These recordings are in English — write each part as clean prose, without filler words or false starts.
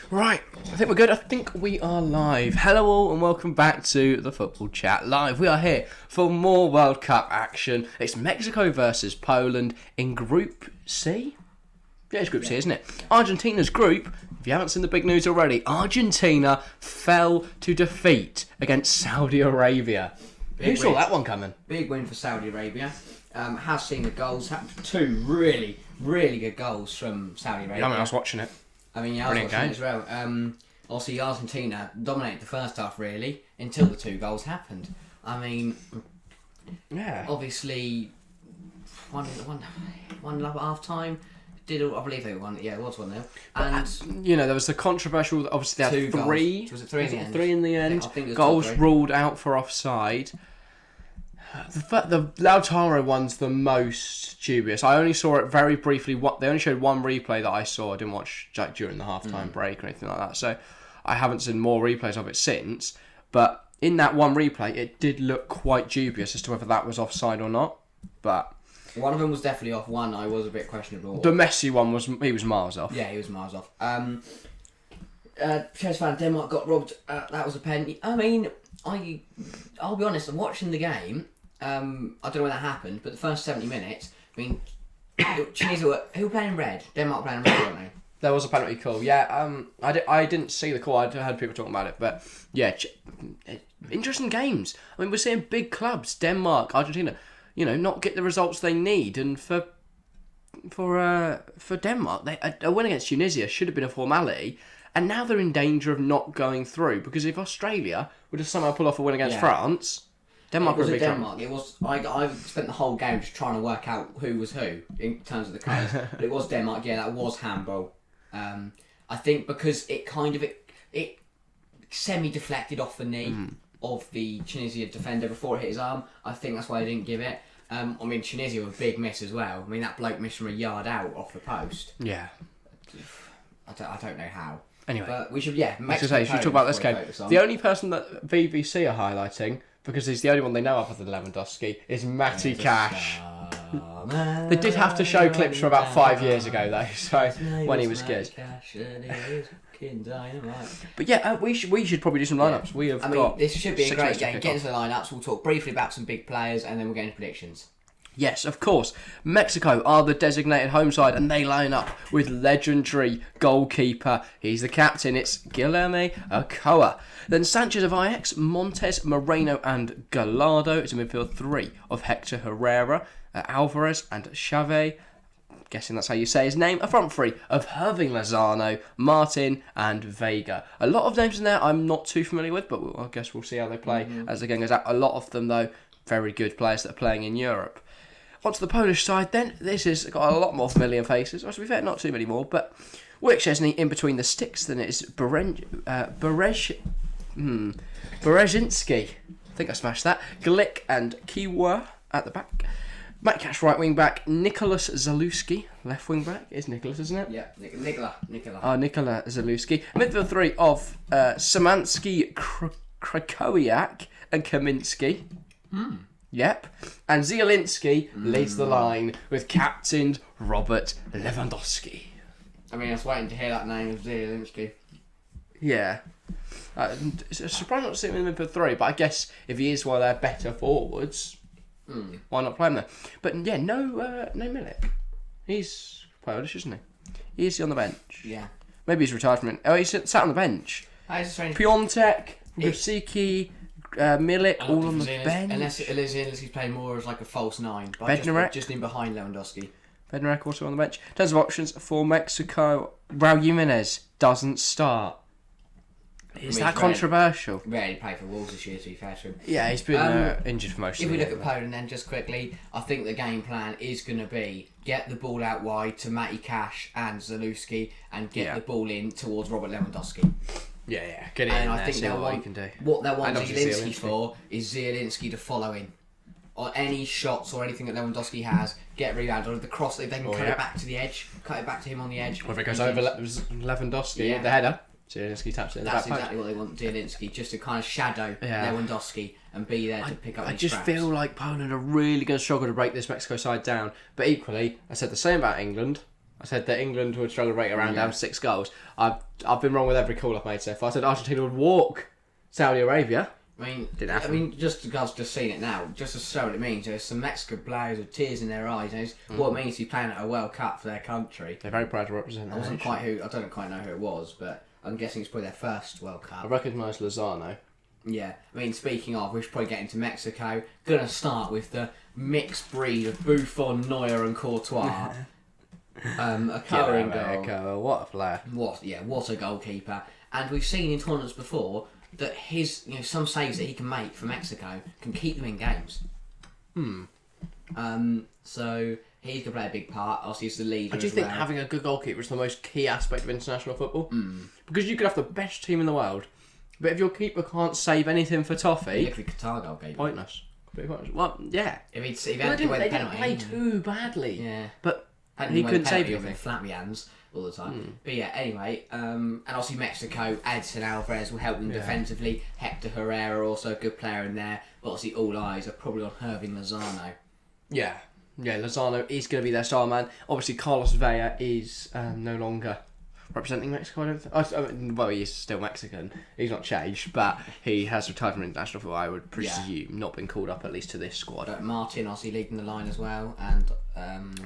Right, I think we're good. I think we are live. Hello all and welcome back to the Football Chat Live. We are here for more World Cup action. It's Mexico versus Poland in Group C. Yeah, it's Group C, isn't it? Argentina's group, if you haven't seen the big news already, Argentina fell to defeat against Saudi Arabia. Who saw that one coming? Big win for Saudi Arabia. Has seen the goals. Two really good goals from Saudi Arabia. I was watching it. I was watching it as well. Obviously, Argentina dominated the first half, really, until the two goals happened. Obviously, one lap at half time. I believe they won. Yeah, it was 1-0. And there was the controversial. Obviously, they had three. Goals. Was it three in the end? Three in the end. I think it was goals ruled out for offside. The Lautaro one's the most dubious. I only saw it very briefly. They only showed one replay that I saw. I didn't watch during the halftime break or anything like that. So I haven't seen more replays of it since. But in that one replay, it did look quite dubious as to whether that was offside or not. But one of them was definitely off. One I was a bit questionable. The Messi one was miles off. Yeah, he was miles off. Chelsea fan, Denmark got robbed. That was a penalty. I'll be honest. I'm watching the game. I don't know when that happened, but the first 70 minutes, Tunisia who were playing red? Denmark playing red, weren't they? There was a penalty call, yeah. I didn't see the call. I heard people talking about it, but yeah, interesting games. We're seeing big clubs, Denmark, Argentina, not get the results they need, and for Denmark, a win against Tunisia should have been a formality, and now they're in danger of not going through because if Australia were to somehow pull off a win against France. Denmark was Denmark. It was. I spent the whole game just trying to work out who was who in terms of the colours. But it was Denmark. Yeah, that was handball. I think because it semi deflected off the knee of the Tunisia defender before it hit his arm. I think that's why they didn't give it. Tunisia were a big miss as well. That bloke missed from a yard out off the post. Yeah. I don't know how. Anyway, but we should should talk about this game. The only person that BBC are highlighting, because he's the only one they know other than Lewandowski, is Matty Cash. They did have to show clips from about 5 years ago, though, so when he was good. But yeah, we should probably do some lineups. We have got. This should be a great game. Get into the lineups. We'll talk briefly about some big players, and then we'll get into predictions. Yes, of course. Mexico are the designated home side, and they line up with legendary goalkeeper. He's the captain. It's Guilherme Ochoa. Then Sanchez of Ajax, Montes, Moreno and Gallardo. It's a midfield three of Hector Herrera, Alvarez and Xavi. Guessing that's how you say his name. A front three of Hirving Lozano, Martin and Vega. A lot of names in there I'm not too familiar with, but I guess we'll see how they play as the game goes out. A lot of them, though, very good players that are playing in Europe. Onto the Polish side then, this has got a lot more familiar faces. Well, to be fair, not too many more, but Wojciech Szczesny in between the sticks, then it is Berezinski. I think I smashed that. Glick and Kiwa at the back. Matt Cash right wing back. Nicholas Zalewski left wing back. It's Nicholas, isn't it? Yeah, Nikola. Nikola Zalewski. Midfield three of Szymanski, Krakowiak and Kaminski. Yep. And Zielinski leads the line with captain Robert Lewandowski. I was waiting to hear that name of Zielinski. Yeah. It's a surprise not to see him in the midfield three, but I guess if he is one of their better forwards, why not play him there? But yeah, no Milik. He's Polish, isn't he? He's on the bench. Yeah. Maybe he's retired from it. Oh, he's sat on the bench. Piontek, Rosicki, Milik, all on the bench. Unless he's playing more as like a false nine. Bednarek. Just in behind Lewandowski. Bednarek also on the bench. In terms of options for Mexico, Raul Jimenez doesn't start. Is that controversial? Rarely played for Wolves this year, to be fair to him. Yeah, he's been injured for most of the year. If we look at Poland then, just quickly, I think the game plan is going to be get the ball out wide to Matty Cash and Zalewski and get the ball in towards Robert Lewandowski. Yeah, get it in there, see what you can do. What they want Zielinski for is Zielinski to follow in. On any shots or anything that Lewandowski has, get rebound. Or the cross, they can cut it back to the edge, cut it back to him on the edge. Or if it goes over Lewandowski, the header, Zielinski taps it in the back post. That's exactly what they want Zielinski, just to kind of shadow Lewandowski and be there to pick up his scraps. I just feel like Poland are really going to struggle to break this Mexico side down. But equally, I said the same about England. I said that England would struggle to break around down 6 goals. I've been wrong with every call I've made so far. I said Argentina would walk Saudi Arabia. Didn't happen. Just the guys just seen it now, just to show what it means. There's some Mexican players with tears in their eyes. What it means to be playing at a World Cup for their country. They're very proud to represent. I don't quite know who it was, but I'm guessing it's probably their first World Cup. I recognise Lozano. Yeah, speaking of, we should probably get into Mexico. Gonna start with the mixed breed of Buffon, Neuer, and Courtois. A coloring goal. What a player! What a goalkeeper! And we've seen in tournaments before that his, some saves that he can make for Mexico can keep them in games. So he's gonna play a big part. Obviously, he's the leader. I do think having a good goalkeeper is the most key aspect of international football. Because you could have the best team in the world, but if your keeper can't save anything for toffee, the Qatar goalkeeper. Pointless. Well, yeah. If he They had to win the didn't penalty, play too badly. Yeah. But he couldn't save anything. Flappy hands all the time. But yeah, anyway, and obviously Mexico, Edson Alvarez will help them defensively. Hector Herrera, also a good player in there. But obviously all eyes are probably on Irving Lozano. Yeah, Lozano is going to be their star man. Obviously, Carlos Vela is no longer representing Mexico, I don't think. Well, he is still Mexican. He's not changed, but he has retired from international football, I would presume. Not been called up, at least, to this squad. Martin, obviously, leading the line as well. And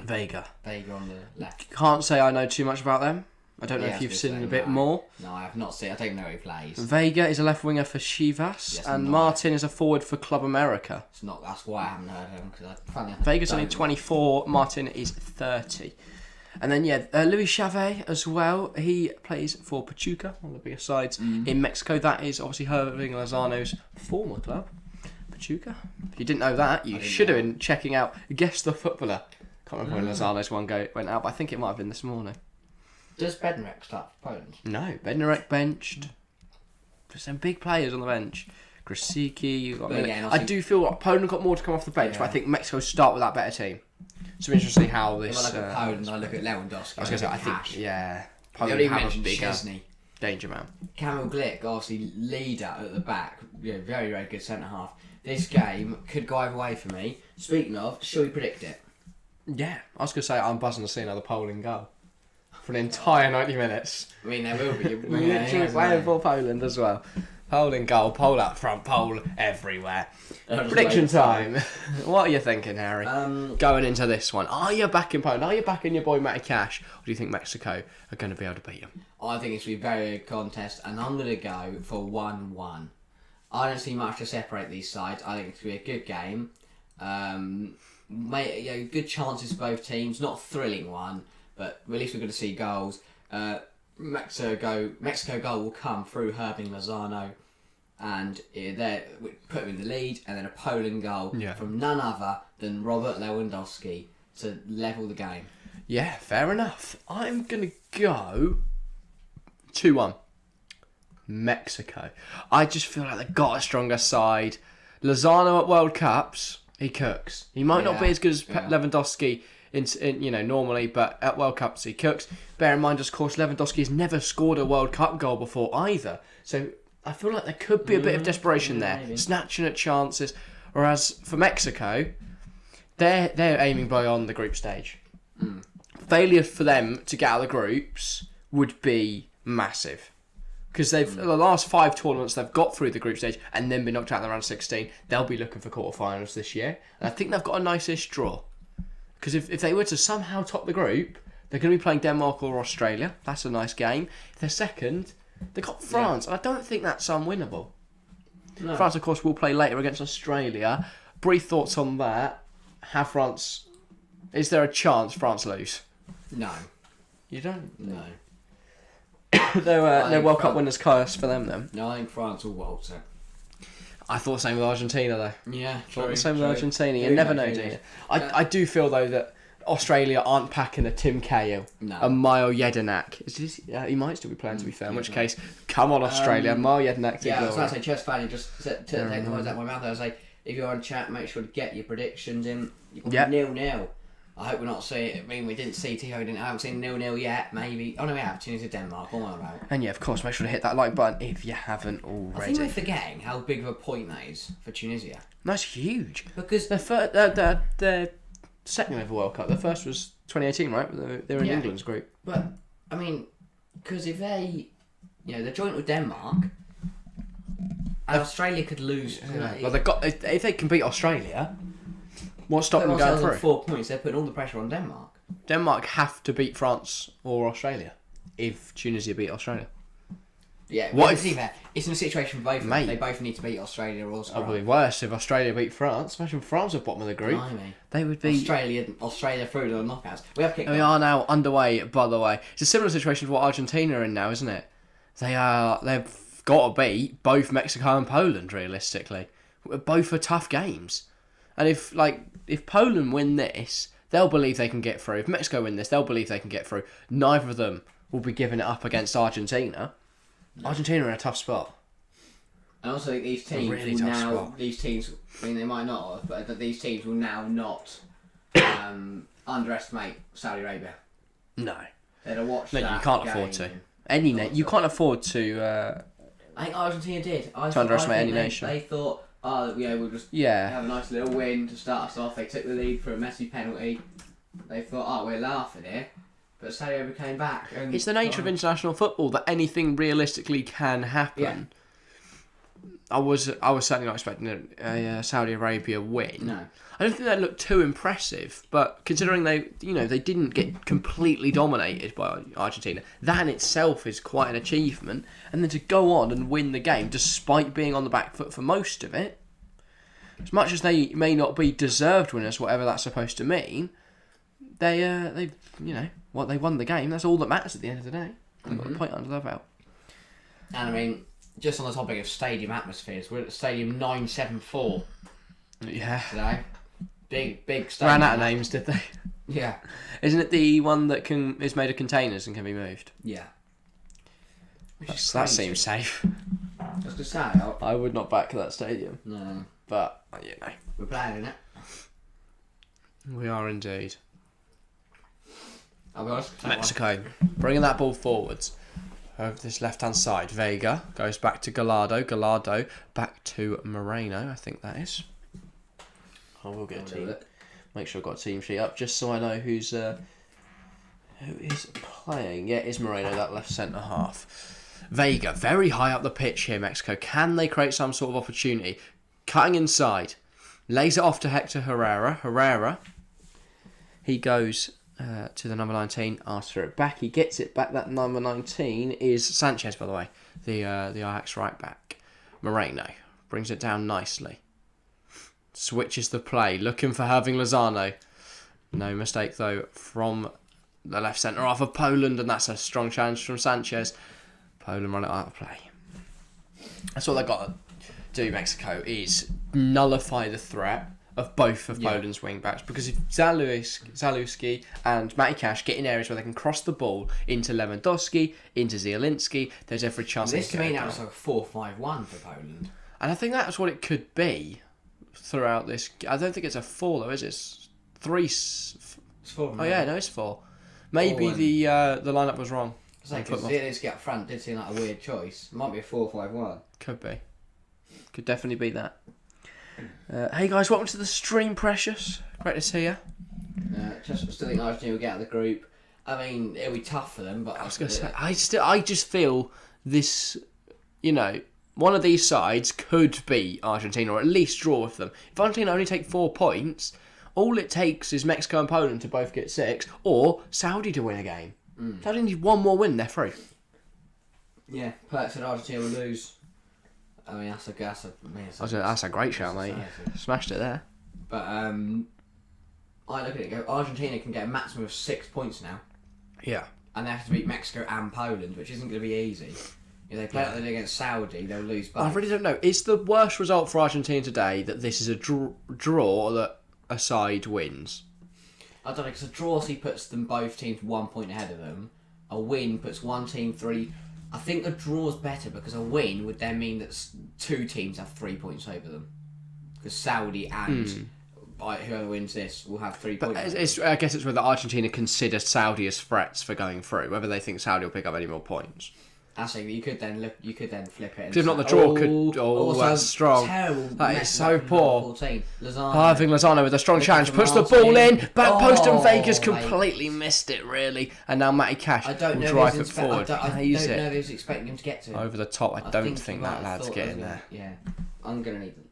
Vega on the left. Can't say I know too much about them. I don't know if you've seen a bit more. No, I have not seen. I don't know who he plays. Vega is a left winger for Chivas, and Martin is a forward for Club America. That's why I haven't heard of him. Vega's only 24. Martin is 30. And then Luis Chavez as well. He plays for Pachuca, one of the biggest sides in Mexico. That is obviously Irving Lozano's former club, Pachuca. If you didn't know that, you should have been checking out Guess the Footballer. Can't remember when Lozano's one went out, but I think it might have been this morning. Does Bednarek start for Poland? No, Bednarek benched. There's some big players on the bench. Krasicki. I do feel like Poland got more to come off the bench, but I think Mexico start with that better team. So interesting how this. When I look at Poland, I look at Lewandowski. I was going to say, I think, Poland you have a mentioned bigger Chesney. Danger man. Kamil Glik, obviously leader at the back, very, very good centre half. This game could go either way for me. Speaking of, shall we predict it? Yeah, I was going to say I'm buzzing to see another Poland goal for an entire 90 minutes. I mean, there will be. Literally playing for Poland as well. Poland goal, pole up front, pole everywhere. Prediction time. What are you thinking, Harry? Going into this one, are you backing Poland? Are you backing your boy Matty Cash? Or do you think Mexico are going to be able to beat him? I think it's going to be a very good contest, and I'm going to go for 1-1. I don't see much to separate these sides. I think it's going to be a good game. Good chances for both teams. Not a thrilling one, but at least we're going to see goals. Mexico goal will come through Irving Lozano, and put him in the lead, and then a Poland goal from none other than Robert Lewandowski to level the game. Yeah, fair enough. I'm going to go 2-1. Mexico. I just feel like they've got a stronger side. Lozano at World Cups, he cooks. He might not be as good as Lewandowski in normally, but at World Cups he cooks. Bear in mind, of course, Lewandowski has never scored a World Cup goal before either. So I feel like there could be a bit of desperation there, snatching at chances. Whereas for Mexico, they're aiming beyond the group stage. Failure for them to get out of the groups would be massive. Because the last 5 tournaments they've got through the group stage and then been knocked out in the round 16, they'll be looking for quarterfinals this year. And I think they've got a nice-ish draw. Because if they were to somehow top the group, they're going to be playing Denmark or Australia. That's a nice game. If they're second, they've got France. And I don't think that's unwinnable. No. France, of course, will play later against Australia. Brief thoughts on that. Is there a chance France lose? No. You don't? No. They're World Cup winners curse for them then. No, I think France will waltz it. I thought the same with Argentina though. Yeah, thought the same with Argentina. You never know, do you? I do feel though that Australia aren't packing a Tim Cahill, a Mile Jedinak. He might still be playing to be fair. In which case, come on Australia, Mile Jedinak. I was going to say, just finally, just to take the words out of my mouth. I was like, if you're on chat, make sure to get your predictions in. You've got 0-0. I hope we're not seeing. I mean, we didn't see I haven't seen 0-0 yet. Maybe. Oh no, we have. Tunisia, Denmark. All right. And of course, make sure to hit that like button if you haven't already. I think we're forgetting how big of a point that is for Tunisia. That's huge because they're second ever World Cup. The first was 2018, right? They were in England's group. But I mean, because if they're joint with Denmark, and Australia could lose. Well, if they can beat Australia, what's stopping them going through? 4 points. They're putting all the pressure on Denmark. Denmark have to beat France or Australia if Tunisia beat Australia. Yeah, it's in a situation for both of them. They both need to beat Australia or Australia. Probably worse if Australia beat France. Imagine France at bottom of the group. They would be Australia through to the knockouts. We are now underway, by the way. It's a similar situation to what Argentina are in now, isn't it? They've got to beat both Mexico and Poland, realistically. Both are tough games. And if Poland win this, they'll believe they can get through. If Mexico win this, they'll believe they can get through. Neither of them will be giving it up against Argentina. No. Argentina are in a tough spot. And also these teams they might not have, but these teams will now not underestimate Saudi Arabia. No. They'll watch you can't afford to. You can't afford to. I think Argentina did. To underestimate any nation. They thought, we'll just have a nice little win to start us off. They took the lead for a Messi penalty. They thought, we're laughing here. But Saudi Arabia came back. And it's the nature of international football that anything realistically can happen. Yeah. I was certainly not expecting a Saudi Arabia win. No. I don't think that looked too impressive, but considering they didn't get completely dominated by Argentina, that in itself is quite an achievement. And then to go on and win the game despite being on the back foot for most of it, as much as they may not be deserved winners, whatever that's supposed to mean, they won the game. That's all that matters at the end of the day. They've got a point under their belt. And I mean, just on the topic of stadium atmospheres, we're at Stadium 974. Yeah. Today. Big stadium. Ran out of names, did they? Yeah. Isn't it the one that is made of containers and can be moved? Yeah. That seems safe. I was going to say, I would not back that stadium. No. But, we're playing in it. We are indeed. I'll be honest. Mexico, bringing that ball forwards. Over this left-hand side, Vega goes back to Gallardo. Gallardo back to Moreno, I think that is. I will get a team. Make sure I've got a team sheet up just so I know who is playing. Yeah, it is Moreno, that left centre half. Vega, very high up the pitch here, Mexico. Can they create some sort of opportunity? Cutting inside. Lays it off to Hector Herrera. Herrera, he goes to the number 19, asks for it back. He gets it back. That number 19 is Sanchez, by the way, the Ajax right back. Moreno brings it down nicely. Switches the play, looking for Hirving Lozano. No mistake, though, from the left centre half of Poland, and that's a strong challenge from Sanchez. Poland run it out of play. That's all they've got to do, Mexico, is nullify the threat of both of Poland's wing-backs, because if Zalewski and Matty Cash get in areas where they can cross the ball into Lewandowski, into Zielinski, there's every chance this to me now is like a 4-5-1 for Poland. And I think that's what it could be throughout this. I don't think it's a 4 though, is it? It's 3. It's 4. Oh yeah, no, it's 4. Maybe the lineup was wrong. Because Zielinski up front did seem like a weird choice. Might be a 4-5-1. Could be. Could definitely be that. Hey guys, welcome to the stream, Precious. Great to see you. Still think Argentina will get out of the group. I mean, it'll be tough for them, but I was going to say, I just feel this, one of these sides could beat Argentina, or at least draw with them. If Argentina only take 4 points, all it takes is Mexico and Poland to both get 6, or Saudi to win a game. Saudi need one more win, they're through. Yeah, Perk said Argentina will lose. I mean, that's a great shout, mate. Smashed it there. But I look at it and go, Argentina can get a maximum of 6 points now. Yeah. And they have to beat Mexico and Poland, which isn't going to be easy. If they play like they did against Saudi, they'll lose both. I really don't know. Is the worst result for Argentina today that this is a draw, or that a side wins? I don't know, because a draw puts them both teams 1 point ahead of them. A win puts one team 3. I think a draw's better because a win would then mean that 2 teams have 3 points over them. Because Saudi and whoever wins this will have 3 points. I guess it's whether Argentina consider Saudi as threats for going through, whether they think Saudi will pick up any more points. I say you could then flip it. And If not, the draw could. Oh, that's strong. Terrible. That is so poor. 14. Lozano. I think Lozano with a strong challenge puts the ball in. Back post and Vegas completely missed it, really. And now Matty Cash will drive it forward. I don't know if he was expecting him to get to it. Over the top. I don't think that lad's getting there. Yeah, I'm going to need them.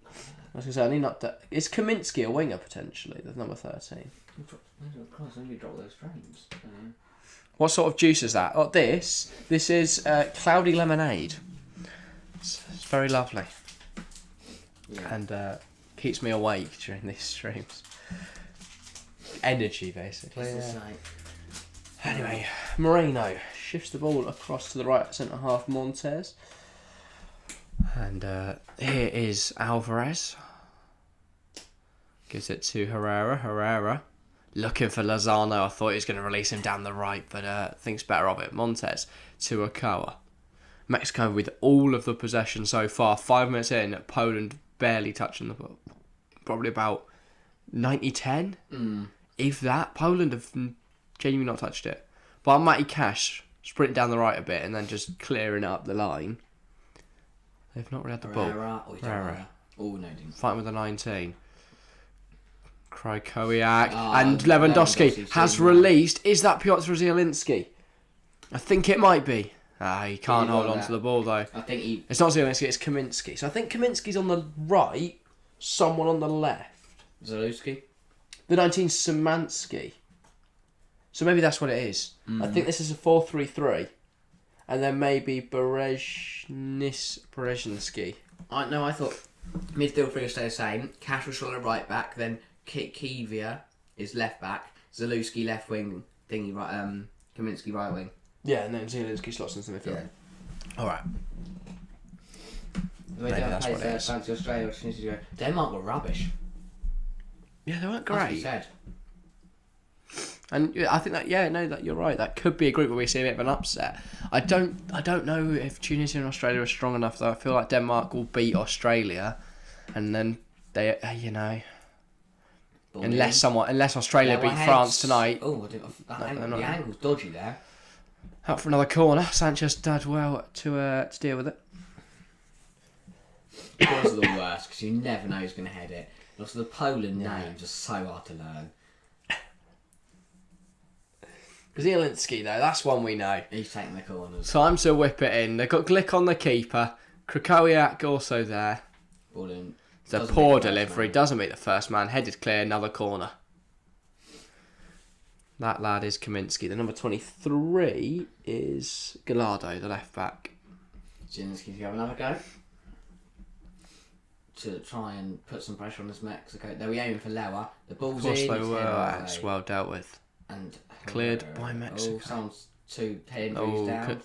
I was going to say, I need not that. Is Kaminsky a winger potentially? The number 13. Christ, I need to drop those frames. What sort of juice is that? Oh, this is cloudy lemonade. It's very lovely. Yeah. And keeps me awake during these streams. Energy, basically. Yeah. Anyway, Moreno shifts the ball across to the right centre half, Montez. And here is Alvarez. Gives it to Herrera. Looking for Lozano. I thought he was going to release him down the right, but thinks better of it. Montez to Ochoa. Mexico with all of the possession so far. 5 minutes in, Poland barely touching the ball. Probably about 90-10. If that. Poland have genuinely not touched it. But Matty Cash sprinting down the right a bit and then just clearing up the line. They've not really had the ball. Herrera. Oh, no, didn't. Fighting with the 19. Krykowiak and Lewandowski has released. Is that Piotr Zielinski? I think it might be. He can't hold on to the ball though. I think it's not Zielinski, it's Kaminsky. So I think Kaminsky's on the right, someone on the left. Zalewski? The 19 Szymanski. So maybe that's what it is. I think this is a 4-3-3. And then maybe Berezhnski. I thought midfield three will stay the same. Cash will slot right back, then Kivia is left back, Zalewski left wing, Kaminsky right wing. Yeah, and then Zielinski slots into midfield. Yeah. Alright. Maybe that's what it is. Fancy Australia or Tunisia. Denmark were rubbish. Yeah, they weren't great. That's what you said. And I think that that you're right. That could be a group where we see a bit of an upset. I don't know if Tunisia and Australia are strong enough though. I feel like Denmark will beat Australia, and then they unless Australia beat France tonight. Oh, the angle's dodgy there. Out for another corner. Sanchez did well to deal with it. Corners are the worst because you never know who's going to head it. And also the Poland names are so hard to learn. Zielinski though, that's one we know. He's taking the corners. Time to whip it in. They've got Glick on the keeper. Krykowiak also there. Ball in. It's a poor delivery. Doesn't meet the first man. Headed clear. Another corner. That lad is Kaminsky. The number 23 is Gallardo, the left back. Zielinski, if you have another go to try and put some pressure on this Mexico. They were aiming for lower. The ball's in. Of course they were. It's well dealt with. And cleared by Mexico. Someone's two headers down.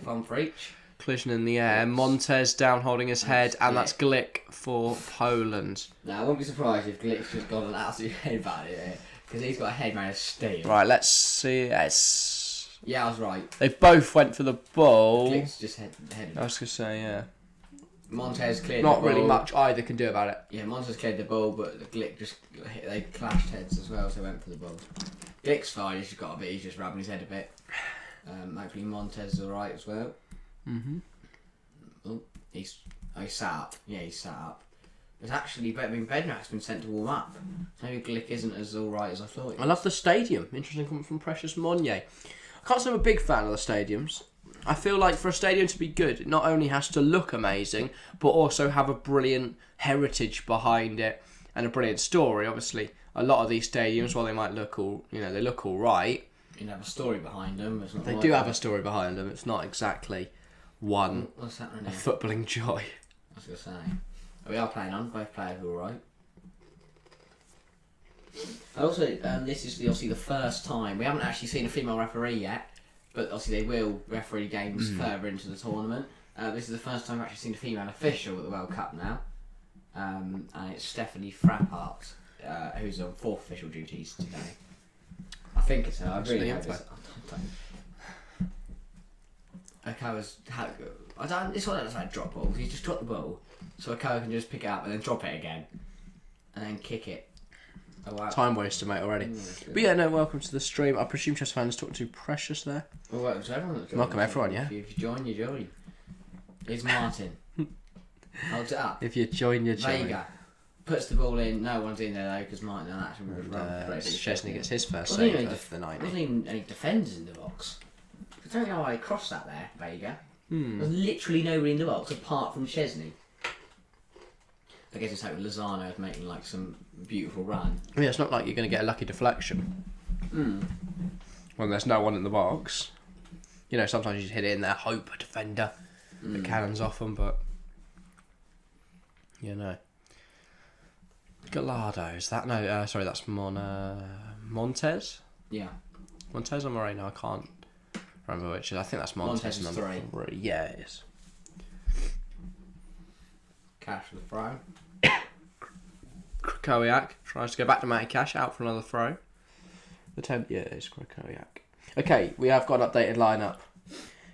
One for each. Collision in the air. Montez down holding his head, and that's Glick for Poland. Now, I wouldn't be surprised if Glick's just got an absolute headbutt here, because he's got a head made of steel. Right, let's see. Yes. Yeah, I was right. They both went for the ball. Glick's just headed. I was going to say, yeah. Montez cleared Not the ball. really much either can do about it. Yeah, Montez cleared the ball, but the Glick they clashed heads as well, so they went for the ball. Glick's fine, he's just rubbing his head a bit. Hopefully Montez is alright as well. Oh, he's sat up. Yeah, he's sat up. It's actually Bednarek's been sent to warm up. Maybe Glick isn't as alright as I thought. I love the stadium. Interesting comment from Precious Monnier. I can't say I'm a big fan of the stadiums. I feel like for a stadium to be good, it not only has to look amazing, but also have a brilliant heritage behind it and a brilliant story. Obviously, a lot of these stadiums, while they might look they look all right. You have a story behind them. It's not they do have a story behind them. It's not exactly What's happening a here? footballing joy. I was going to say. We are playing on. Both players are all right. Also, this is obviously the first time we haven't actually seen a female referee yet, but obviously they will referee games further into the tournament. This is the first time I've actually seen a female official at the World Cup now, and it's Stephanie Frappart, who's on fourth official duties today. I think it's her. I really hope it's. This one doesn't like drop balls. You just drop the ball, so Ochoa can just pick it up and then drop it again, and then kick it. Oh, wow. Time waster, mate, already. But yeah, no, welcome to the stream. I presume Chess fans talking to Precious there. Well, welcome to everyone. Welcome everyone, yeah. If you join, you join. Here's Martin. Holds it up. If you join, you join. Vega puts the ball in. No one's in there though because Martin actually was run. Chesney gets his first Wasn't save even of the 90. Wasn't even any defenders in the box. I don't know how I crossed that there, Vega. There's literally nobody in the box apart from Chesney. I guess it's like Lozano is making like some beautiful run. Yeah, it's not like you're going to get a lucky deflection. When there's no one in the box. You know, sometimes you just hit it in there, hope a defender that cannons off them, but you know. Gallardo, is that? No, sorry, that's Montez? Yeah. Montez or Moreno, I can't remember which. I think that's Montez is number 3. Yeah, it is. Cash for the throw. Krakowiak tries to go back to Matty Cash, out for another throw. The 10, yeah, it's Krakowiak. Okay, we have got an updated lineup.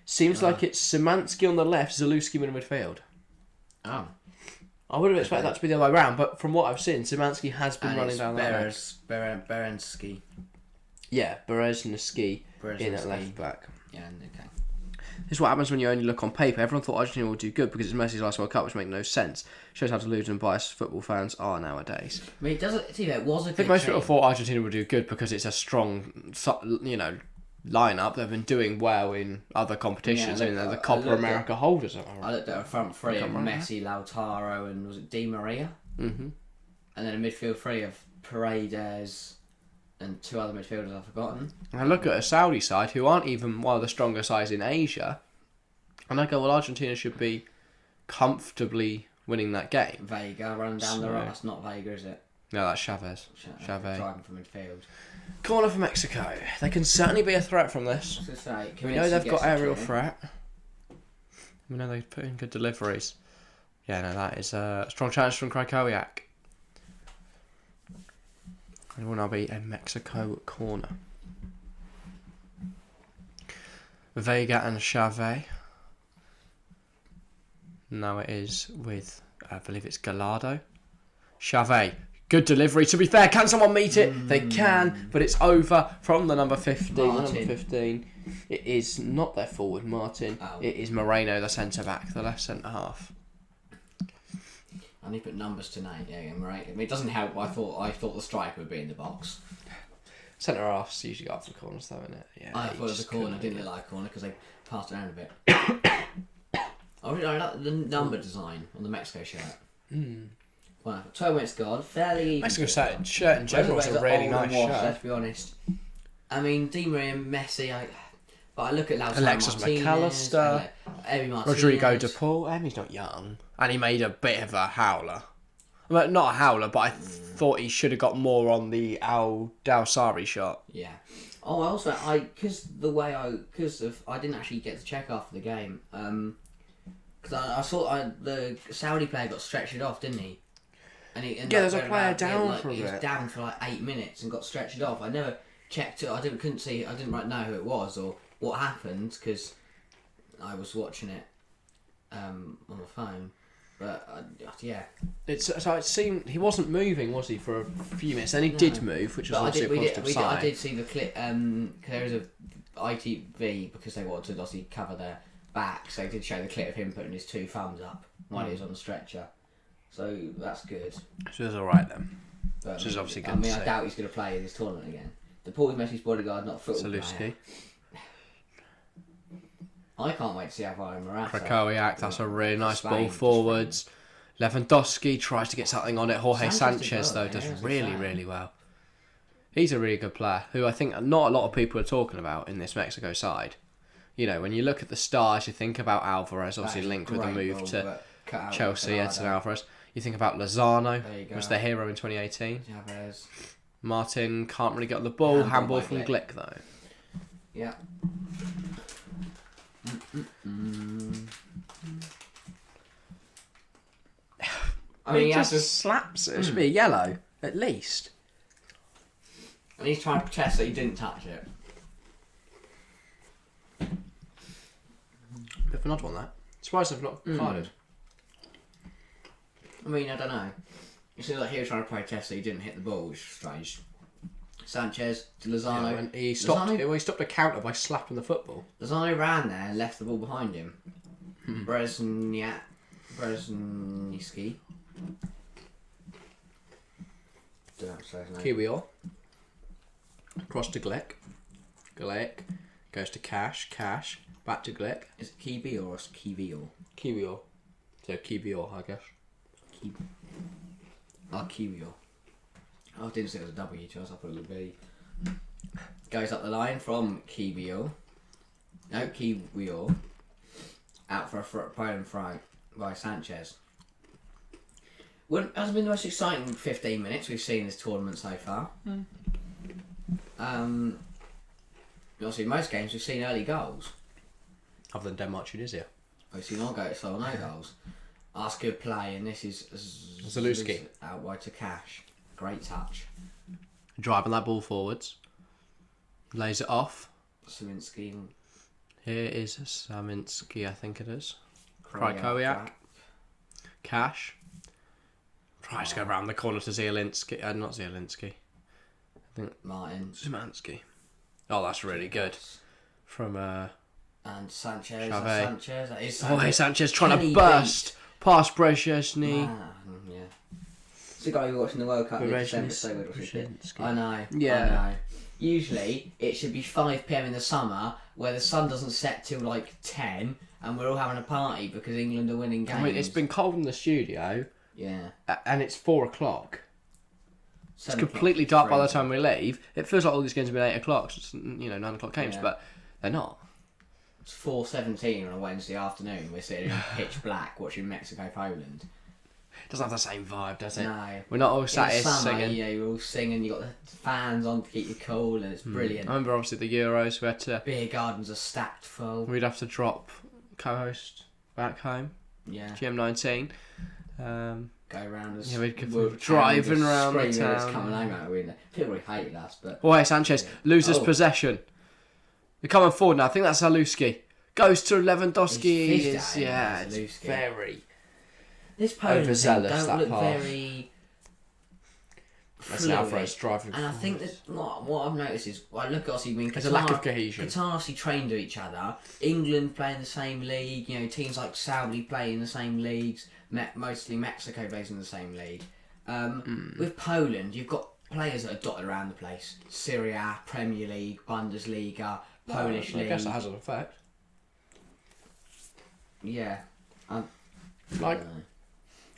Seems like it's Szymanski on the left, Zalewski in midfield. Oh. I would have expected that to be the other way around, but from what I've seen, Szymanski has been running down that left. Berensky. Yeah, Berezhnski in at left back. Yeah, okay. This is what happens when you only look on paper. Everyone thought Argentina would do good because it's Messi's last World Cup, which makes no sense. Shows how deluded and biased football fans are nowadays. I mean, it doesn't. It was a good I think most people thought Argentina would do good because it's a strong, lineup. They've been doing well in other competitions. Yeah, I mean, they're the Copa America holders. I looked at a front three of Messi, Lautaro, and was it Di Maria? Mm-hmm. And then a midfield three of Paredes and 2 other midfielders I've forgotten. And I look at a Saudi side who aren't even one of the stronger sides in Asia, and I go, well, Argentina should be comfortably winning that game. Vega running down the right. That's not Vega, is it? No, that's Chavez. Chavez. Driving from midfield. Corner for Mexico. They can certainly be a threat from this. We know they've got aerial threat. We know they put in good deliveries. Yeah, no, that is a strong challenge from Krakowiak. It will now be a Mexico corner. Vega and Chavez. Now it is with, I believe it's Gallardo. Chavez. Good delivery. To be fair, can someone meet it? They can, but it's over from the number 15. Number 15. It is not their forward, Martin. Oh. It is Moreno, the centre-back, the left centre-half. I need to put numbers tonight. Yeah, Moreno. I mean, it doesn't help. I thought the striker would be in the box. Centre-halves usually go after the corners, though, isn't it? Yeah, I thought it was a corner. It didn't look like a corner because they passed it around a bit. I like the number design on the Mexico shirt. Wow, 12 minutes gone. Fairly even. Mexico shirt in general is a really nice shirt. Let's be honest. I mean, Di Maria and Messi. But I look at Lautaro Alexis McAllister, Rodrigo De Paul. He's not young, and he made a bit of a howler. Well, not a howler, but I thought he should have got more on the Al Dawsari shot. Yeah. Oh, also I didn't actually get to check after the game. Because I saw the Saudi player got stretched it off, didn't he? And there's a player down for a bit. He was down for like 8 minutes and got stretched it off. I never checked it. I didn't see. I didn't know who it was or what happened because I was watching it on the phone. But yeah, it seemed he wasn't moving, was he, for a few minutes? Then he did move, which was obviously a positive sign. I did see the clip. There is a ITV because they wanted to obviously cover their back, so they did show the clip of him putting his 2 thumbs up while he was on the stretcher. So that's good. So it's all right then. But, which is obviously good. I doubt he's going to play in this tournament again. The Paul is Messi's bodyguard, not a football player. I can't wait to see Alvaro Morata. Krakowiak, that's a really nice ball forwards. Lewandowski tries to get something on it. Jorge Sanchez though does really well. He's a really good player who I think not a lot of people are talking about in this Mexico side. You know, when you look at the stars, you think about Alvarez, obviously linked with the move to Chelsea, Edson Alvarez. You think about Lozano, was the hero in 2018. Chavez. Martin can't really get on the ball. Handball from Glick though. Yeah. I mean, he just slaps it. It should be a yellow, at least. And he's trying to protest that he didn't touch it. Bit of an odd one, that. Surprised they've not carded. I mean, I don't know. It seems like he was trying to protest that he didn't hit the ball, which is strange. Sanchez to Lozano. Yeah, and he stopped a counter by slapping the football. Lozano ran there and left the ball behind him. Brezhnyski. Don't say his name. Kiwior. Cross to Glick. Glick goes to Cash. Cash. Back to Glick. Is it Kiwi or Kiwior? Kiwior. So Kiwior, I guess. Kiwior. Oh, I didn't say it was a W, Charles. I put a little B. Goes up the line from Kiwior. No, Kiwior. Out for a Poland throw by Sanchez. Well, hasn't been the most exciting 15 minutes we've seen this tournament so far. Obviously, in most games we've seen early goals. Other than Denmark, Tunisia. We've seen no goals. That's good play, and this is Zalewski. Out wide to Cash. Great touch. Driving that ball forwards. Lays it off. Saminsky. Here is Saminsky, I think it is. Krykowiak. Cash. Tries to go around the corner to Zielinski. Not Zielinski. I think Martin. Szymanski. Oh, that's really good. From And Sanchez. Chavez. Sanchez. That is Sanchez. Sanchez trying Can to he burst past Brezhnyski. Yeah. It's the guy who watching the World Cup in December, so weird. I know. Yeah. I know. Usually, it should be 5 p.m. in the summer, where the sun doesn't set till like 10, and we're all having a party because England are winning games. I mean, it's been cold in the studio. Yeah. And it's 4 o'clock. It's 7 completely o'clock, dark by the freezing. time we leave. It feels like all these games have been 8 o'clock. So it's, 9 o'clock games, Yeah. but they're not. It's 4:17 on a Wednesday afternoon. We're sitting in pitch black watching Mexico Poland. It doesn't have the same vibe, does it? No. We're not all sat here summer, singing. Yeah, you're all singing. You got the fans on to keep you cool, and it's brilliant. I remember obviously the Euros. Beer gardens are stacked full. We'd have to drop co-host back home. Yeah. GM19. Go around us. Yeah, we'd go driving around the town. Coming home out of window. People really hated us, but Oh, hey, Sanchez loses possession. They're coming forward now. I think that's Zalewski. Goes to Lewandowski. He's It's Zalewski. very this Poland team overzealous, don't that look pass. very. That's fluid. Alvarez driving. And I think that what I've noticed is, I look obviously when There's a lack of cohesion. Qatar obviously train to each other. England play in the same league. Teams like Saudi play in the same leagues. Mostly Mexico plays in the same league. With Poland, you've got players that are dotted around the place. Serie A, Premier League, Bundesliga, Polish I league. guess that has an effect. Yeah. I Like, don't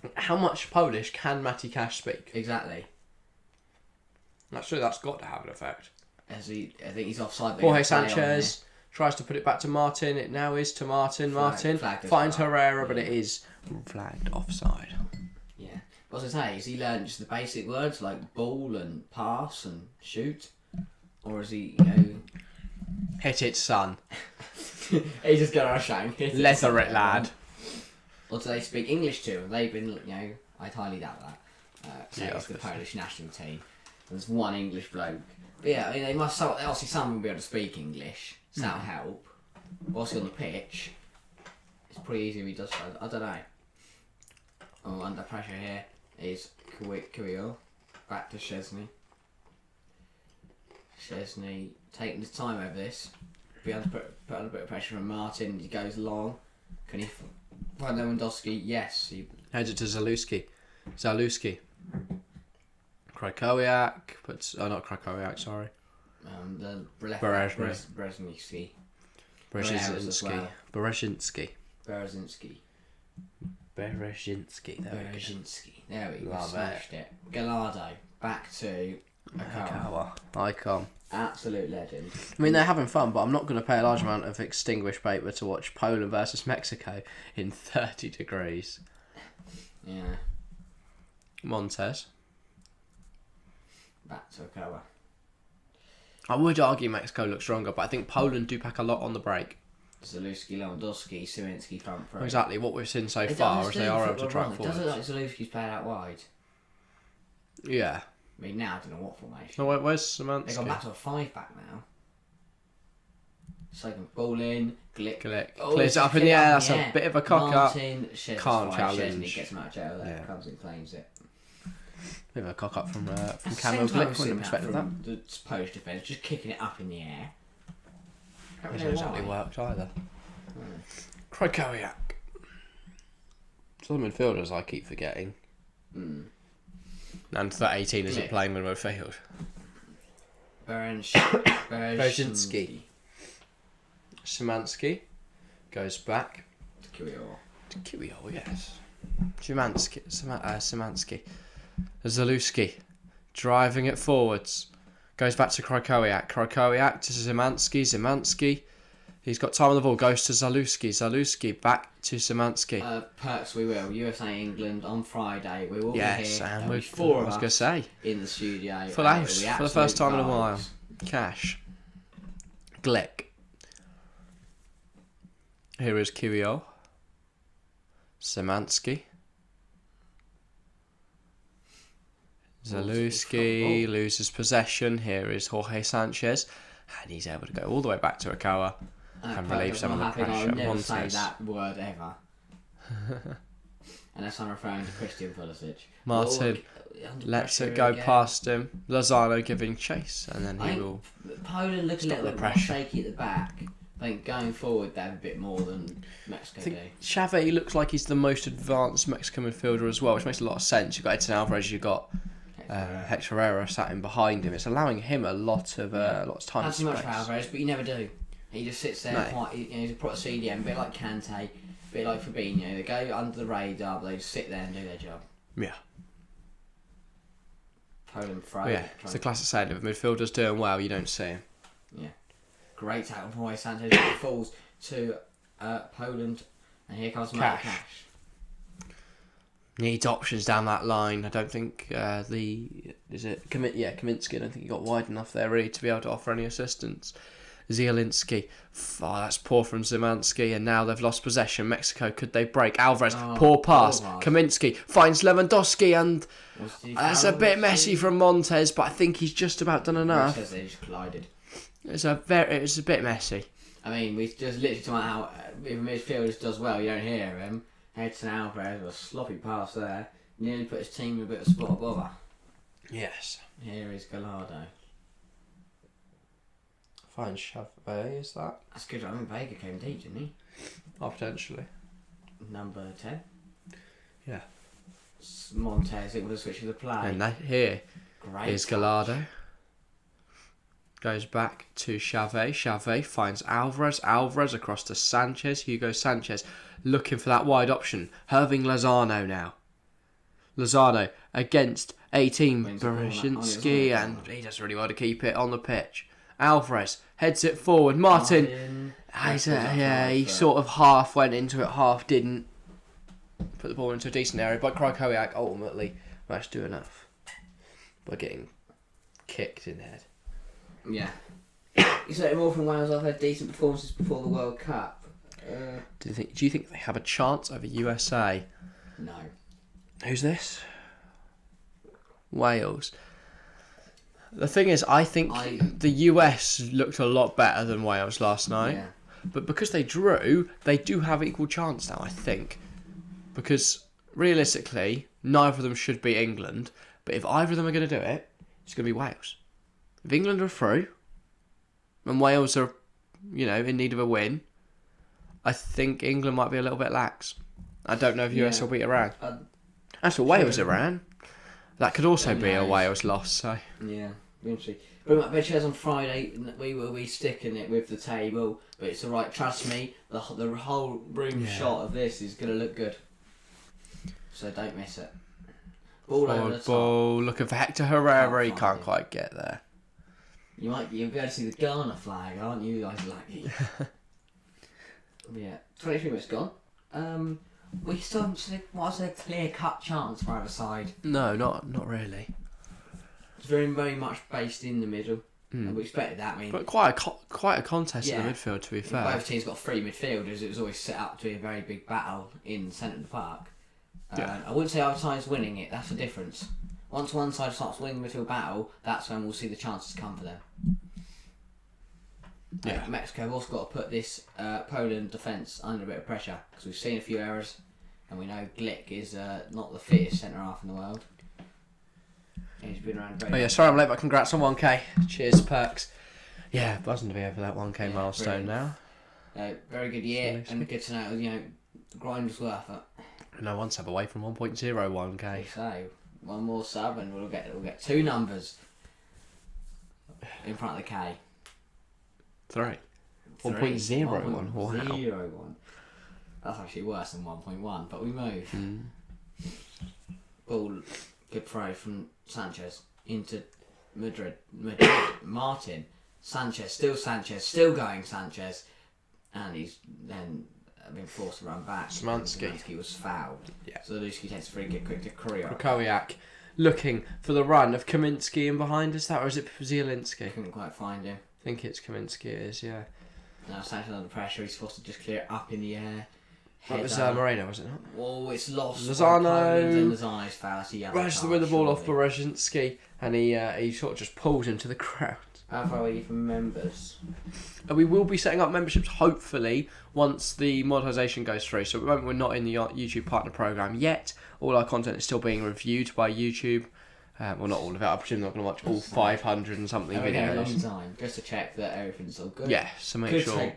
know. how much Polish can Matty Cash speak? Exactly. That's true. That's got to have an effect. I think he's offside. but Jorge he'll play on Sanchez tries to put it back to Martin. It now is to Martin. Martin flagged as finds well. Herrera, but it is flagged offside. there. Yeah. What was I say? Has he learned just the basic words like ball and pass and shoot, or is he Hit it, son. he's just got our shank? Leather it, lad. Or do they speak English too? And they've been, I highly doubt that. So Yeah, it's the I guess Polish national team. And there's one English bloke. But yeah, I mean, they must. Obviously, someone will be able to speak English. So that'll help. Whilst on the pitch, it's pretty easy if he does so. I don't know. Oh, under pressure here is Kirill. Back to Szczesny. Szczesny taking his time over this. Be able to put on a bit of pressure on Martin. He goes long. Can he find Lewandowski? Yes. He Heads it to Zalewski. Krykowiak puts. Oh, not Krykowiak. Sorry. the Brezhnyski. Brzezinski. Brzezinski. Bereszynski. Bereszynski. There we go. Bereszynski. There we go. Love Smashed it. Gallardo. Back to Akawa. Icon. Absolute legend. I mean, they're having fun, but I'm not going to pay a large amount of extinguished paper to watch Poland versus Mexico in 30 degrees. Yeah. Montes. Back to Akawa. I would argue Mexico looks stronger, but I think Poland do pack a lot on the break. Zalewski, Lewandowski, Szymanski front row. Exactly what we've seen so far is they are able to track It forward. doesn't look like Zalewski's playing out wide. Yeah. I mean, now I don't know what formation. No, where's They've gone back Szymanski? to a 5-back now. So ball in, Glick. Clears it up in the air. That's a bit of a cock up. Martin, Can't challenge. Szczesny gets him out of jail there. Yeah. Comes and claims it. Bit of a cock up from At Camo the same time, Glick. Wouldn't have expected that. from the Polish defence, just kicking it up in the air. Don't Hasn't know exactly why. worked either. Krykowiak. Some midfielders I keep forgetting. And that 18 isn't playing when we're field. Berzinski. Szymanski goes back To Kirill, yes. Szymanski. Zalewski driving it forwards. Goes back to Krykowiak. Krykowiak to Szymanski. He's got time on the ball. Goes to Zalewski back to Szymanski. Perks, we will. USA England on Friday. We will be here. And There'll be we're 4 of us going to say. in the studio. Full house for the first time in a while. Cash. Glick. Here is Kirill. Szymanski. Zalewski loses possession. Here is Jorge Sanchez. And he's able to go all the way back to Akawa and relieve some of the pressure. I would never say Montes. that word ever. Unless I'm referring to Christian Pulisic. Martin lets it go past him. Lozano giving chase. And then he will... Poland look a little bit more shaky at the back. I think going forward they have a bit more than Mexico do. Xavi looks like he's the most advanced Mexican midfielder as well, which makes a lot of sense. You've got Edson Alvarez, you've got Hector Herrera sat in behind him. It's allowing him a lot of time and Not too much space. for Alvarez, but you never do. He just sits there quite. He's a proper CDM, a bit like Kante, a bit like Fabinho. They go under the radar, but they just sit there and do their job. Yeah. Poland throw. Yeah, it's the classic saying, if a midfielder's doing well, you don't see him. Yeah. Great tackle from Roy Sanchez. It falls to Poland, and here comes Matt Cash. Needs options down that line. I don't think Kaminsky. I don't think he got wide enough there really to be able to offer any assistance. Zielinski. That's poor from Szymanski, and now they've lost possession. Mexico, could they break? Alvarez, poor pass. Kaminsky finds Lewandowski, and that's a bit messy from Montes, but I think he's just about done enough. They just collided. It's a bit messy. I mean, we just literally talking about how if a midfielder does well, you don't hear him. Edson Alvarez with a sloppy pass there. Nearly put his team in a bit of spot of bother. Yes. Here is Gallardo. Fine, Xavi, is that? That's good. I mean, Vega came deep, didn't he? Oh, potentially. Number 10. Yeah. Montes, it would have switched to the play. And here Great is Gallardo. Goes back to Xavi. Xavi finds Alvarez. Alvarez across to Sanchez. Hugo Sanchez looking for that wide option. Herving Lozano now. Lozano against 18 Berzinski, and he does really well to keep it on the pitch. Alvarez heads it forward. Martin. He sort of half went into it, half didn't. Put the ball into a decent area, but Krykowiak ultimately managed to do enough by getting kicked in the head. Yeah. You say more from Wales. I've had decent performances before the World Cup. Do you think they have a chance over USA? No. Who's this? Wales. The thing is, I think the US looked a lot better than Wales last night. Yeah. But because they drew, they do have equal chance now, I think. Because realistically, neither of them should beat England. But if either of them are going to do it, it's going to be Wales. If England are through, and Wales are, in need of a win, I think England might be a little bit lax. I don't know if US will beat Iran. As for Wales-Iran, that could also be a Wales loss. So yeah, interesting. But I bet you on Friday we will be sticking it with the table, but it's all right. Trust me, the whole room shot of this is going to look good. So don't miss it. Ball over the top. Ball looking for Hector Herrera. He can't quite get there. You'll be able to see the Ghana flag, aren't you guys lucky? Yeah, 23 minutes gone. We still haven't a clear-cut chance for either side. No, not really. It's very, very much based in the middle. And we expected that. I mean, but quite a contest in the midfield, to be fair. Both teams got 3 midfielders. It was always set up to be a very big battle in the centre of the park. I wouldn't say either side's winning it. That's the difference. Once one side starts winning the midfield battle, that's when we'll see the chances come for them. Yeah. Mexico have also got to put this Poland defence under a bit of pressure because we've seen a few errors, and we know Glick is not the fittest centre half in the world. He's been around very Oh yeah, sorry I'm late, but congrats on 1k. Cheers, Perks. Yeah, buzzing to be over that 1k milestone brilliant. now. Very good year, and good to know, the grind was worth it. No, one sub away from 1.01k. So, one more sub and we'll get 2 numbers in front of the K. 3. 1.01. Wow. 1.01. That's actually worse than 1.1, but we move. Ball, good throw from Sanchez into Madrid. Martin. Sanchez, still going Sanchez. And he's then been forced to run back. Szymanski was fouled. Yeah. So Lewandowski takes a free kick quick to Korea. Krakowiak looking for the run of Kaminsky in behind us. That, or is it Zielinski? Couldn't quite find him. I think it's Kaminsky, it is, yeah. Now Sanchez under pressure, he's forced to just clear it up in the air. That was Moreno, was it not? Oh, it's lost. Lozano. And Lozano's foul. Rushes with the ball off Berezhinski, and he sort of just pulls him to the ground. How far are you from members? We will be setting up memberships, hopefully, once the monetisation goes through. So at the moment, we're not in the YouTube partner program yet. All our content is still being reviewed by YouTube. Well, not all of it. I presume they're not going to watch all 500 and something videos. Long time, just to check that everything's all good. Yeah, so make sure.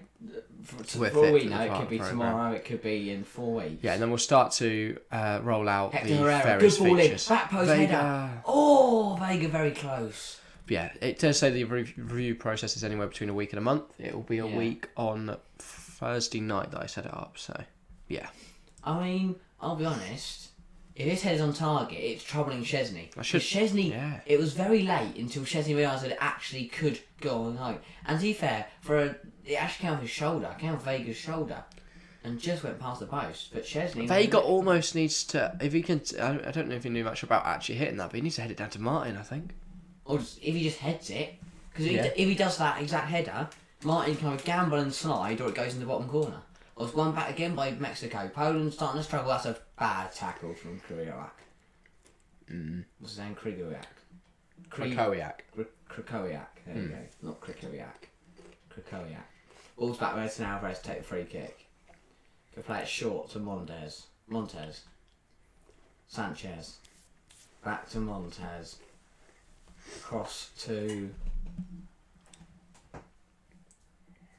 For all we know, it could be tomorrow, it could be in 4 weeks. Yeah, and then we'll start to roll out Hector the Herrera, various good ball features. in, back post Vega. header. Oh, Vega very close. Yeah, it does say the review process is anywhere between a week and a month. It will be a week on Thursday night that I set it up, so yeah. I mean, I'll be honest, if his head is on target, it's troubling Szczesny. Szczesny, it was very late until Szczesny realised that it actually could go on target. And to be fair, it actually came off his shoulder, came off Vega's shoulder, and just went past the post. But Szczesny... Vega almost needs to, if he can, I don't know if he knew much about actually hitting that, but he needs to head it down to Martin, I think. Or if he just heads it, because if he does that exact header, Martin can either gamble and slide, or it goes in the bottom corner. Or it's one back again by Mexico. Poland starting to struggle. That's a bad tackle from Krakowiak. What's his name? Krakowiak. Krakowiak. There you go. Not Krakowiak. Krakowiak. Ball's back there to Alvarez to take the free kick. Go play it short to Montez. Sanchez. Back to Montez. Cross to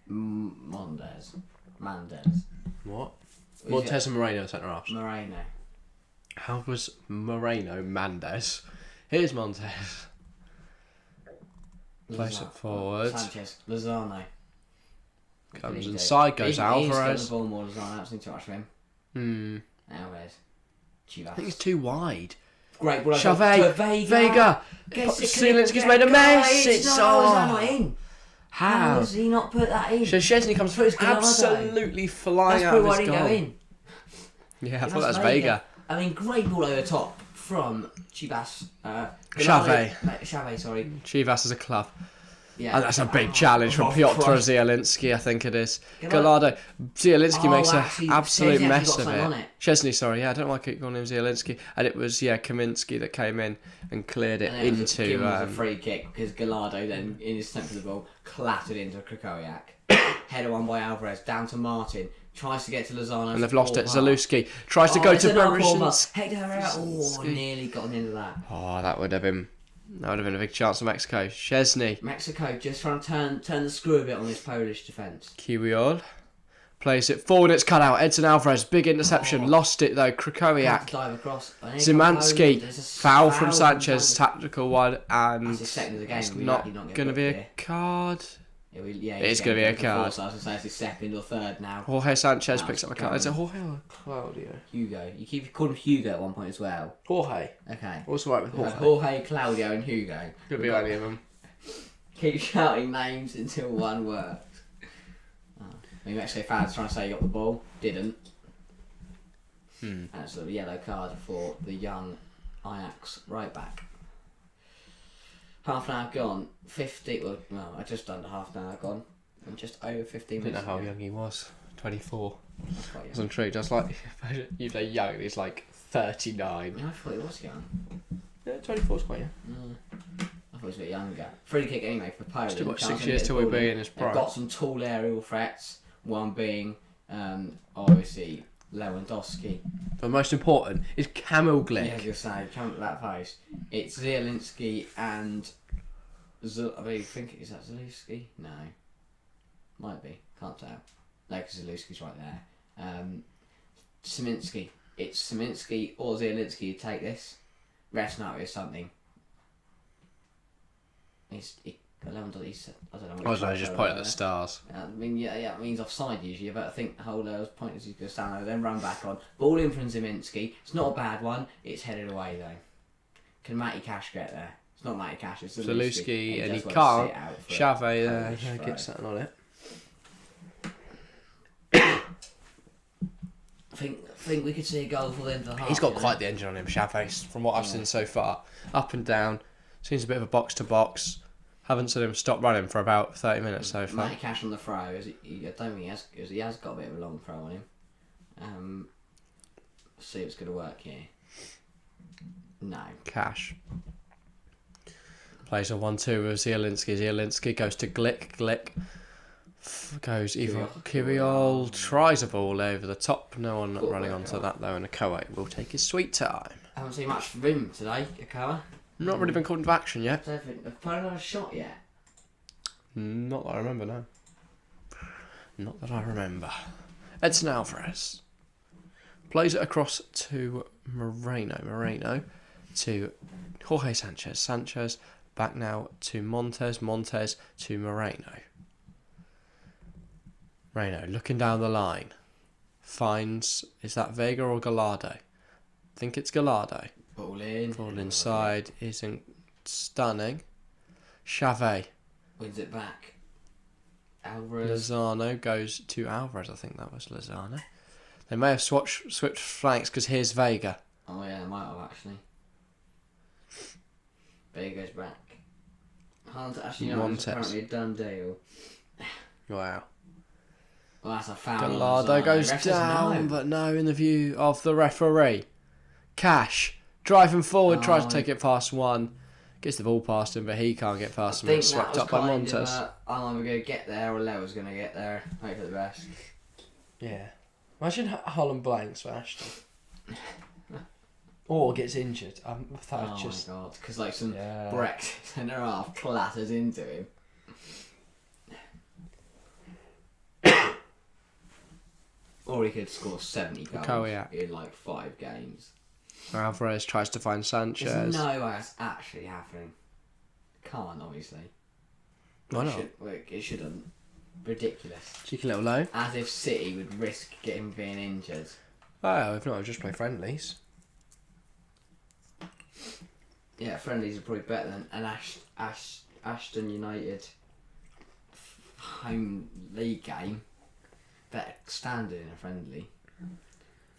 Mendes. What? Montez and Moreno centre halves. Moreno. How was Moreno Mendes? Here's Montez. Place it forward. Sanchez. Lozano. Comes inside, goes Alvarez. He's got the ball more, Lozano. That's too much for him. Alvarez. Chivas. I think it's too wide. Great ball. Vega. Zielinski's made a mess. It's not in. How has he not put that in? So Szczesny comes absolutely flying out of his goal. Go in. Yeah, I thought that was Vega. I mean, great ball over the top from Chivas. Xavi, sorry. Chivas as a club. Yeah, and that's a big challenge from Piotr Zielinski, I think it is. Gallardo. Zielinski makes an absolute mess of it. Szczesny, sorry, I don't know why I keep calling him Zielinski. And it was, Kaminsky that came in and cleared it into... It was a free kick, because Gallardo then, in his attempt for the ball, clattered into Krakowiak. Header one by Alvarez, down to Martin. Tries to get to Lozano. And they've lost it. Zalewski tries to go to Berezhinski. Hector Herrera, nearly got on the end of that. Oh, that would have been a big chance for Mexico. Szczesny. Mexico just trying to turn the screw a bit on this Polish defence. Kiwior plays it forward. It's cut out. Edson Alvarez, big interception. Lost it though. Krakowiak. Dive across. Szymanski. Foul from Sanchez. Tactical one. And that's his second of the game. it's not going to be a card. It's going to be a card. So I was going to say it's his second or third now. Jorge Sanchez picks up a card. Is it Jorge or Claudio? Hugo. You keep calling him Hugo at one point as well. Jorge. Okay. What's right with Jorge? Jorge, Claudio and Hugo. Could be any of them. Keep shouting names until one works. I mean, Mexico fans trying to say you got the ball. Didn't. And it's a yellow card for the young Ajax right back. Half an hour gone, 50, just under half an hour gone, and just over 15 minutes. I didn't know how young he was. 24. That's quite young. Wasn't true. Just like, you say young, he's like 39. Yeah, I thought he was young. Yeah, 24 is quite young. I thought he was a bit younger. Free kick anyway for Poland. Still got 6 years till we'll be in his prime. They've got some tall aerial threats, one being, obviously, Lewandowski. But most important is Kamil Glick. Yeah, I was going to say, come to that post. It's Zielinski and... I think, is that Zalewski? No. Might be. Can't tell. No, because Zalewski's right there. Szymanski. It's Szymanski or Zielinski who take this. Rest now is something. I don't know what I was just pointing at the stars. I mean, yeah, it means offside usually, but I think the whole point is he's going to stand over, then run back on. Ball in from Szymanski. It's not a bad one. It's headed away though. Can Matty Cash get there? It's not Matty Cash, it's Zalewski, and he just can't. sit out for Xavi there, gets something on it. I think we could see a goal for the end of the half. He's got quite the engine on him, Xavi, from what I've seen so far. Up and down. Seems a bit of a box to box. Haven't seen him stop running for about 30 minutes so far. Matty Cash on the throw. I don't think he has got a bit of a long throw on him. Let's see if it's going to work here. No. Cash. Plays a 1-2 with Zielinski. Zielinski goes to Glick. Glick goes either Kiriol. Tries a ball over the top. No one running onto that though, and Akoa will take his sweet time. I haven't seen much from him today, Akoa. Not really been called into action yet. Have put another shot yet? Not that I remember, no. Not that I remember. Edson Alvarez plays it across to Moreno. Moreno to Jorge Sanchez. Sanchez back now to Montes. Montes to Moreno. Moreno looking down the line. Finds, is that Vega or Gallardo? I think it's Gallardo. Ball in. Ball inside isn't stunning. Xavi. Wins it back. Alvarez. Lozano goes to Alvarez. I think that was Lozano. They may have switched flanks because here's Vega. Oh yeah, they might have actually. Vega goes back. Actually, no, it's apparently a done deal. Wow. Well, that's a foul. Gallardo goes down, but no in the view of the referee. Cash driving forward, tries to take it past one. Gets the ball past him, but he can't get past him. It's swept up by Montes. I'm either going to get there or Leo's going to get there. Hope for the best. Yeah. Imagine Holland blanks for Ashton. Or gets injured. I thought my god. Because like some Brexit centre half clatters into him. Or he could score 70 goals in like 5 games. Alvarez tries to find Sanchez. There's no way that's actually happening. Can't, obviously. Why not? It shouldn't. Ridiculous. Cheeky little low. As if City would risk him being injured. Oh, if not, I'll just play friendlies. Yeah, friendlies are probably better than an Ashton United home league game. Better standard in a friendly.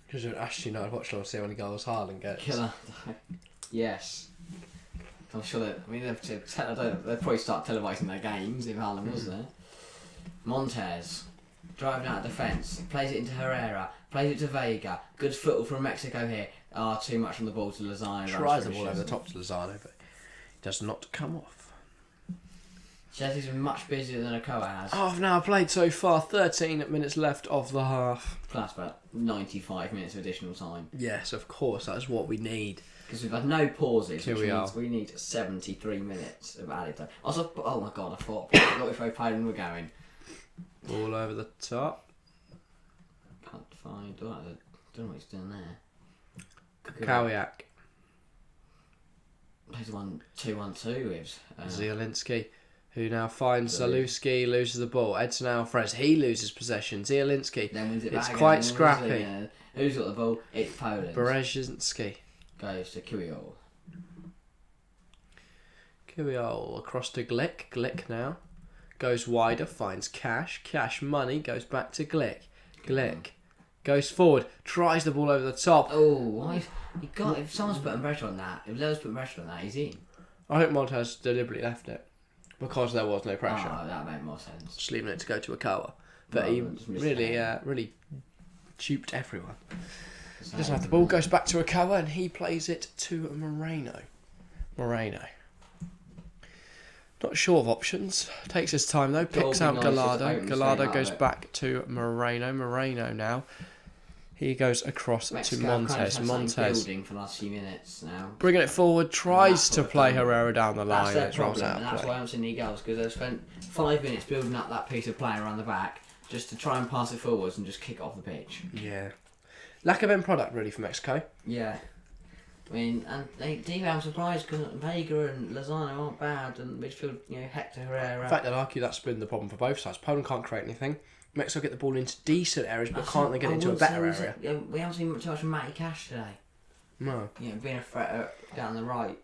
Because you're Ashton United Watchalong to see how many goals Haaland gets. Killer. Yes. I'm sure that. I mean, they'd probably start televising their games if Haaland was there. Montes. Driving out of defence. Plays it into Herrera. Plays it to Vega. Good football from Mexico here. Too much on the ball to Lozano. Tries the ball over the top to Lozano, but it does not come off. Chelsea's been much busier than Akoa has. I've now played so far 13 minutes left of the half. Plus about 95 minutes of additional time. Yes, of course, that's what we need. Because we've had no pauses, Here which we means we need 73 minutes of added time. Also, oh my god, I forgot if I played and we're going. All over the top. Can't find. I don't know what he's doing there. Kawiak. Plays 2-1-2 with Zielinski, who now finds Zalewski, loses the ball. Edson Alvarez, he loses possession. Zielinski, then wins it it's back quite again, scrappy. Who's got the ball? It's Poland. Berezzinski. Goes to Kiriol. Kiriol across to Glick. Glick now goes wider, finds Cash. Cash money goes back to Glick. Glick goes forward, tries the ball over the top. Oh, why? If someone's putting pressure on that, if Leo's putting pressure on that, he's in. I think Montes deliberately left it because there was no pressure. Oh, that made more sense. Just leaving it to go to Akoa. But he really duped everyone. Doesn't have the ball, goes back to Akoa and he plays it to Moreno. Not sure of options. Takes his time though, picks out Gallardo. Gallardo goes back to Moreno. Moreno now He goes across Mexico to Montes. building for the last few minutes now. Bringing it forward, tries to play done. Herrera down the line. That's their It rolls problem, out and of that's play. why I haven't seen any goals, because they've spent 5 minutes building up that piece of play around the back just to try and pass it forwards and just kick it off the pitch. Yeah. Lack of end product, really, for Mexico. Yeah. I mean, and I'm surprised because Vega and Lozano aren't bad, and midfield, Hector Herrera. In fact, I'd argue that's been the problem for both sides. Poland can't create anything. Mexico get the ball into decent areas, but can't they get into a better area? We haven't seen much of Matty Cash today. No. Being a threat down the right.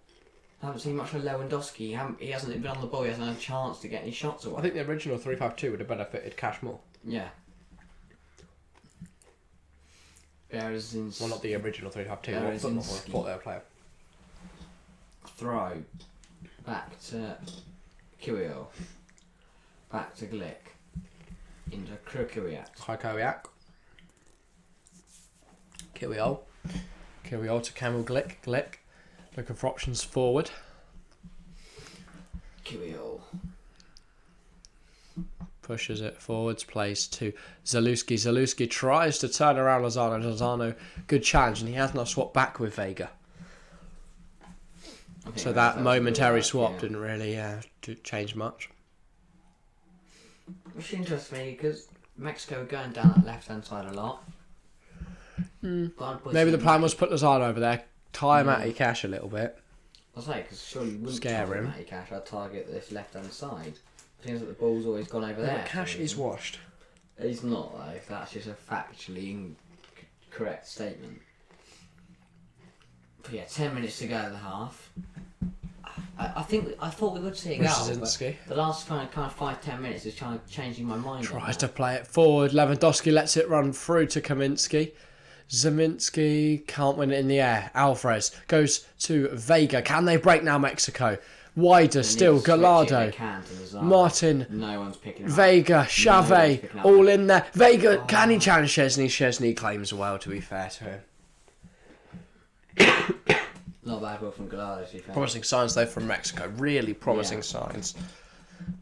I haven't seen much of Lewandowski. He hasn't been on the ball. He hasn't had a chance to get any shots away. I think the original 3-5-2 would have benefited Cash more. Yeah. Well, not the original 3-5-2. What football thought they were playing. Throw. Back to Kirill. Back to Glick. Into Krykowiak. Krykowiak. Kirill. Kirill to Kamil Glick. Glick. Looking for options forward. Kirill. Pushes it forwards, plays to Zalewski. Zalewski tries to turn around Lozano. Lozano, good challenge, and he has not swapped back with Vega. So that momentary swap didn't really change much. Which interests me because Mexico are going down that left-hand side a lot. Maybe the plan was put Lozano over there, tie Matty Cash a little bit. I'll say, because surely you wouldn't Scare target him. Matty Cash, I'd target this left-hand side. It seems like the ball's always gone over there. But Cash is washed. He's not, though. That's just a factually incorrect statement. But yeah, 10 minutes to go at the half. I thought we would see a goal, but the last kind of 5-10 minutes is changing my mind. Tries to play it forward. Lewandowski lets it run through to Kaminsky. Zeminski can't win it in the air. Alvarez goes to Vega. Can they break now, Mexico? Wider still, Gallardo. Martin. No one's picking up. Vega, Chavez, all in there. Vega, can he challenge Szczesny? Szczesny claims well, to be fair to him. Not a bad work from Gallardo, to be fair. Promising signs, though, from Mexico. Really promising signs.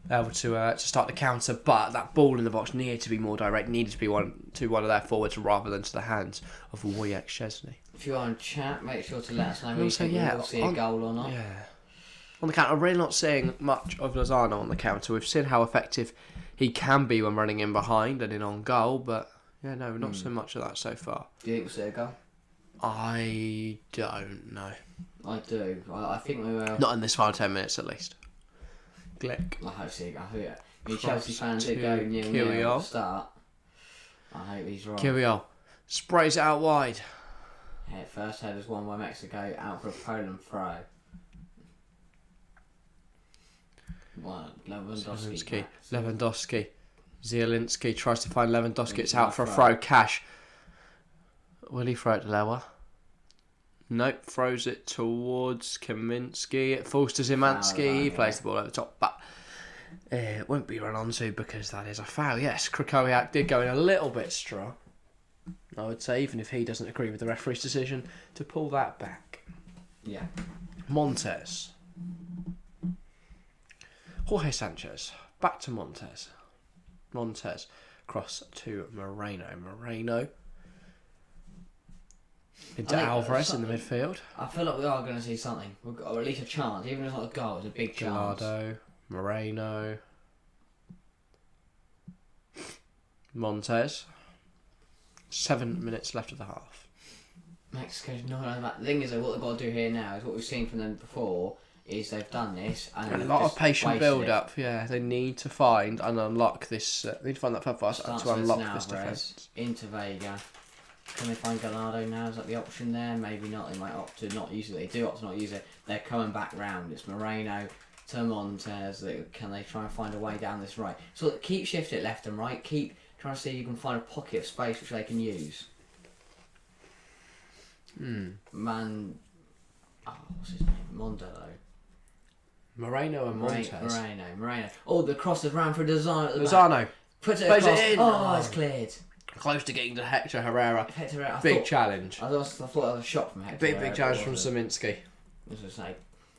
Able to start the counter, but that ball in the box needed to be more direct, needed to be one of their forwards rather than to the hands of Wojciech Szczesny. If you are in chat, make sure to let us know if Also, we'll see a goal or not. Yeah. On the counter, I'm really not seeing much of Lozano on the counter. We've seen how effective he can be when running in behind and in on goal, but not so much of that so far. Do you think we'll see a goal? I don't know. I do. I think we will. Not in this final 10 minutes, at least. Glick. I hope so. I hope it. Chelsea fans did go 0-0 at the start. I hope he's right. Kirill sprays it out wide. Yeah, first header's won by Mexico, out for a Poland throw. Lewandowski. Zielinski tries to find Lewandowski. It's out for a throw. Cash. Will he throw it to Lewa? Nope. Throws it towards Kaminsky. It falls to Zimanski. He plays the ball over the top, but it won't be run onto because that is a foul. Yes, Krykowiak did go in a little bit strong, I would say, even if he doesn't agree with the referee's decision to pull that back. Yeah. Montes. Jorge Sanchez. Back to Montes. Montes. Cross to Moreno. Into Alvarez in the midfield. I feel like we are going to see something. Or at least a chance. Even if it's not a goal, it's a big chance. Gallardo. Moreno. Montes. 7 minutes left of the half. Mexico's not on that. The thing is, what they've got to do here now is what we've seen from them before. Is they've done this and a lot of patient build up. Yeah, they need to find and unlock this. They need to find that purple fast to unlock this defence. Into Vega. Can they find Gallardo now? Is that the option there? Maybe not. They might opt to not use it. They do opt to not use it. They're coming back round. It's Moreno to Montes. Can they try and find a way down this right? So keep shifting it left and right. Keep trying to see if you can find a pocket of space which they can use. What's his name? Mondelo. Moreno and Montes. Moreno. Oh, the cross is ran for Lozano. Puts it across. It's cleared. Close to getting to Hector Herrera. Challenge. I thought that was a shot from Hector Herrera. Big challenge from Zeminski. I was going to say,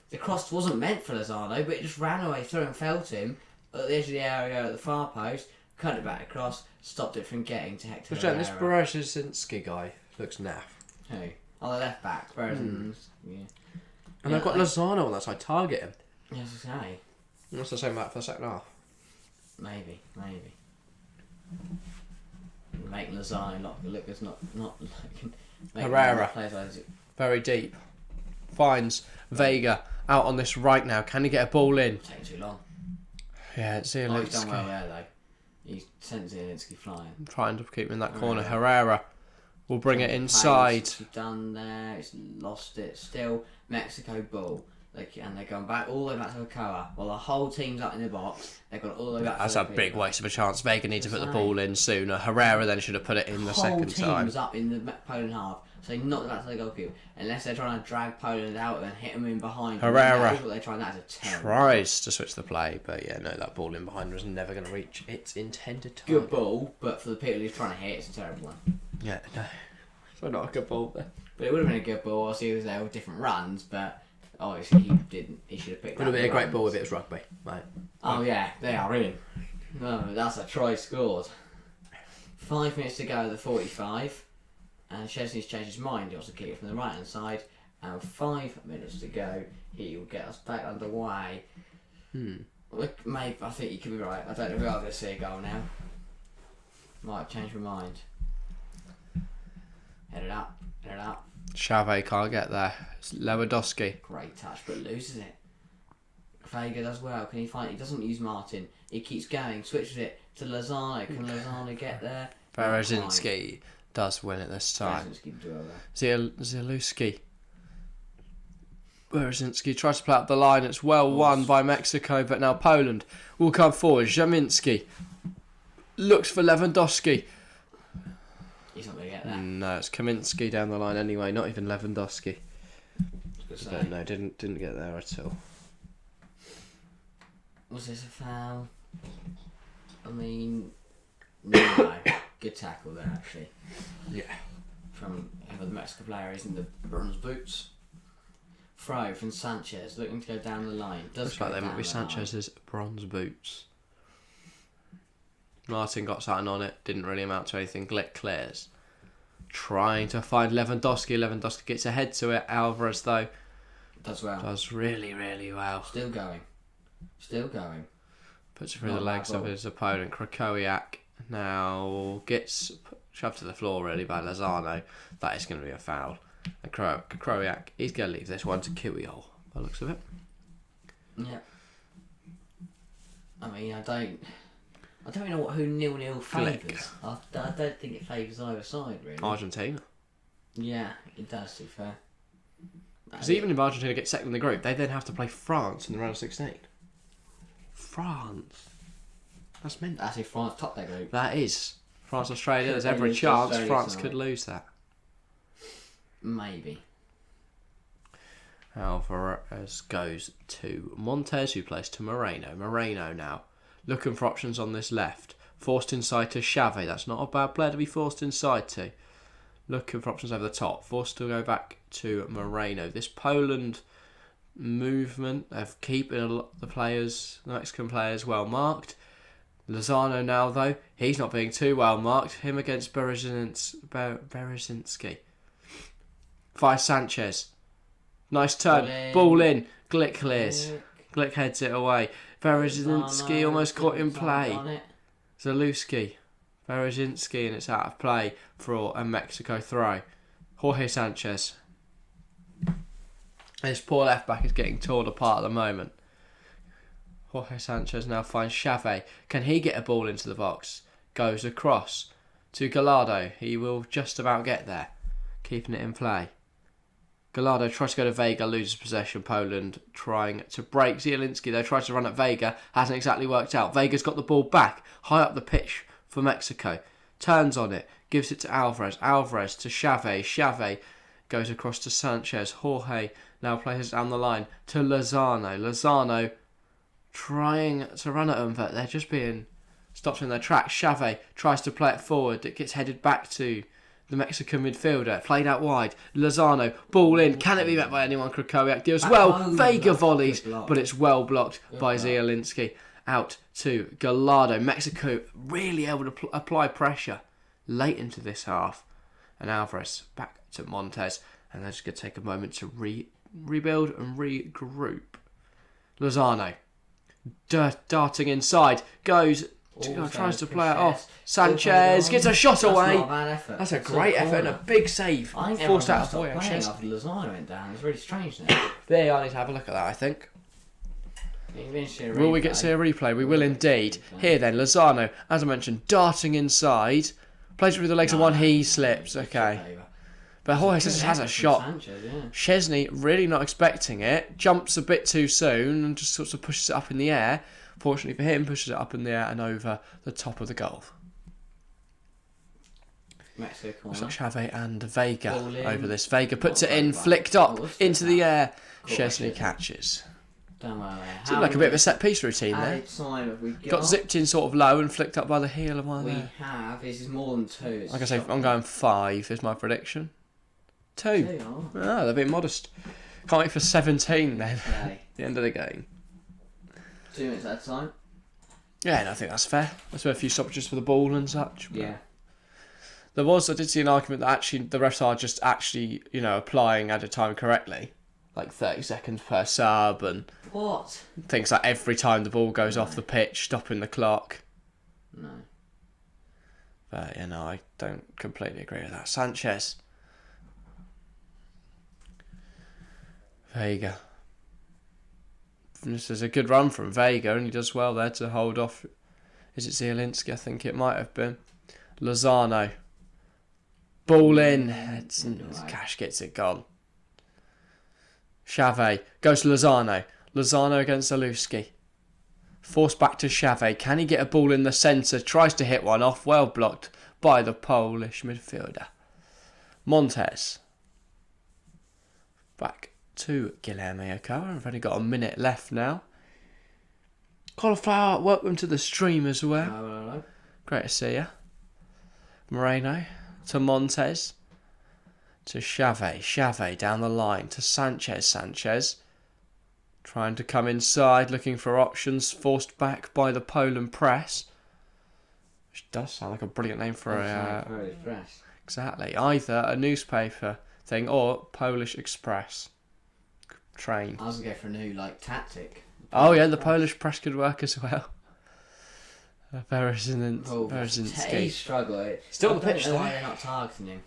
the cross wasn't meant for Lozano, but it just ran away through and felt him at the edge of the area at the far post. cut it back across, stopped it from getting to Hector This Herrera. Berezinski guy looks naff. Who? Oh, the left back. Berezinski. Yeah. And they've got Lozano on that side, target him. Yes, I say. What's the same back for the second half? Maybe. Make Lozano look as not like Herrera. Players like Very deep. Finds Vega out on this right now. Can he get a ball in? taking too long. Yeah, it's Oh, he's done Zielinski. well there though. He's sent Zielinski flying. Trying to keep him in that corner. Herrera will bring it inside. He's done there. He's lost it. Still Mexico ball. And they're going back all the way back to Ochoa. While the whole team's up in the box, they've got all the way back. That's to a big waste of a chance. Vega needs to put the ball in sooner. Herrera then should have put it in the second whole time. team's up in the Poland half, so they knocked it back to the goalkeeper. Unless they're trying to drag Poland out and hit them in behind. Herrera That's what they're trying. That's a terrible. Tries to switch the play, but yeah, no, that ball in behind was never going to reach its intended target. Good ball, but for the people he's trying to hit, it's a terrible one. Yeah, no. So not a good ball there. But it would have been a good ball. Obviously, he was there with different runs, but obviously he didn't. He should have picked. Would have been a great ball if it was rugby, mate. Oh yeah, they are in. No, that's a try scored. 5 minutes to go at the 45, and Chesney's changed his mind. He wants to kick it from the right hand side, and 5 minutes to go. He will get us back underway. Look, mate, I think you could be right. I don't know if I'm going to see a goal now. Might have changed my mind. Head it up. Xavi can't get there. It's Lewandowski. Great touch, but loses it. Vega does well. Can he find? He doesn't use Martin. He keeps going. Switches it to Lozano. Can Lozano get there? Berezinski does win it this time. Berezinski do well there. Zielinski. Berezinski tries to play up the line. It's well won by Mexico, but now Poland will come forward. Jaminski looks for Lewandowski. He's not going to get there. No, it's Kaminski down the line anyway. Not even Lewandowski. Say. No, didn't get there at all. Was this a foul? I mean, no. Good tackle there, actually. Yeah. From the Mexican player is in the bronze boots. Throw from Sanchez, looking to go down the line. Looks like they might be Sanchez's bronze boots. Martin got something on it. Didn't really amount to anything. Glick clears. Trying to find Lewandowski. Lewandowski gets ahead to it. Alvarez, though, does well. does really, really well. Still going. Puts it through the legs of his opponent. Krakowiak now gets shoved to the floor really by Lozano. That is going to be a foul. And Krakowiak, he's going to leave this one to Kiwiol by the looks of it. Yeah. I mean, I don't know who 0-0 favours. I don't think it favours either side, really. Argentina. Yeah, it does, to be fair. Because even if Argentina gets second in the group, they then have to play France in the round of 16. France. That's meant. That's if France top their group. That is. France, Australia, there's every lose to chance Australia France tonight. could lose that. Maybe. Alvarez goes to Montez, who plays to Moreno. Moreno now looking for options on this left. Forced inside to Xavi. That's not a bad player to be forced inside to. Looking for options over the top. Forced to go back to Moreno. This Poland movement of keeping the Mexican players well marked. Lozano now, though, he's not being too well marked. Him against Berezinski. Finds Sanchez. Nice turn. Ball in. Glick clears. Glick heads it away. Berezinski almost caught in play. Zalewski. Berezinski, and it's out of play for a Mexico throw. Jorge Sanchez. This poor left back is getting torn apart at the moment. Jorge Sanchez now finds Xavi. Can he get a ball into the box? Goes across to Gallardo. He will just about get there. Keeping it in play. Gallardo tries to go to Vega, loses possession. Poland trying to break. Zielinski, though, tries to run at Vega. Hasn't exactly worked out. Vega's got the ball back, high up the pitch for Mexico. Turns on it, gives it to Alvarez. Alvarez to Xavi. Xavi goes across to Sanchez. Jorge now plays down the line to Lozano. Lozano trying to run at them, but they're just being stopped in their tracks. Xavi tries to play it forward. It gets headed back to the Mexican midfielder. Played out wide. Lozano, ball in. Can it be met by anyone? Krakowiak deals well. Vega volleys, but it's well blocked by Zielinski. out to Gallardo. Mexico really able to apply pressure late into this half. And Alvarez back to Montez. And they're just going to take a moment to rebuild and regroup. Lozano darting inside. Tries to play it off. Sanchez gets a shot away. That's not a bad effort. That's a great effort and a big save. I think Forced out of playing Boyaches. after Lozano went down. It's really strange now. There, I need to have a look at that, I think. Will we get to see a replay? We will indeed. Here then, Lozano, as I mentioned, darting inside. Plays it through the legs of one, he slips. Okay. But Jorge just has a shot. Sanchez, yeah. Chesney, really not expecting it, jumps a bit too soon and just sort of pushes it up in the air. Fortunately for him, pushes it up in the air and over the top of the goal. Mexico corner. Looks like Xavi and Vega over this. Vega puts it in, flicked up into the air. Chesney catches. Don't worry. Seemed like a bit of a set piece routine How there. many time have we Got zipped in sort of low and flicked up by the heel of one We there. have. This is more than 2. Like I say, I'm going 5 is my prediction. 2. Ah, they're being modest. Can't wait for 17 then. Okay. The end of the game. 2 minutes at a time. Yeah, no, I think that's fair. There's been a few stoppages for the ball and such. Yeah. I did see an argument that actually the refs are just actually, applying added time correctly. Like 30 seconds per sub and What? things like every time the ball goes off the pitch, stopping the clock. No. But, I don't completely agree with that. Sanchez. Vega. This is a good run from Vega, and he does well there to hold off. Is it Zielinski? I think it might have been. Lozano. Ball in. Cash gets it gone. Xavi goes to Lozano. Lozano against Zalewski. Forced back to Xavi. Can he get a ball in the centre? Tries to hit one off. Well blocked by the Polish midfielder. Montez. Back to Guilherme Ochoa. I've only got a minute left now. Cauliflower, welcome to the stream as well. Hello. Great to see you. Moreno to Montez. To Xavi down the line to Sanchez. Trying to come inside, looking for options, forced back by the Poland press. Which does sound like a brilliant name for a... press. Exactly. Either a newspaper thing or Polish Express train. I was going to go for a new, tactic. Oh yeah, the Polish press could work as well. He struggled. Still on the pitch though. though. Why they're not targeting him?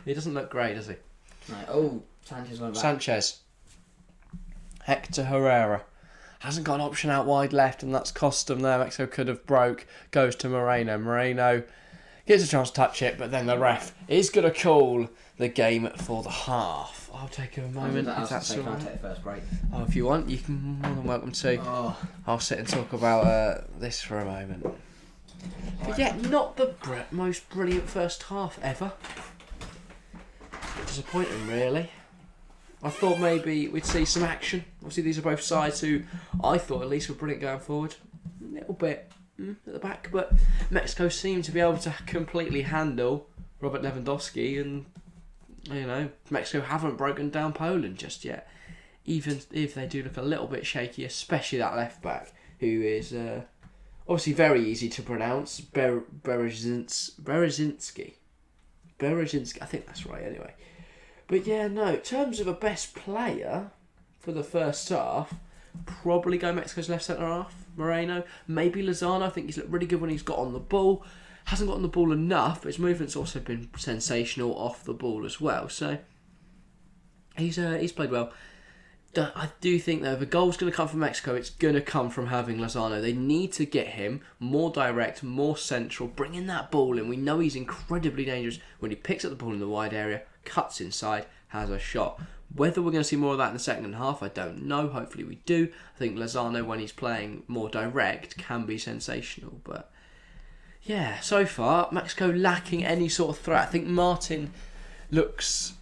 He doesn't look great, does he? Sanchez went back. Sanchez. Hector Herrera. Hasn't got an option out wide left, and that's cost him there. Mexico could have broke. Goes to Moreno. Moreno gets a chance to touch it, but then the ref is going to call the game for the half. I'll take a moment if that's all Can I right. take the first break? Oh, if you want, you can more than welcome to. I'll sit and talk about this for a moment. But yeah, not the most brilliant first half ever. Disappointing, really. I thought maybe we'd see some action. Obviously, these are both sides who I thought at least were brilliant going forward. A little bit at the back, but Mexico seemed to be able to completely handle Robert Lewandowski, and Mexico haven't broken down Poland just yet. Even if they do look a little bit shaky, especially that left back, who is obviously very easy to pronounce, Berezinski. I think that's right anyway. But yeah, no, in terms of a best player for the first half, probably go Mexico's left centre half, Moreno. Maybe Lozano. I think he's looked really good when he's got on the ball. Hasn't got on the ball enough, but his movement's also been sensational off the ball as well. So he's played well. I do think though, if a goal's going to come from Mexico, it's going to come from having Lozano. They need to get him more direct, more central, bringing that ball in. We know he's incredibly dangerous when he picks up the ball in the wide area, cuts inside, has a shot. Whether we're going to see more of that in the second half, I don't know. Hopefully we do. I think Lozano, when he's playing more direct, can be sensational. But yeah, so far, Mexico lacking any sort of threat. I think Martin looks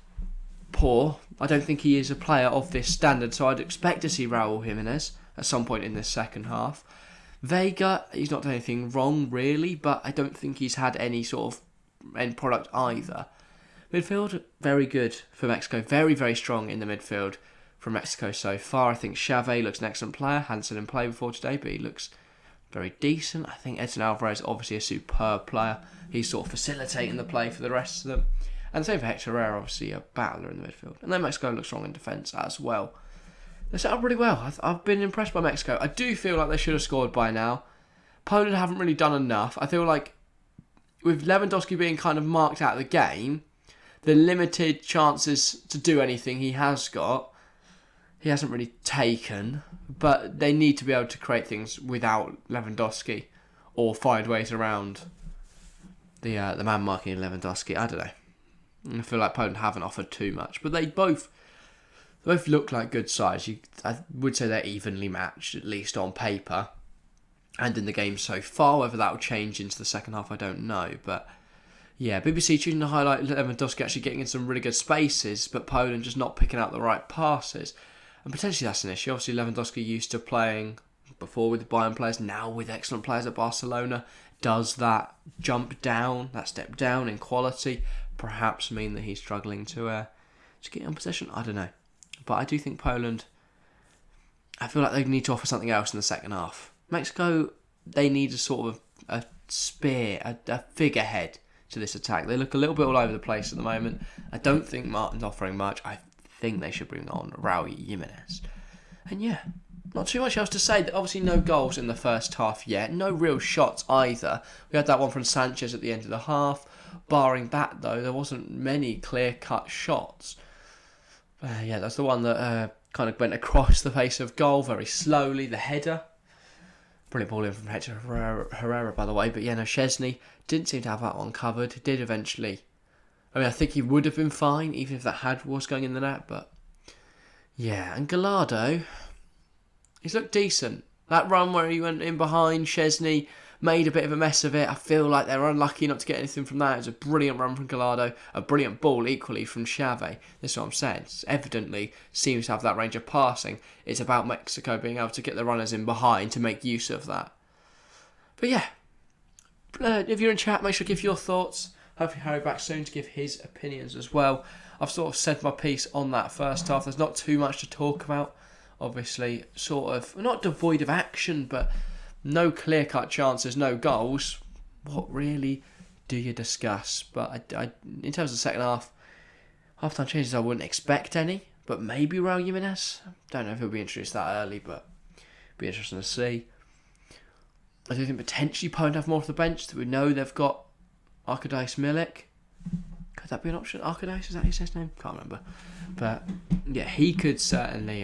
poor. I don't think he is a player of this standard, so I'd expect to see Raul Jimenez at some point in this second half. Vega, he's not done anything wrong really, but I don't think he's had any sort of end product either. Midfield, very good for Mexico. Very, very strong in the midfield from Mexico so far. I think Xavi looks an excellent player. Hadn't seen him play before today, but he looks very decent. I think Edson Alvarez, obviously a superb player. He's sort of facilitating the play for the rest of them. And same for Hector Herrera, obviously a battler in the midfield. And then Mexico looks strong in defence as well. They set up really well. I've been impressed by Mexico. I do feel like they should have scored by now. Poland haven't really done enough. I feel like with Lewandowski being kind of marked out of the game, the limited chances to do anything he has got, he hasn't really taken. But they need to be able to create things without Lewandowski or find ways around the man marking Lewandowski. I don't know. I feel like Poland haven't offered too much, but they both look like good sides. I would say they're evenly matched, at least on paper, and in the game so far. Whether that will change into the second half, I don't know. But yeah, BBC choosing to highlight Lewandowski actually getting in some really good spaces, but Poland just not picking out the right passes. And potentially that's an issue. Obviously, Lewandowski used to playing before with the Bayern players, now with excellent players at Barcelona. Does that jump down, that step down in quality, perhaps mean that he's struggling to get in possession? I don't know. But I do think Poland, I feel like they need to offer something else in the second half. Mexico, they need a sort of a spear, a figurehead to this attack. They look a little bit all over the place at the moment. I don't think Martin's offering much. I think they should bring on Raul Jimenez. And yeah, not too much else to say. Obviously no goals in the first half yet. No real shots either. We had that one from Sanchez at the end of the half. Barring that though, there wasn't many clear-cut shots. Yeah, that's the one that kind of went across the face of goal very slowly. The header. Brilliant ball in from Hector Herrera, by the way. But yeah, no, Szczesny didn't seem to have that one covered. He did eventually. I mean, I think he would have been fine, even if that was going in the net. But yeah, and Gallardo, he's looked decent. That run where he went in behind Szczesny, made a bit of a mess of it. I feel like they were unlucky not to get anything from that. It was a brilliant run from Gallardo, a brilliant ball equally from Xavi. This is what I'm saying. It evidently seems to have that range of passing. It's about Mexico being able to get the runners in behind to make use of that. But yeah, if you're in chat, make sure to give your thoughts. Hopefully Harry back soon to give his opinions as well. I've sort of said my piece on that first half. There's not too much to talk about. Obviously, sort of, not devoid of action, but no clear-cut chances, no goals. What really do you discuss? But I in terms of the second half, half-time changes, I wouldn't expect any. But maybe Raul Jimenez. Don't know if he'll be introduced that early, but it'll be interesting to see. I do think potentially Poland have more off the bench. We know they've got Arkadiusz Milik. Could that be an option? Arkadiusz, is that his name? Can't remember. But yeah, he could certainly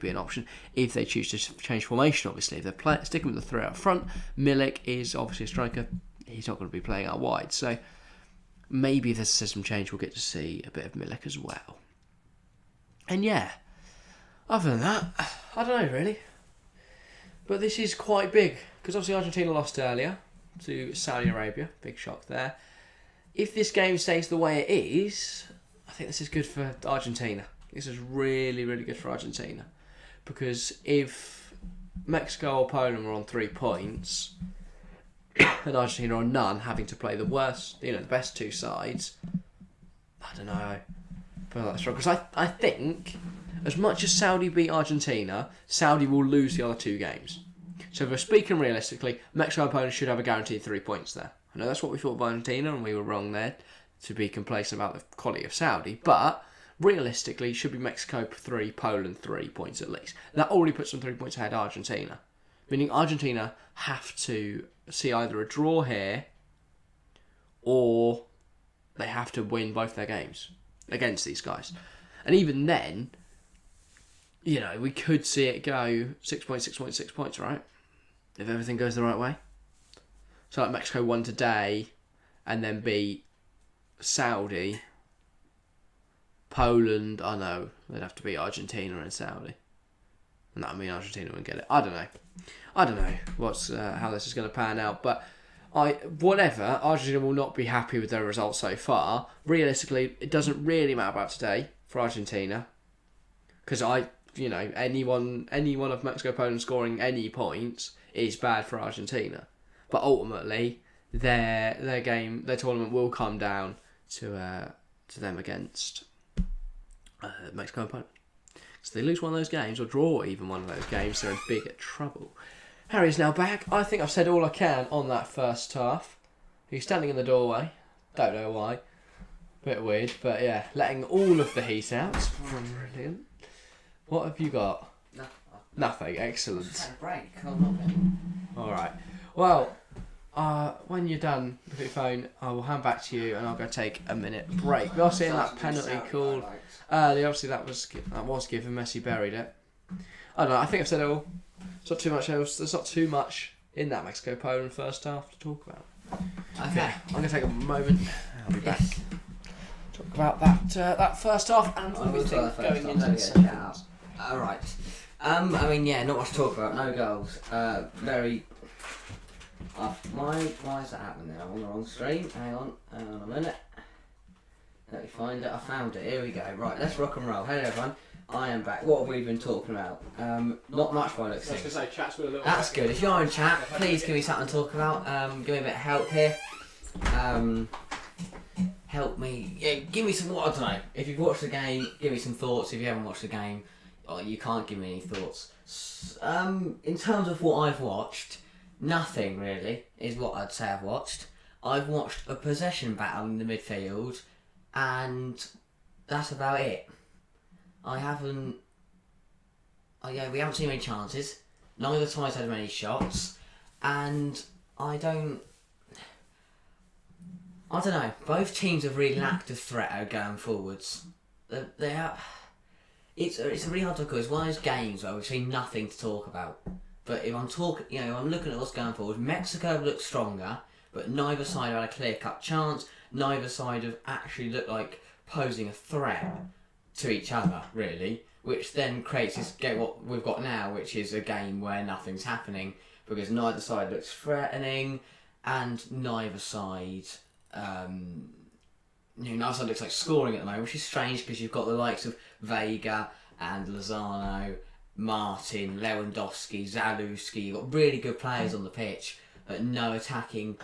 be an option if they choose to change formation. Obviously, if they're sticking with the three up front, Milik is obviously a striker. He's not going to be playing out wide, so maybe if there's a system change, we'll get to see a bit of Milik as well. And yeah, other than that, I don't know really. But this is quite big because obviously Argentina lost earlier to Saudi Arabia. Big shock there. If this game stays the way it is, I think this is good for Argentina. This is really, really good for Argentina. Because if Mexico or Poland were on 3 points and Argentina on none, having to play the worst, the best two sides, I don't know. I feel like struggle. Because I think, as much as Saudi beat Argentina, Saudi will lose the other 2 games. So if we're speaking realistically, Mexico and Poland should have a guaranteed 3 points there. I know that's what we thought of Argentina, and we were wrong there to be complacent about the quality of Saudi. But realistically, it should be Mexico 3, Poland 3 points at least. That already puts them 3 points ahead of Argentina. Meaning Argentina have to see either a draw here, or they have to win both their games against these guys. And even then, we could see it go 6 points, 6 points, 6 points, right? If everything goes the right way. So like Mexico won today and then beat Saudi. Poland, I know, they'd have to beat Argentina and Saudi. And that would mean Argentina wouldn't get it. I don't know what's how this is going to pan out. But whatever, Argentina will not be happy with their results so far. Realistically, it doesn't really matter about today for Argentina. Because any one of Mexico, Poland scoring any points is bad for Argentina. But ultimately, their tournament will come down to them against Mexico and Poland. So they lose one of those games or draw even one of those games, they're in big trouble. Harry's now back. I think I've said all I can on that first half. He's standing in the doorway. Don't know why. Bit weird, but yeah, letting all of the heat out. Brilliant. What have you got? Nothing. Excellent. Just had a break. I'm not All right. Well, when you're done with your phone, I will hand back to you, and I'll go take a minute break. We're seeing that penalty called. Obviously that was given. Messi buried it. I don't know. I think I've said it all. There's not too much else. There's not too much in that Mexico-Poland first half to talk about. Okay. I'm going to take a moment. I'll be back. Talk about that first half and everything going into the second half. Alright. I mean, yeah, not much to talk about. No goals. Very. Why is that happening there? I'm on the wrong stream. Hang on a minute. Let me find it. I found it. Here we go. Right, let's rock and roll. Hello, everyone. I am back. What have we been talking about? Not much by looks things. That's good. If you're in chat, please give me something to talk about. Give me a bit of help here. Help me. Yeah, give me some. I don't know. If you've watched the game, give me some thoughts. If you haven't watched the game, you can't give me any thoughts. In terms of what I've watched, nothing really is what I'd say I've watched. I've watched a possession battle in the midfield, and that's about it. I haven't. We haven't seen many chances. Neither side's had many shots, and I don't know. Both teams have really lacked a threat going forwards. They are. It's really hard to talk. It's one of those games where we've seen nothing to talk about. But if I'm talking, I'm looking at what's going forward. Mexico looks stronger, but neither side had a clear-cut chance. Neither side have actually looked like posing a threat to each other, really, which then creates this game what we've got now, which is a game where nothing's happening because neither side looks threatening, and neither side, neither side looks like scoring at the moment, which is strange because you've got the likes of Vega and Lozano, Martin, Lewandowski, Zalewski. You've got really good players on the pitch, but no attacking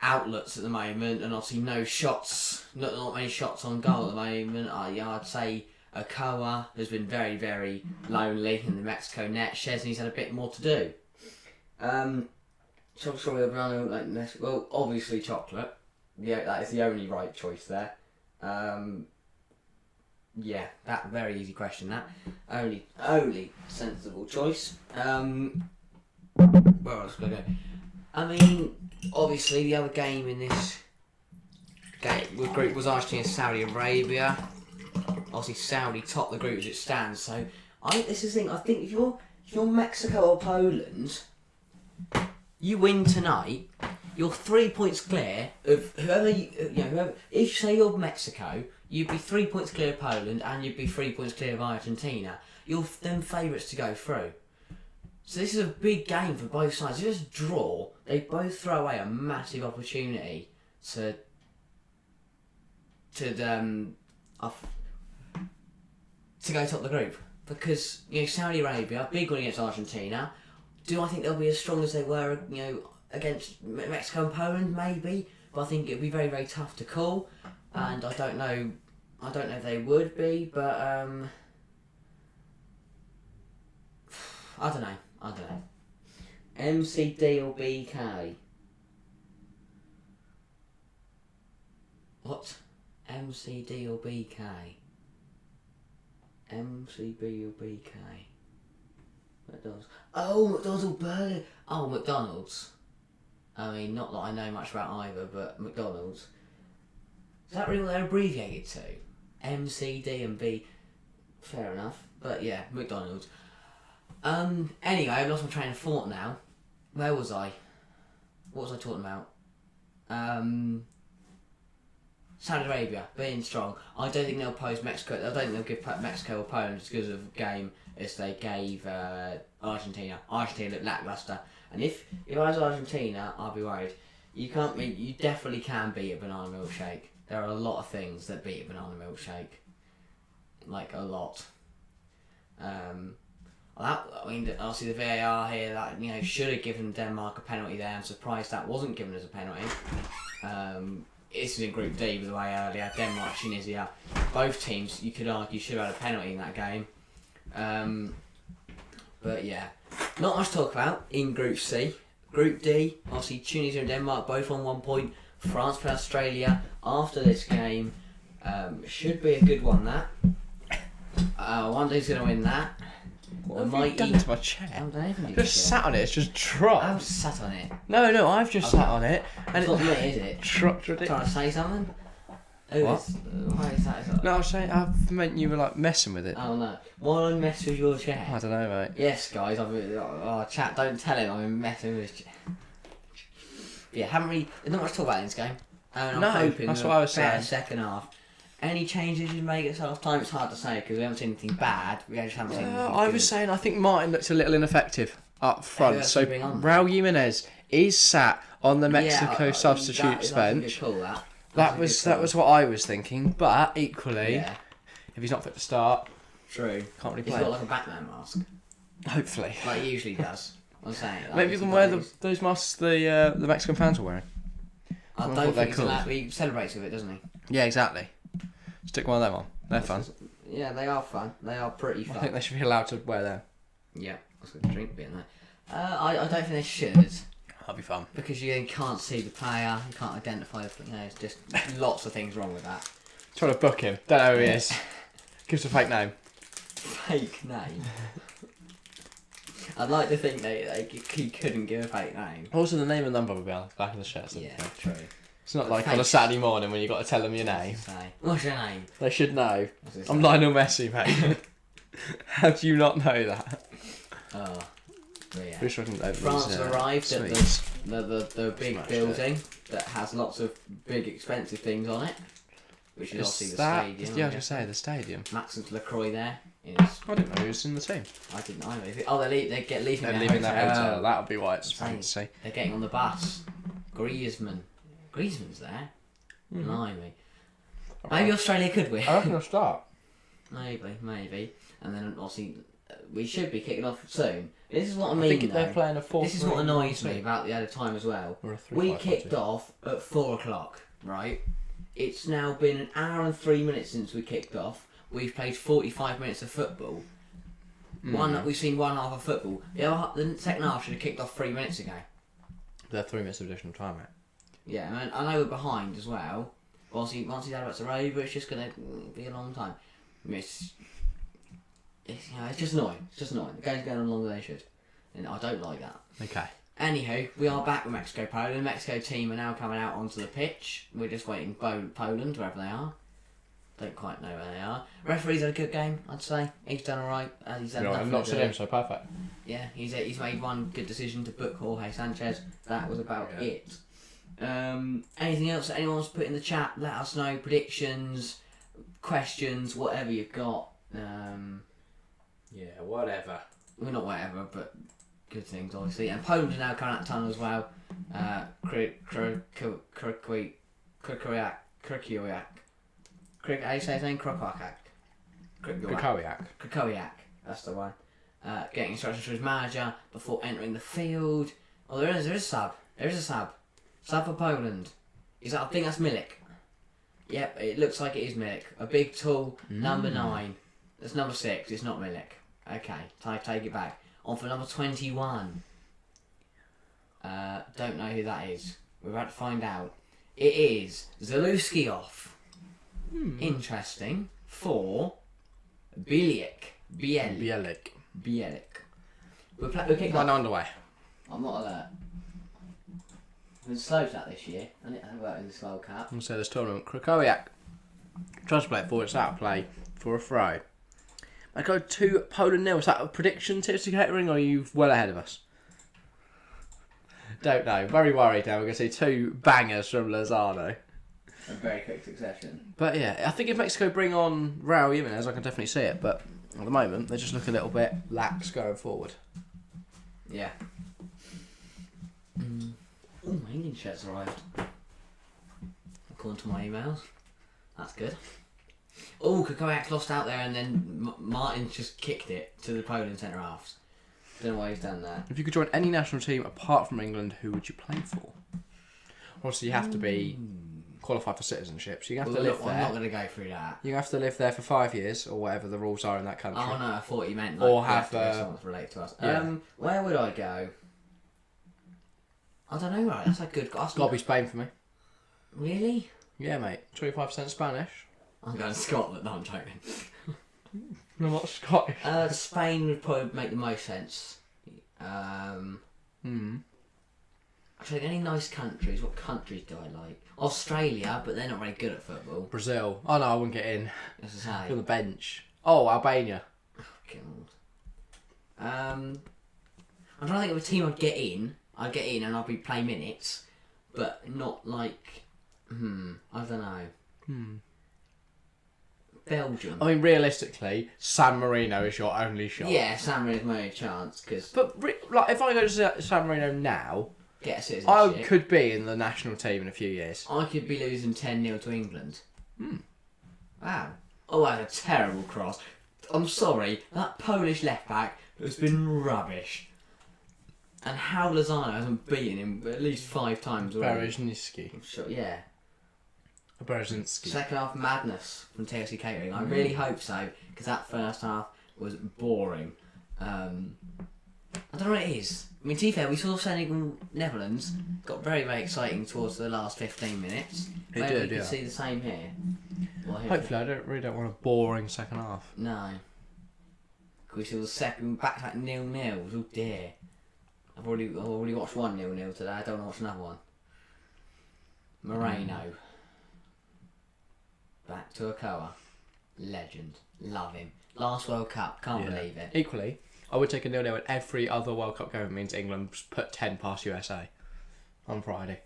outlets at the moment, and obviously no shots, not many shots on goal at the moment. I'd say Ochoa has been very, very lonely in the Mexico net. Szczesny's had a bit more to do. Well, obviously chocolate. Yeah, that is the only right choice there. Yeah, that very easy question. That only sensible choice. Where else could I go? I mean, obviously the other game in this group was Argentina Saudi Arabia. Obviously Saudi topped the group as it stands. So this is the thing. I think if you're Mexico or Poland, you win tonight, you're 3 points clear of whoever whoever. If say you're Mexico, you'd be 3 points clear of Poland, and you'd be 3 points clear of Argentina. You're them favourites to go through. So this is a big game for both sides. If you just draw, they both throw away a massive opportunity to go top the group. Because Saudi Arabia, big one against Argentina. Do I think they'll be as strong as they were against Mexico and Poland? Maybe, but I think it'd be very, very tough to call. And I don't know if they would be, but I don't know. MCD or BK? What? MCD or BK? MCB or BK? McDonald's. Oh, McDonald's or Burger. Oh, McDonald's. I mean, not that I know much about either, but McDonald's. Is that really what they're abbreviated to? MCD and B. Fair enough. But yeah, McDonald's. Anyway, I've lost my train of thought now. Where was I? What was I talking about? Saudi Arabia being strong. I don't think they'll pose Mexico. I don't think they'll give Mexico or Poland as good of a game as they gave Argentina. Argentina looked lackluster, and if I was Argentina, I'd be worried. You definitely can beat a banana milkshake. There are a lot of things that beat a banana milkshake, like a lot. Obviously the VAR here should have given Denmark a penalty there. I'm surprised that wasn't given as a penalty. this was in Group D, by the way, earlier. Denmark, Tunisia. Both teams, you could argue, should have had a penalty in that game. But yeah, not much to talk about in Group C. Group D, obviously Tunisia and Denmark both on 1 point. France play Australia after this game. Should be a good one, that. I wonder who's going to win that. What have you done to my chair? I haven't done anything to I've your just chair. sat on it, it's just dropped. I haven't sat on it. No, I've just sat on it. And It's not me, is it? dropped Trying ridiculous. to say something? What? Why is that? No, I was saying, I meant you were like messing with it. Oh no. Why did I mess with your chair? I don't know, mate. Yes, guys, I've been... Oh, chat, don't tell him I've been messing with his chair. Yeah, haven't really... There's not much to talk about in this game. And No, I'm hoping that's a what I was better saying. second half. Any changes you make at half time, it's hard to say because we haven't seen anything bad. We just haven't seen anything I good. was saying, I think Martin looks a little ineffective up front. else So you bring on? Raul Jimenez is sat on the Mexico Yeah, substitutes that is bench. a good call, That That's a was good call. what I was thinking. But equally, Yeah, if he's not fit to start, true. can't really He's play. got like a Batman mask, Hopefully, like he usually does. I'm saying. Like, maybe you can wear those masks the Mexican fans are wearing. I what don't they're think he's called. allowed. He celebrates with it, doesn't he? Yeah, exactly. Stick one of them on. They're fun. Yeah, they are fun. They are pretty fun. I think they should be allowed to wear them. Yeah, I was going to drink a bit in there. I don't think they should That'll be fun. because you then can't see the player. You can't identify the thing. There's just lots of things wrong with that. Trying to book him. Don't know who he is. Gives a fake name. Fake name. I'd like to think he couldn't give a fake name. Also, the name and number will be on the back of the shirt. Yeah, true. It's not like on a Face. Saturday morning when you got to tell them your name. Say, what's your name? They should know. What's his I'm name? Lionel Messi, mate. How do you not know that? Oh, but yeah. Wish I can open France these, have arrived at sweets. the big Smashed building that has lots of big expensive things on it, which is obviously the stadium. Yeah, I was I going to guess. say, the stadium. Maxence Lacroix there is. I didn't know who was in the team. I didn't either. Oh, they get leaving. They're their leaving that hotel. hotel. That'll be why it's Insane. fancy. They're getting on the bus. Griezmann's there. Blimey. Maybe Australia could win. I reckon I'll start. Maybe. And then obviously we should be kicking off soon. This is what I mean. I think they're though. playing a 4-3. This is what annoys me about the added time as well. Or a 3-5, We kicked off at 4 o'clock, right? It's now been an hour and 3 minutes since we kicked off. We've played 45 minutes of football. We've seen one half of football. The second half should have kicked off 3 minutes ago. They're 3 minutes of additional time, mate. Yeah, and I know we're behind as well. Once he's had about to over, it's just going to be a long time. It's just annoying. It's just annoying. The game's going on longer than they should. And I don't like that. Okay. Anywho, we are back with Mexico Poland. The Mexico team are now coming out onto the pitch. We're just waiting Poland, wherever they are. Don't quite know where they are. Referee's had a good game, I'd say. He's done alright. He's had I've nothing not to seen do. him, so perfect. Yeah, he's made one good decision to book Jorge Sanchez. That was about it. Anything else that anyone wants to put in the chat? Let us know. Predictions, questions, whatever you've got. Yeah, whatever. Well, not whatever, but good things obviously. And Poland are now coming out of tunnel as well. Krykowiak. How do you say his name? Krokowiak. Krykowiak. That's the one. Getting instructions from his manager before entering the field. Oh, there is a sub. There is a sub. Sub for Poland. I think that's Milik. Yep, it looks like it is Milik. A big, tall number 9. That's number 6. It's not Milik. Okay, take it back. On for number 21. Don't know who that is. We're about to find out. It is Zalewski. Interesting. For Bielik. Bielik. We're kicking One off. underway. I'm not alert. I've been slow to that this year. I didn't have work in this World Cup. I'm say this tournament. Krykowiak tries to play it forward. It's out of play for a throw. I go 2 Poland 0. Is that a prediction, Tipsy Catering, or are you well ahead of us? Don't know. Very worried now. We're going to see 2 bangers from Lozano. A very quick succession. But yeah, I think if Mexico bring on Raul Jimenez, I can definitely see it. But at the moment, they just look a little bit lax going forward. Yeah. Oh, my England shirt's arrived. According to my emails. That's good. Oh, Krykowiak lost out there and then Martin just kicked it to the Poland centre halves. Don't know why he's done that. If you could join any national team apart from England, who would you play for? Obviously, you have to be qualify for citizenship. So you have to Well, live look, there. I'm not going to go through that. You have to live there for 5 years or whatever the rules are in that country. Oh no, I thought you meant Or we have, to go somewhere related to us. yeah. Where would I go? I don't know, right? That's a good... It's got to be Spain for me. Really? Yeah, mate. 25% Spanish. I'm going to Scotland. No, I'm joking. I'm not Scottish. Spain would probably make the most sense. Actually, any nice countries? What countries do I like? Australia, but they're not very good at football. Brazil. Oh no, I wouldn't get in. As I say. On the bench. Oh, Albania. I'm trying to think of a team I'd get in. I'd get in and I'd be play minutes, but not like... I don't know. Belgium. I mean, realistically, San Marino is your only shot. Yeah, San Marino's my only chance, because... But like, if I go to San Marino now, Get a I citizenship. could be in the national team in a few years. I could be losing 10-0 to England. Wow. Oh, that's a terrible cross. I'm sorry, that Polish left-back has been rubbish. And how Lozano hasn't beaten him at least 5 times already. Bereznicki. Sure, yeah. Bereznicki. Second half madness from TLC Catering. I really hope so, because that first half was boring. I don't know what it is. I mean, to be fair, we saw Senegal Netherlands got very, very exciting towards the last 15 minutes. It Maybe did, we yeah. could see the same here. Well, Hopefully, I don't want a boring second half. No. We saw the second back to back 0-0. Oh dear. I've already watched one 0-0 today. I don't want to watch another one. Moreno. Back to Okoa. Legend. Love him. Last World Cup. Can't believe it. Equally, I would take a 0-0 in every other World Cup game. It means England put 10 past USA on Friday.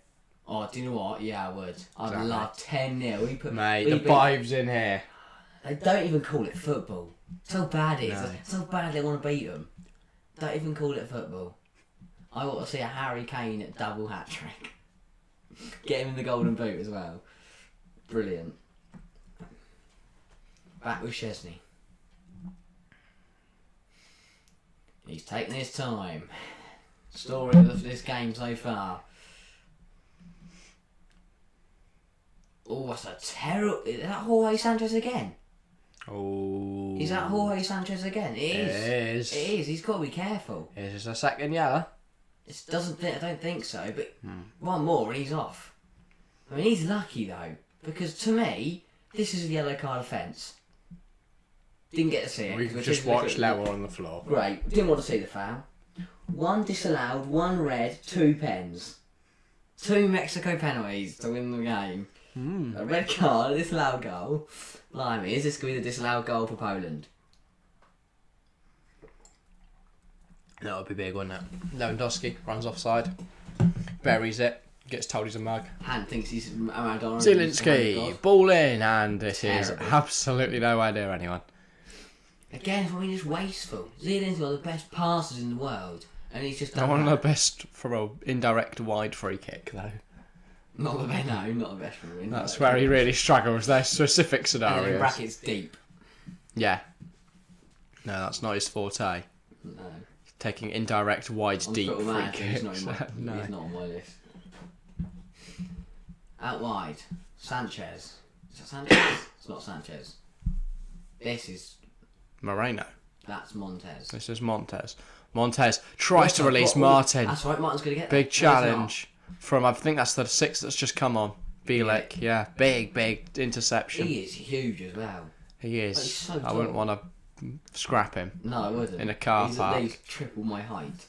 Oh, do you know what? Yeah, I would. I'd Exactly. love 10-0. Mate, the vibes in here. They don't even call it football. So bad it is. No. So bad they want to beat them. Don't even call it football. I want to see a Harry Kane double hat trick. Get him in the golden boot as well. Brilliant. Back with Chesney. He's taking his time. Story of this game so far. Oh, that's a terrible... Is that Jorge Sanchez again? Oh. Is that Jorge Sanchez again? It is. It is. It is. He's got to be careful. Is this a second yellow? I don't think so, but one more and he's off. I mean, he's lucky though, because to me, this is a yellow card offence. Didn't get to see it. We could just watch Lewa on the floor. Great. Didn't want to see the foul. 1 disallowed, 1 red, 2 pens. 2 Mexico penalties to win the game. A red card, a disallowed goal. Blimey, is this going to be the disallowed goal for Poland? That would be big, wouldn't it? Lewandowski runs offside, buries it, gets told he's a mug. Han thinks he's Maradona. Zielinski, ball in, and it is Terrible. absolutely nowhere near anyone. Again, I mean, just wasteful. Zielinski's one of the best passers in the world, and he's just Not done one of the that. best for an indirect wide free kick, though. Not the best, no, not the best for him. That's where he really struggles. There's specific And scenarios. in brackets deep. Yeah. No, that's not his forte. No. Taking indirect wide On deep Football free Manager, he's kicks. not, No. he's not on my list. Out wide, Sanchez. Is that Sanchez? It's not Sanchez. This is... Moreno. That's Montez. This is Montez. Montez tries to release Martin. That's right, Martin's going to get Big there. No, he's challenge from, I think that's the 6 that's just come on. Bielek, yeah. Big interception. not. He is huge as well. He is. But he's so I wouldn't tall. want to scrap him. No, I wouldn't. In a car he's park. at least triple my height.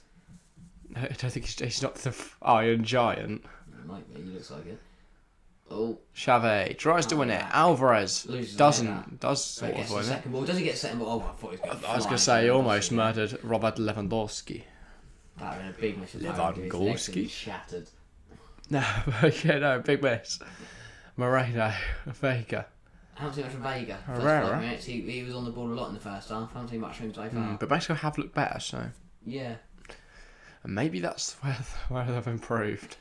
I don't think he's not the Iron Giant. He might be, he looks like it. Oh, Xavi tries to win it. yeah. Alvarez Loses doesn't. Does so sort gets of the win it. second ball. Does he get the second ball? Oh, I thought he was going to I was going to say, he almost murdered Robert Lewandowski. That would have been a big miss. Lewandowski. Shattered. No, yeah, no, big miss. Moreno, Vega. I haven't seen much from Vega. First Herrera. 5 minutes. He was on the ball a lot in the first half. I haven't seen much from him so far. But Mexico have looked better, so. Yeah. And maybe that's where they've improved.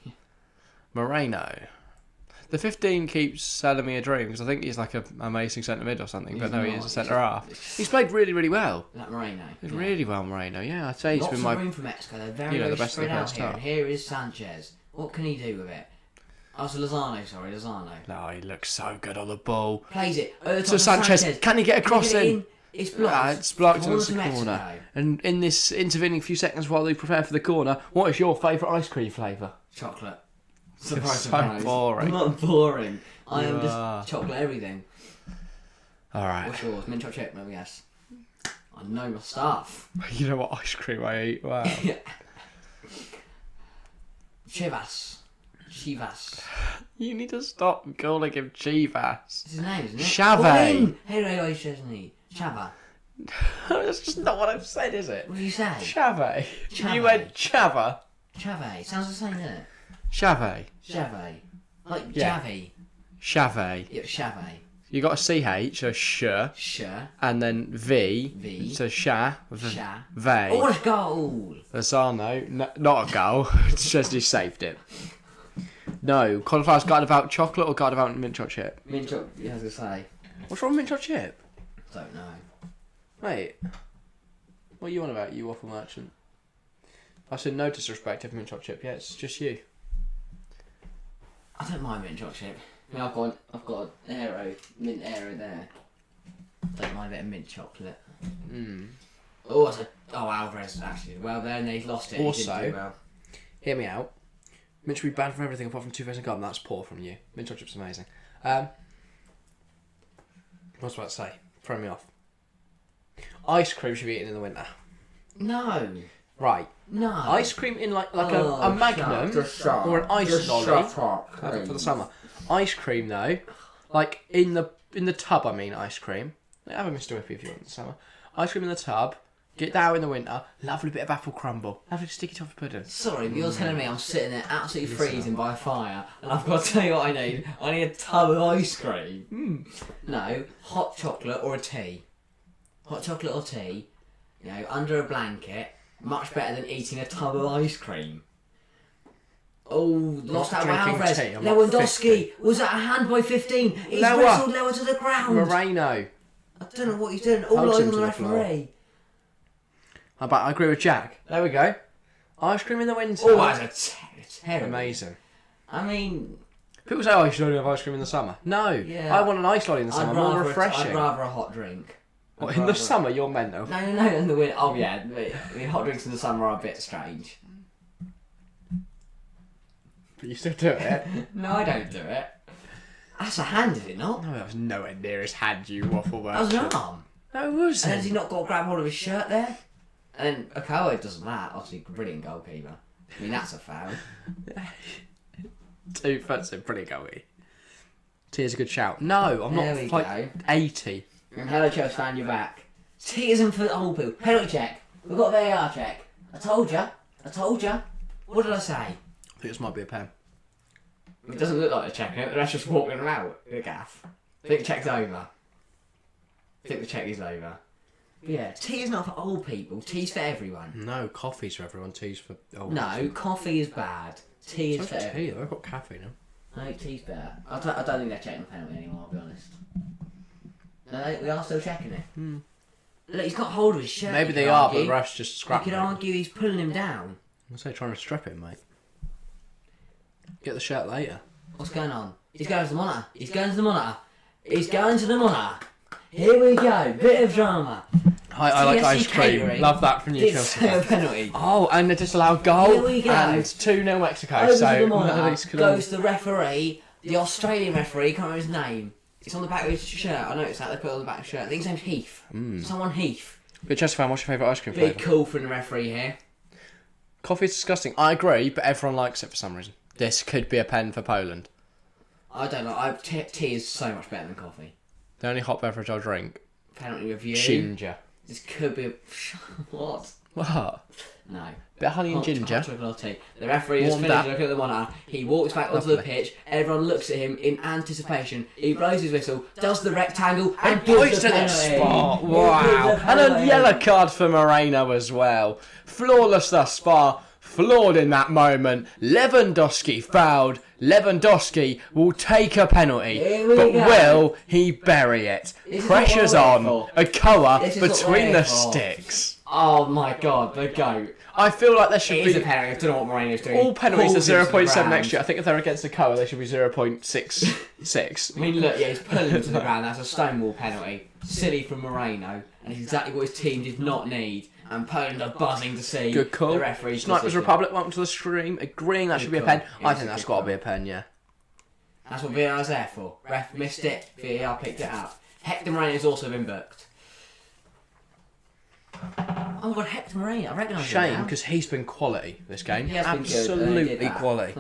Moreno. The 15 keeps selling me a dream because I think he's like an amazing centre mid or something, but no, he is a centre half. He's played really, really well. That Moreno. He's really well, Moreno. Yeah, I'd say he's Lots been of my. room for Mexico. They're very, the very best of the spread out first here. half. And here is Sanchez. What can he do with it? Oh, so Lozano, sorry, Lozano. No, he looks so good on the ball. Plays it. Over the top To of Sanchez. Can he get a cross in? It's blocked. It's blocked Corner into to the Mexico. corner. And in this intervening few seconds while they prepare for the corner, what is your favourite ice cream flavour? Chocolate. So Surprise. boring. I'm not boring. I am You just are. chocolate everything. Alright. What's yours? Mint chocolate chip, maybe yes. I know my stuff. You know what ice cream I eat? Wow. Chivas. You need to stop calling him Chivas. It's his name, isn't it? Chave. Hero Chesney. Chava. That's just not what I've said, is it? What do you say? Chave. Chave. You went Chava. Chave. Sounds the same, doesn't it? Chave. Chave. Like Yeah. Javi. Chave. Yeah, Chave. You got a CH, a sh, Sure. and then V. V. So sha. Sha. Ve. Oh, what a goal! Lozano. No, not a goal. It's just he saved it. No. Cauliflower's got about chocolate or got about mint chocolate chip? Mint chocolate, yeah, I was going to say. What's wrong with mint chocolate chip? Don't know. Mate. What are you on about, you waffle merchant? I said no disrespect of mint chocolate chip. Yeah, it's just you. I don't mind mint chocolate chip. I mean, I've got an mint arrow there. Don't mind a bit of mint chocolate. Oh, Alvarez actually. Well, then he's lost it. Also, he didn't do well. Hear me out. Mint should be banned from everything apart from 2,000 gum. That's poor from you. Mint chocolate chip's amazing. What was I about to say? Throw me off. Ice cream should be eaten in the winter. No. Right. No. Ice cream in like a Magnum or an ice lolly for the summer. Ice cream though, like in the tub. I mean ice cream. Have a Mr. Whippy if you want in the summer. Ice cream in the tub. Get that out in the winter. Lovely bit of apple crumble. Lovely sticky toffee pudding. Sorry, but you're telling me I'm sitting there absolutely freezing by a fire, and I've got to tell you what I need. I need a tub of ice cream. No, hot chocolate or a tea. Hot chocolate or tea. You know, under a blanket. Much better than eating a tub of ice cream. Oh, lost out by drinking Alvarez. tea, I'm not Lewandowski was at a hand by 15. He's Lewa. whistled Lewa to the ground. Moreno. I don't know what he's doing. All Hugs eyes him on the to the floor. referee. How about I agree with Jack? There we go. Ice cream in the winter. Oh, that's terrible. Amazing. I mean, People say, oh, you should only have ice cream in the summer. No. Yeah. I want an ice lolly in the summer. More refreshing. I'd rather a hot drink. What, in the summer, you're mental. No, in the winter. Oh yeah, I mean, hot drinks in the summer are a bit strange. But you still do it. No, I don't do it. That's a hand, is it not? No, that was nowhere near his hand, you waffle That was an merchant. arm. No, it And has wasn't. he not got to grab hold of his shirt there? And then Okawa does that. Obviously, brilliant goalkeeper. I mean, that's a foul. 2 foot's in pretty goalie. T's a good shout. No, I'm There not we like go. 80. And hello, Chelsea fan, you're back. T isn't for the whole people. Penalty check. We've got a VAR check. I told ya. What did I say? I think this might be a pen. It doesn't look like a check. The rest just walking them out. The gaff. I think the check's over. But yeah, tea is not for old people. Tea's for everyone. No, coffee's for everyone. Tea's for old. No, coffee is bad. Tea is for It's everyone. tea though. I've got caffeine now. No, tea's better. I don't think they're checking the penalty anymore, I'll be honest. No, we are still checking it. Look, he's got hold of his shirt. Maybe you they could are, argue. but the refs just You scrap could it. argue he's pulling him down. I say trying to strip him, mate. Get the shirt later. What's going on? He's going to the monitor. He's going to the monitor. Here we go. Bit of drama. I like TSC ice cream. catering Love that from you, did Chelsea. say a penalty. Oh, and they disallowed goal. Here we go. And 2-0 Mexico. Over so to the none of monitor these could goes the referee, the Australian referee, can't remember his name. It's on the back of his shirt. I noticed that they put it on the back of his shirt. I think his name's Heath. Someone Heath. But Chelsea fan, what's your favourite ice cream Big flavour? call from the referee here. Coffee's disgusting. I agree, but everyone likes it for some reason. This could be a pen for Poland. I don't know. Tea is so much better than coffee. The only hot beverage I'll drink. Penalty review. Ginger. This could be a... What? What? No. Bit of honey and ginger. Hot chocolate tea. The referee has Warmed finished up. looking at the monitor. He walks back onto the Lovely. pitch. Everyone looks at him in anticipation. He blows his whistle, does the rectangle, and Points gives the to the penalty. spot. He gives Wow. the And a penalty. yellow card for Moreno as well. Flawless thus far. Flawed in that moment. Lewandowski fouled. Lewandowski will take a penalty. Here we But go. will he bury it? This is Pressure's what we're on. here for. A Koa This is what between we're the here for. sticks. Oh my god, the goat. I feel like there should It be... is a penalty. I don't know what Moreno's doing. All penalties are Pulls him to the 0.7 next ground. year. I think if they're against the Coa, they should be 0.66. I mean, look, yeah, he's pulling him to the ground. That's a stonewall penalty. Silly from Moreno. And it's exactly what his team did not need. And Poland are buzzing to see Good call. the referee's Snipers decision. Republic, welcome to the stream. Agreeing that should be a call. pen. I It's think a that's good got to call. be a pen, yeah. That's what VAR's there for. Ref missed it. VAR picked it up. Hector Moreno's also been booked. Oh, God, Hector Moreno. I recognise him Shame, now. because he's been quality this game. He has been good, Absolutely he did that. quality.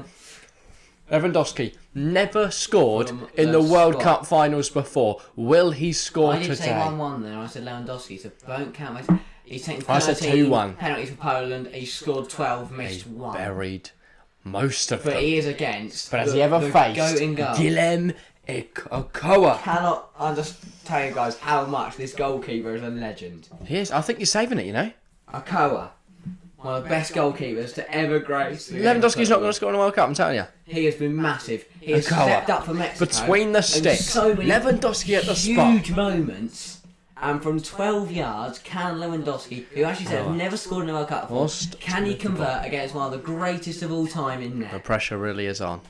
Lewandowski never scored From in the the World spot. Cup finals before. Will he score I did say today? 1-1 then. I said Lewandowski, so don't count my... He's taken 13 I said 2-1. penalties for Poland. He's scored 12, missed He 1. buried most of But them. he is against But has the, he ever the faced goat in goal. Guillem Okoa? Cannot understand, tell you guys how much this goalkeeper is a legend. He is. I think he's saving it, you know. Okoa, one of the best goalkeepers to ever grace the game of Lewandowski's not going football. to score in the World Cup, I'm telling you. He has been massive. He has Okoa. stepped up for Mexico. Between the and sticks. so many Lewandowski at the spot. huge moments. And from 12 yards, can Lewandowski, who actually said has never scored in a World Cup before, Lost can he with the convert against one of the greatest of all time in The net? pressure really is on.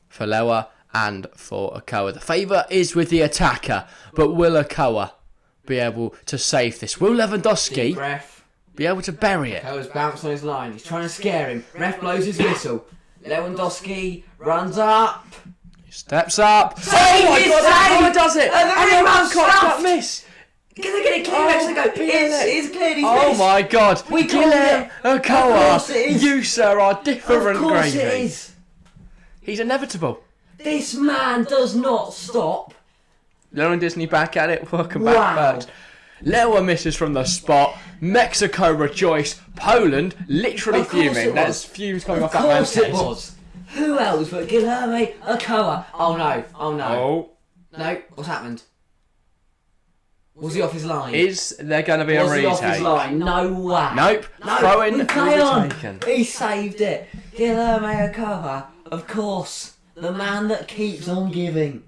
For Lewa and for Okoa. The favour is with the attacker, but will Okoa be able to save this? Will Lewandowski Ref, be able to bury it? Okoa's bounced on his line. He's trying to scare him. Ref blows his whistle. Lewandowski runs up. He steps up. Save! Oh my It's god, saved! Okoa does it! And the And rebound Okoa can't stuffed! miss! Get it clear, Oh, Mexico. Bennett. It's cleared. He's Oh missed. my god! We called Guillem it. Of course Okoa! it is. You, sir, are different Of course gravy. it is. He's inevitable. This man does not stop. Lauren Disney back at it. Welcome Wow. back, folks. Lewa misses from the spot. Mexico rejoice. Poland literally Of course it fuming. was. There's fumes coming Of off that man's course it head. was. Who else but Guilherme Okoa? Oh no. Oh no. Oh, No. What's happened? Was he off his line? is there going to be a Was he off his retake? line? No way. Nope. No. Throw in. We play on. Taken. He saved it. Guilherme Okoa. Of course. The man that keeps on giving.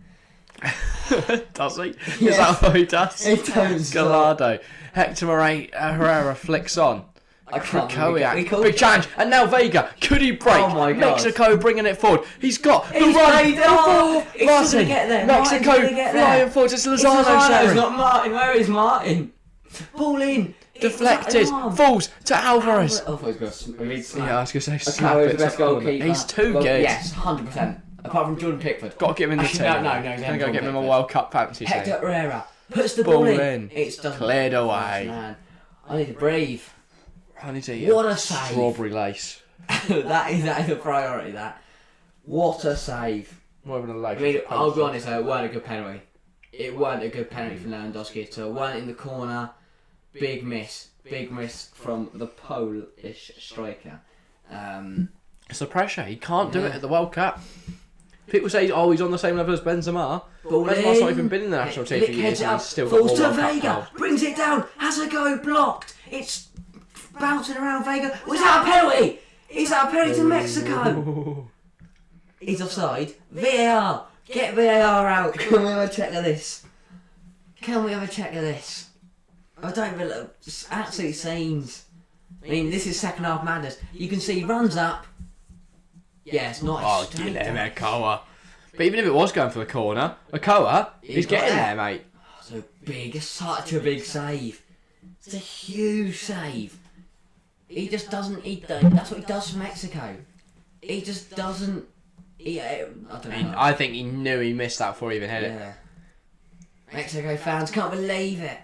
Does he? Is Yes. that what he does? He don't stop. Gallardo. Hector Herrera flicks on. I can't believe we Krakowiak. called Big it. challenge. And now Vega. Could he break? Oh my God. Mexico bringing it forward. He's got the He's run. made it. Oh, he's Martin. gonna get there. Mexico Martin's gonna get there. flying forward. It's It's Lozano. Lozano's sharing. not Martin. Where is Martin? Ball in. Deflected. It's an arm. Falls to Alvarez. Oh, I was going to Yeah, I was going to say Okoa slap is it. the best to the corner. goalkeeper. He's too Well, good. Yes, 100%. Apart from Jordan Pickford. Got to give him the Actually, team. no, he's Gonna Jordan go give him a Pickford. World Cup fantasy Hector team. Herrera puts the Ball ball in. in. It's done. Cleared away. Man, I need to breathe. I need to eat What a save. strawberry lace. that is a priority. That. What a save. More than a loaf. I mean, I'll be honest, though, it weren't a good penalty. It weren't a good penalty from Lewandowski at all. Weren't in the corner. Big miss. Big miss from the Polish striker. It's the pressure. He can't do Yeah. it at the World Cup. People say, oh, he's on the same level as Benzema. Ball Benzema's not in. even been in the national team Lick for years heads and up. he's still got Falls more to World Cup Vega. goals. Brings it down. Has a go. Blocked. It's bouncing around Vega. Was that a penalty? Is that a penalty to Mexico? He's offside. VAR. Get VAR out. Can we have a check of this? Can we have a check of this? I don't believe. It's absolute scenes. I mean, this is second half madness. You can see he runs up. Yes, not Oh, straight Guillem down. Okoa. But even if it was going for the corner, Okoa, he's got getting there. there, mate. So big, it's such a big save. It's a huge save. He just doesn't. That's what he does for Mexico. He just doesn't. I don't know. I think he knew he missed that before he even hit it. Yeah. Mexico fans can't believe it.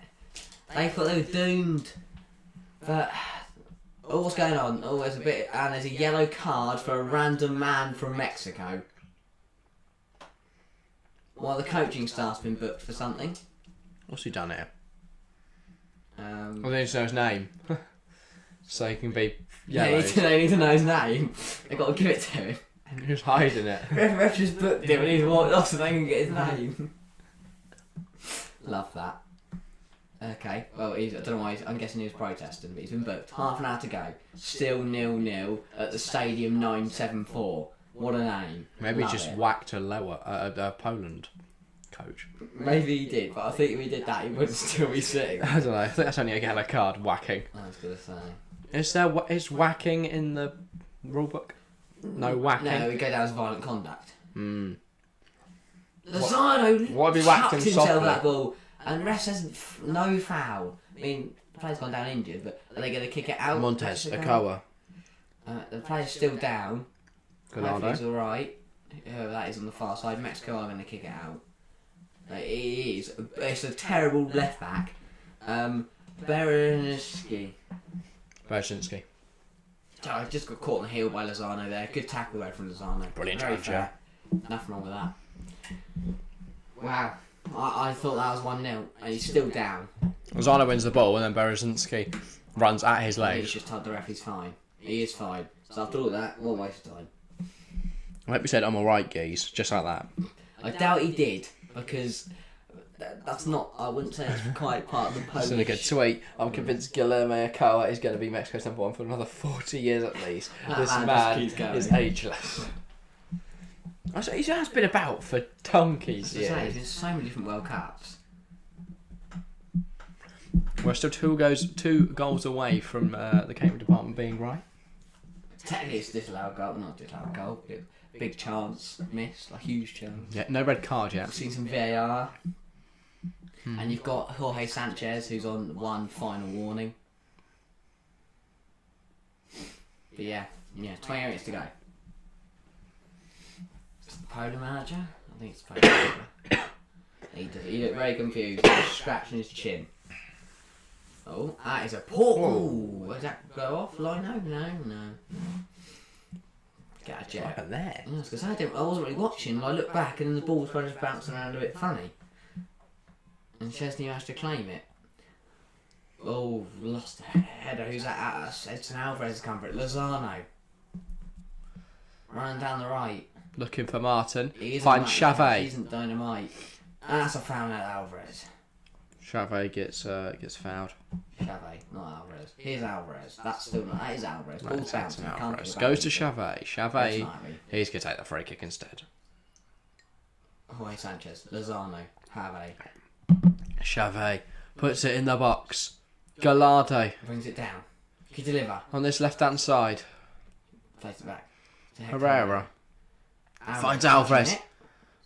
They thought they were doomed. But what's going on? Oh, there's a bit, and there's a yellow card for a random man from Mexico. While the coaching staff's been booked for something. What's he done here? Um, Well, they need to know his name. So he can be yeah, yellow. they need to know his name. They got to give it to him. Who's hiding it? Ref just booked him and he's walked off so they can get his name. Love that. Okay, well, I don't know why, I'm guessing he was protesting, but he's been booked. Half an hour to go. Still 0-0 at the Stadium 974. What a name. Maybe he Love just it. whacked a lower Poland. Coach. Maybe he did, but I think if he did that, he wouldn't still be sitting. I don't know. I think that's only a yellow card. Whacking. I was gonna say. Is whacking in the rule book? No whacking. No, we go down as violent conduct. Hmm. Lozano Why have we whacked him himself softly? that ball, and ref says no foul. I mean, the player's gone down injured, but are they going to kick it out? Montez, Mexico? Okoa. The player's still down. Hopefully he's Gallardo. all right. That is on the far side. Mexico are going to kick it out. It's a terrible left back. Bereniski. Berzinski. Oh, just got caught on the heel by Lozano there. Good tackle there from Lozano. Brilliant Very challenge, fair. Nothing wrong with that. Wow. I thought that was 1-0 and he's still down. Lozano wins the ball and then Berzinski runs at his He's legs. just told the ref he's fine. He is fine. So after all that, what a waste of time. I hope you said I'm alright, geez. Just like that. I doubt he did because that's not. I wouldn't say it's quite part of the Polish. That's a good tweet. I'm convinced Guilherme Okoa is going to be Mexico's number one for another 40 years at least. That This man man just keeps going. is ageless. He has been about for donkeys. He's in so many different World Cups. We're still two goals away from the catering department being right. Technically, it's disallowed goal, not disallowed goal. Big chance missed, a huge chance. Yeah, no red card yet. I've seen some VAR. And you've got Jorge Sanchez, who's on one final warning. But yeah, 20 minutes to go. It's the Poland manager? I think it's the Poland manager. He looked very confused. He was scratching his chin. Oh, that is a poor. Does that go off? Line? No. Get a jet. Look at that. Yeah, because I wasn't really watching. I looked back and the ball was kind of bouncing around a bit funny. And Chesney managed to claim it. Oh, lost a header. Who's that at us? Edson Alvarez has come for it. Lozano. Running down the right. Looking for Martin. He isn't Finds He Chavez. isn't dynamite. And that's a foul at Alvarez. Chavez gets fouled. Chavez, not Alvarez. Here's Alvarez. That's still not. That is Alvarez. Ball's That's bouncing. Edson Can't Alvarez. go Goes back. to Chavez. Chavez. That's not me. He's going to take the free kick instead. Jorge Sanchez. Lozano. Chavez. Chavez puts it in the box. Gallardo Brings it down. Can you deliver? on this left-hand side. Plays it back. To Herrera Alvarez. finds Alvarez. I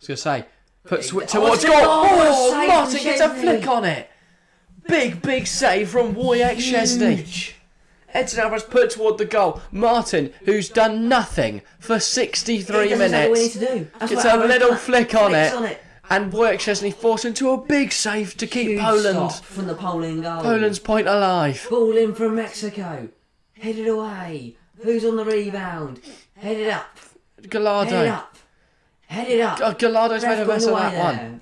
was going to say, puts Oh, it towards it's a goal. goal! Oh, Save Martin from gets a Chesney. flick on it. Big save from Wojciech Chesney. Edson Alvarez put toward the goal. Martin, who's done nothing for 63 minutes, gets a little flick on it. And Wojciech Chesney forced into a big save to keep Huge Poland. stop from the Poland goal. Poland's point alive. Ball in from Mexico. Headed away. Who's on the rebound? Headed up. Headed Gallardo. up. Headed up. Gallardo's made a Ref mess gone of away that one.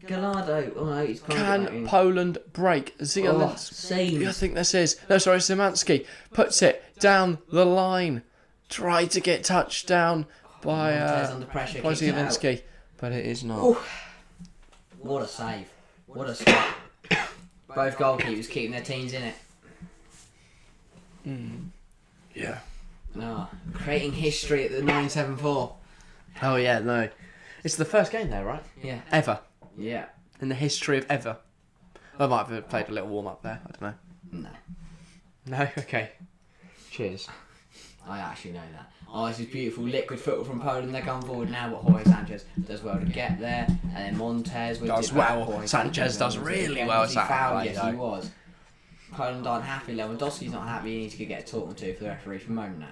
there. Gallardo. Oh no, he's Can Poland break? Same. I think this is. No, sorry, Szymanski puts it down the line. Tried to get touched down by Montez under pressure. Kicks it out. Zielinski, but it is not. Oof. What a save. What a stop. Both goalkeepers keeping their teams in it. Yeah. No. Creating history at the 974. Oh yeah, no. It's the first game there, right? Yeah. Ever. Yeah. In the history of ever. I might have played a little warm-up there. I don't know. No. No? Okay. Cheers. I actually know that. Oh, this is beautiful liquid football from Poland. They're going forward now, but Jorge Sanchez does well to get there. And then Montez Does it back. well. Jorge Sanchez does wins it really again. well Was he Saturday, fouled? Yes, though. he was. Poland aren't happy. Lewandowski's not happy. He needs to get talking to for the referee from home now.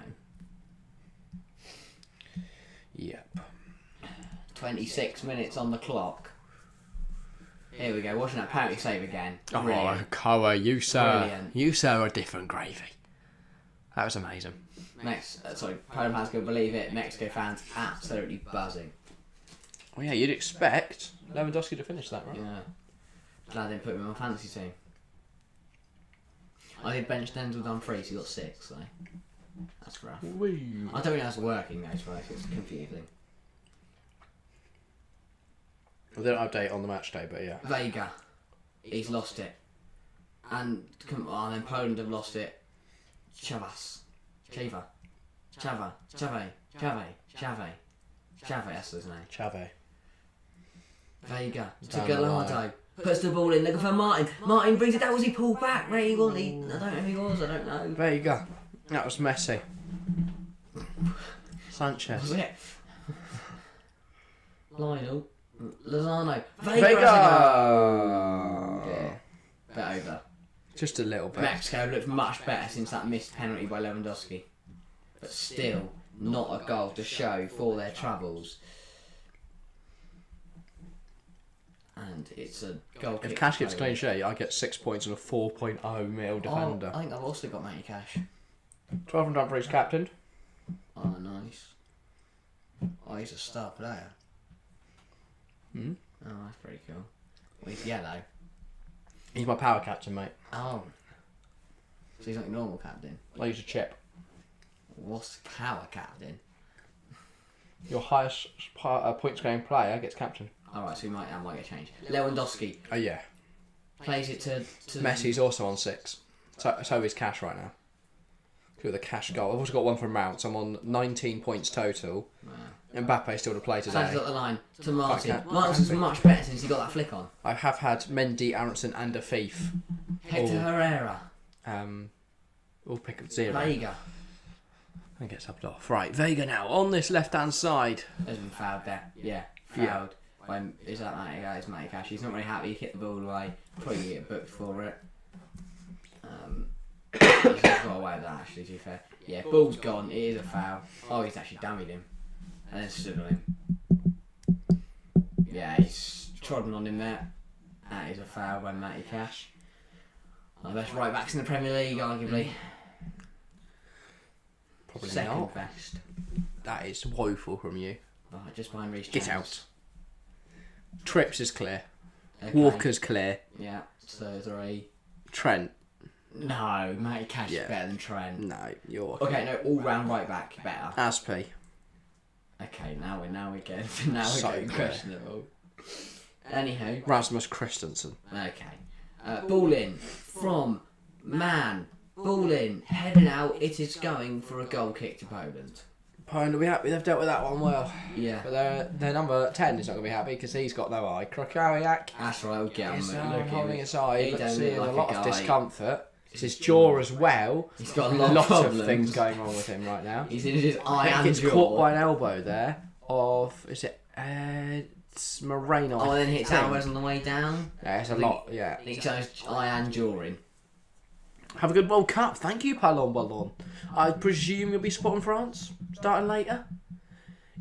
Yep. 26 minutes on the clock. Here we go. Watching that penalty save again. Oh, Brilliant. Koa, you Brilliant. sir are different gravy. That was amazing. Poland fans can believe it. Mexico fans absolutely buzzing. Well, yeah, you'd expect Lewandowski to finish that, right? Yeah. Glad they didn't put him in my fantasy team. I did bench Denzel Dumfries, he got 6, so that's rough. Wee. I don't think that's working though, so it's confusing. Well, they don't update on the match day, but yeah. Vega, he's lost it. And then Poland have lost it. Chavez, that's his name. Chave. Vega to Down the Gallardo. Puts the ball in, looking for Martin. Martin brings it down. Was he pulled back? Ray, I don't know if he was. I don't know. There you go. That was Messi. Sanchez. Was it? Lionel. Lozano. Vega! Yeah. Bit over. Just a little bit. Mexico looked much better since that missed penalty by Lewandowski. But still, not a goal to show for their troubles. And it's a goal kick. If Cash gets clean sheet, I get 6 points and a 4.0 mil defender. I think I've also got Matty Cash. 12 from Dumfries captain. Oh, nice. Oh, he's a star player. Hmm? Oh, that's pretty cool. Well, he's yellow. He's my power captain, mate. Oh. So he's not your normal captain. I use a chip. What's power captain? Your highest points game player gets captain. Alright, so I might get changed. Lewandowski Oh yeah. plays it to Messi's also on 6. So is Cash right now. With a Cash goal. I've also got one from Mount. So I'm on 19 points total. Wow. Mbappe's still to play today. Sanchez got the line to Martin. Okay. Martin's much better since he got that flick on. I have had Mendy, Aronson and a thief. Hector Herrera. We'll pick up 0. Vega. And get subbed off. Right, Vega now on this left hand side. Has been fouled there. Yeah, fouled. When is that Matty? Yeah, it's Matty Cash. He's not very happy. He kicked the ball away. Probably get booked for it. He's got away with that actually. To be fair, yeah, ball's gone. It is a foul. Oh, he's actually dummied him, and then stood on him. Yeah, he's trodden on him there. That is a foul by Matty Cash. One of the best right backs in the Premier League, arguably. Probably Second not. best. That is woeful from you. Oh, just behind Reece Get James. out. Trips is clear. Okay. Walker's clear. Yeah, so 3. Trent. No, Matty Cash Yeah. is better than Trent. No, you're Okay, no, all round right back better. Aspi. Okay, now we're getting So getting clear. questionable. Anyhow, Rasmus Christensen. okay. Ball in from Man. Ball in, heading out. It is going for a goal kick to Poland. Poland will be happy. They've dealt with that one well. Yeah, But their number 10 is not going to be happy because he's got no eye. Krakowiak that's right. I'll get is on it. holding his eye. He Looks don't seeing look a like lot a of guy. discomfort. It's his jaw as well. He's got a lot of problems. things going wrong with him right now. He's in his eye I think and it's jaw. caught by an elbow there of, is it it's Moreno? Oh, I and then hits think. Alvarez on the way down. Yeah, it's a I think- lot, yeah. I think he's got his eye and jaw in. Have a good World Cup. Thank you, Palon Ballon. I presume you'll be supporting France, starting later?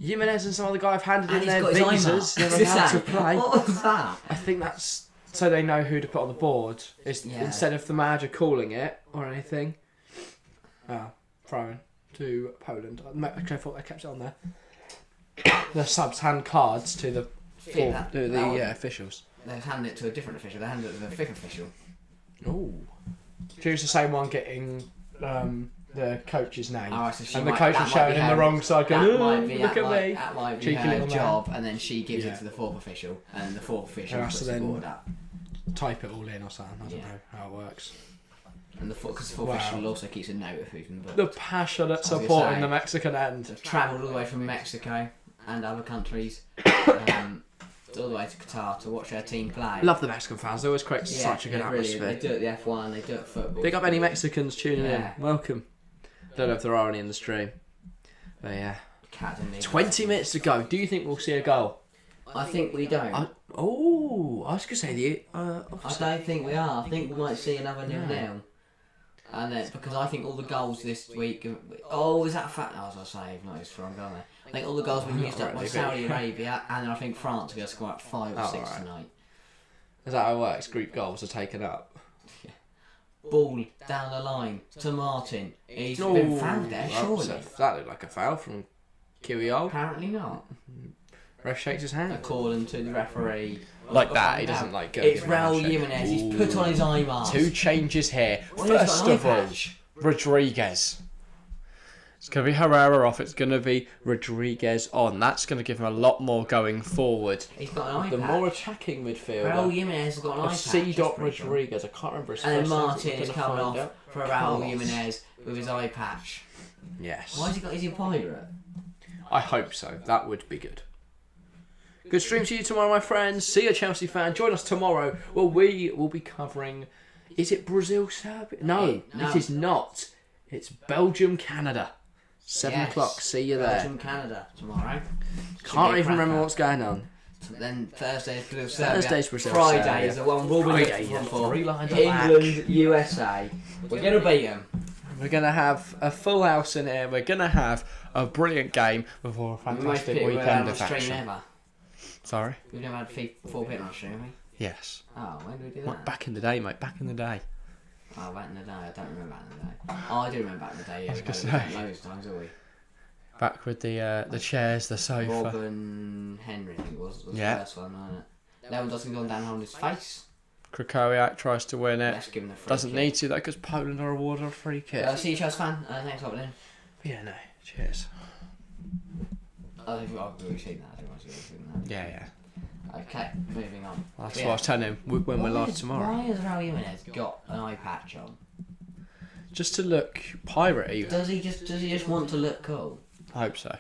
Jimenez and some other guy have handed And in he's their got his eye visas. mark. They're allowed to play. What was that? I think that's so they know who to put on the board. It's Yeah. instead of the manager calling it or anything. Throwing to Poland. I thought they kept it on there. The subs hand cards to the officials. They've handed it to a different official. They handed it to the fifth official. Ooh. Choose the same one getting the coach's name. Oh, so she And the might- coach that was might showing be in her- the wrong side going, That "Ooh, might be look that at might, me. That might be Cheeky her little man. job, and then she gives Yeah. it to the fourth official, and the fourth official Yeah, puts so the then- board up. Type it all in or something. I don't Yeah. know how it works. And because the fourth Wow. official also keeps a note of who's been booked. The passionate was gonna support in say. the Mexican end. They've travelled all the way from Mexico and other countries, all the way to Qatar to watch their team play. Love the Mexican fans. They always create Yeah, such a good they're brilliant. atmosphere. They do it at the F1, they do it at football. Big up any Mexicans tuning Yeah. in. Welcome. Don't know if there are any in the stream. But yeah. Academy. 20 minutes to go. Do you think we'll see a goal? I think we don't. I was going to say the... I don't think we are. I think we might see another 0-0. And then, because I think all the goals this week... Oh, is that a fact? I was going to say, not as strong, aren't they? I think all the goals have been used up by really, Saudi Arabia, and then I think France are going to score up 5 or 6 right. tonight. Is that how it works? Group goals are taken up. Ball down the line to Martin. He's been fouled there, surely. That looked like a foul from QEO. Apparently not. Ref shakes his hand. According to the referee. Like that, he doesn't like go. It's give him a Raul handshake. Jimenez. He's put on his eye mask. 2 changes here. Well, he's got First an eye of all, patch. Rodriguez. It's going to be Herrera off. It's going to be Rodriguez on. That's going to give him a lot more going forward. He's got an eye The patch. more attacking midfielder. Raul Jimenez has got an eye of patch. C. that's pretty cool. Rodriguez. I can't remember his And then first name. Martin I'm is gonna coming find off out. for Raul Carlos. Jimenez with his eye patch. Yes. Why has he got? Is he a pirate? I hope so. That would be good. Good stream to you tomorrow, my friends. See you, Chelsea fan. Join us tomorrow. Well, we will be covering. Is it Brazil, Serbia? No, it is not. It's Belgium, Canada. 7 o'clock. See you there. Belgium, Canada tomorrow. Can't even remember what's going on. Then Thursday's Brazil, Serbia. Thursday's Brazil, Friday Serbia. is the one we'll be looking for. 3 lines England, USA. We're going to beat them. We're going to have a full house in here. We're going to have a brilliant game before a fantastic weekend of action. Ever. Sorry? We've never had 4 pit on stream, have we? Yes. Oh, when did we do that? Back in the day, mate. Back in the day. Oh, back in the day. I don't remember back in the day. Oh, I do remember back in the day. Yeah, I was gonna we say. loads of times, didn't we? Back with the chairs, the sofa. Rob and Henry, I think was the first one, wasn't it? Lewandowski gone down on his face. Krakowiak tries to win it. Let's give him the free Doesn't kick. need to, though, because Poland are awarded a free kick. See you, Chelsea fan. Thanks for happening. But yeah, no. Cheers. I've already seen that. Yeah. Okay, moving on. That's what I was telling him when we're live tomorrow. Why has Raul Jimenez got an eye patch on? Just to look piratey. Does he just want to look cool? I hope so.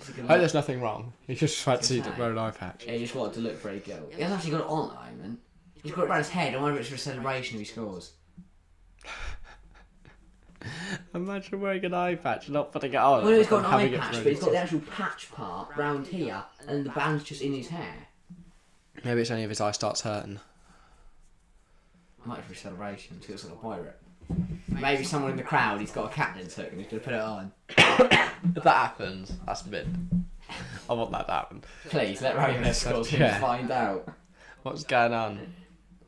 Is he I gonna hope there's nothing wrong. He just fancied to wear an eye patch. Yeah, he just wanted to look pretty cool. He hasn't actually got it on at the moment. He's got it around his head. I wonder if it's for a celebration if he scores. Imagine wearing an eye patch and not putting it on. Well, he's got an eye having it patch, ready. but he's got the actual patch part round here, and the band's just in his hair. Maybe it's only if his eye starts hurting. Might be for a celebration, so he looks like a pirate. Maybe someone in the crowd, he's got a captain's hook and he's going to put it on. If that happens, that's mid. I want that to happen. Please, let Raul Jimenez score so we Yeah. can find out What's going on?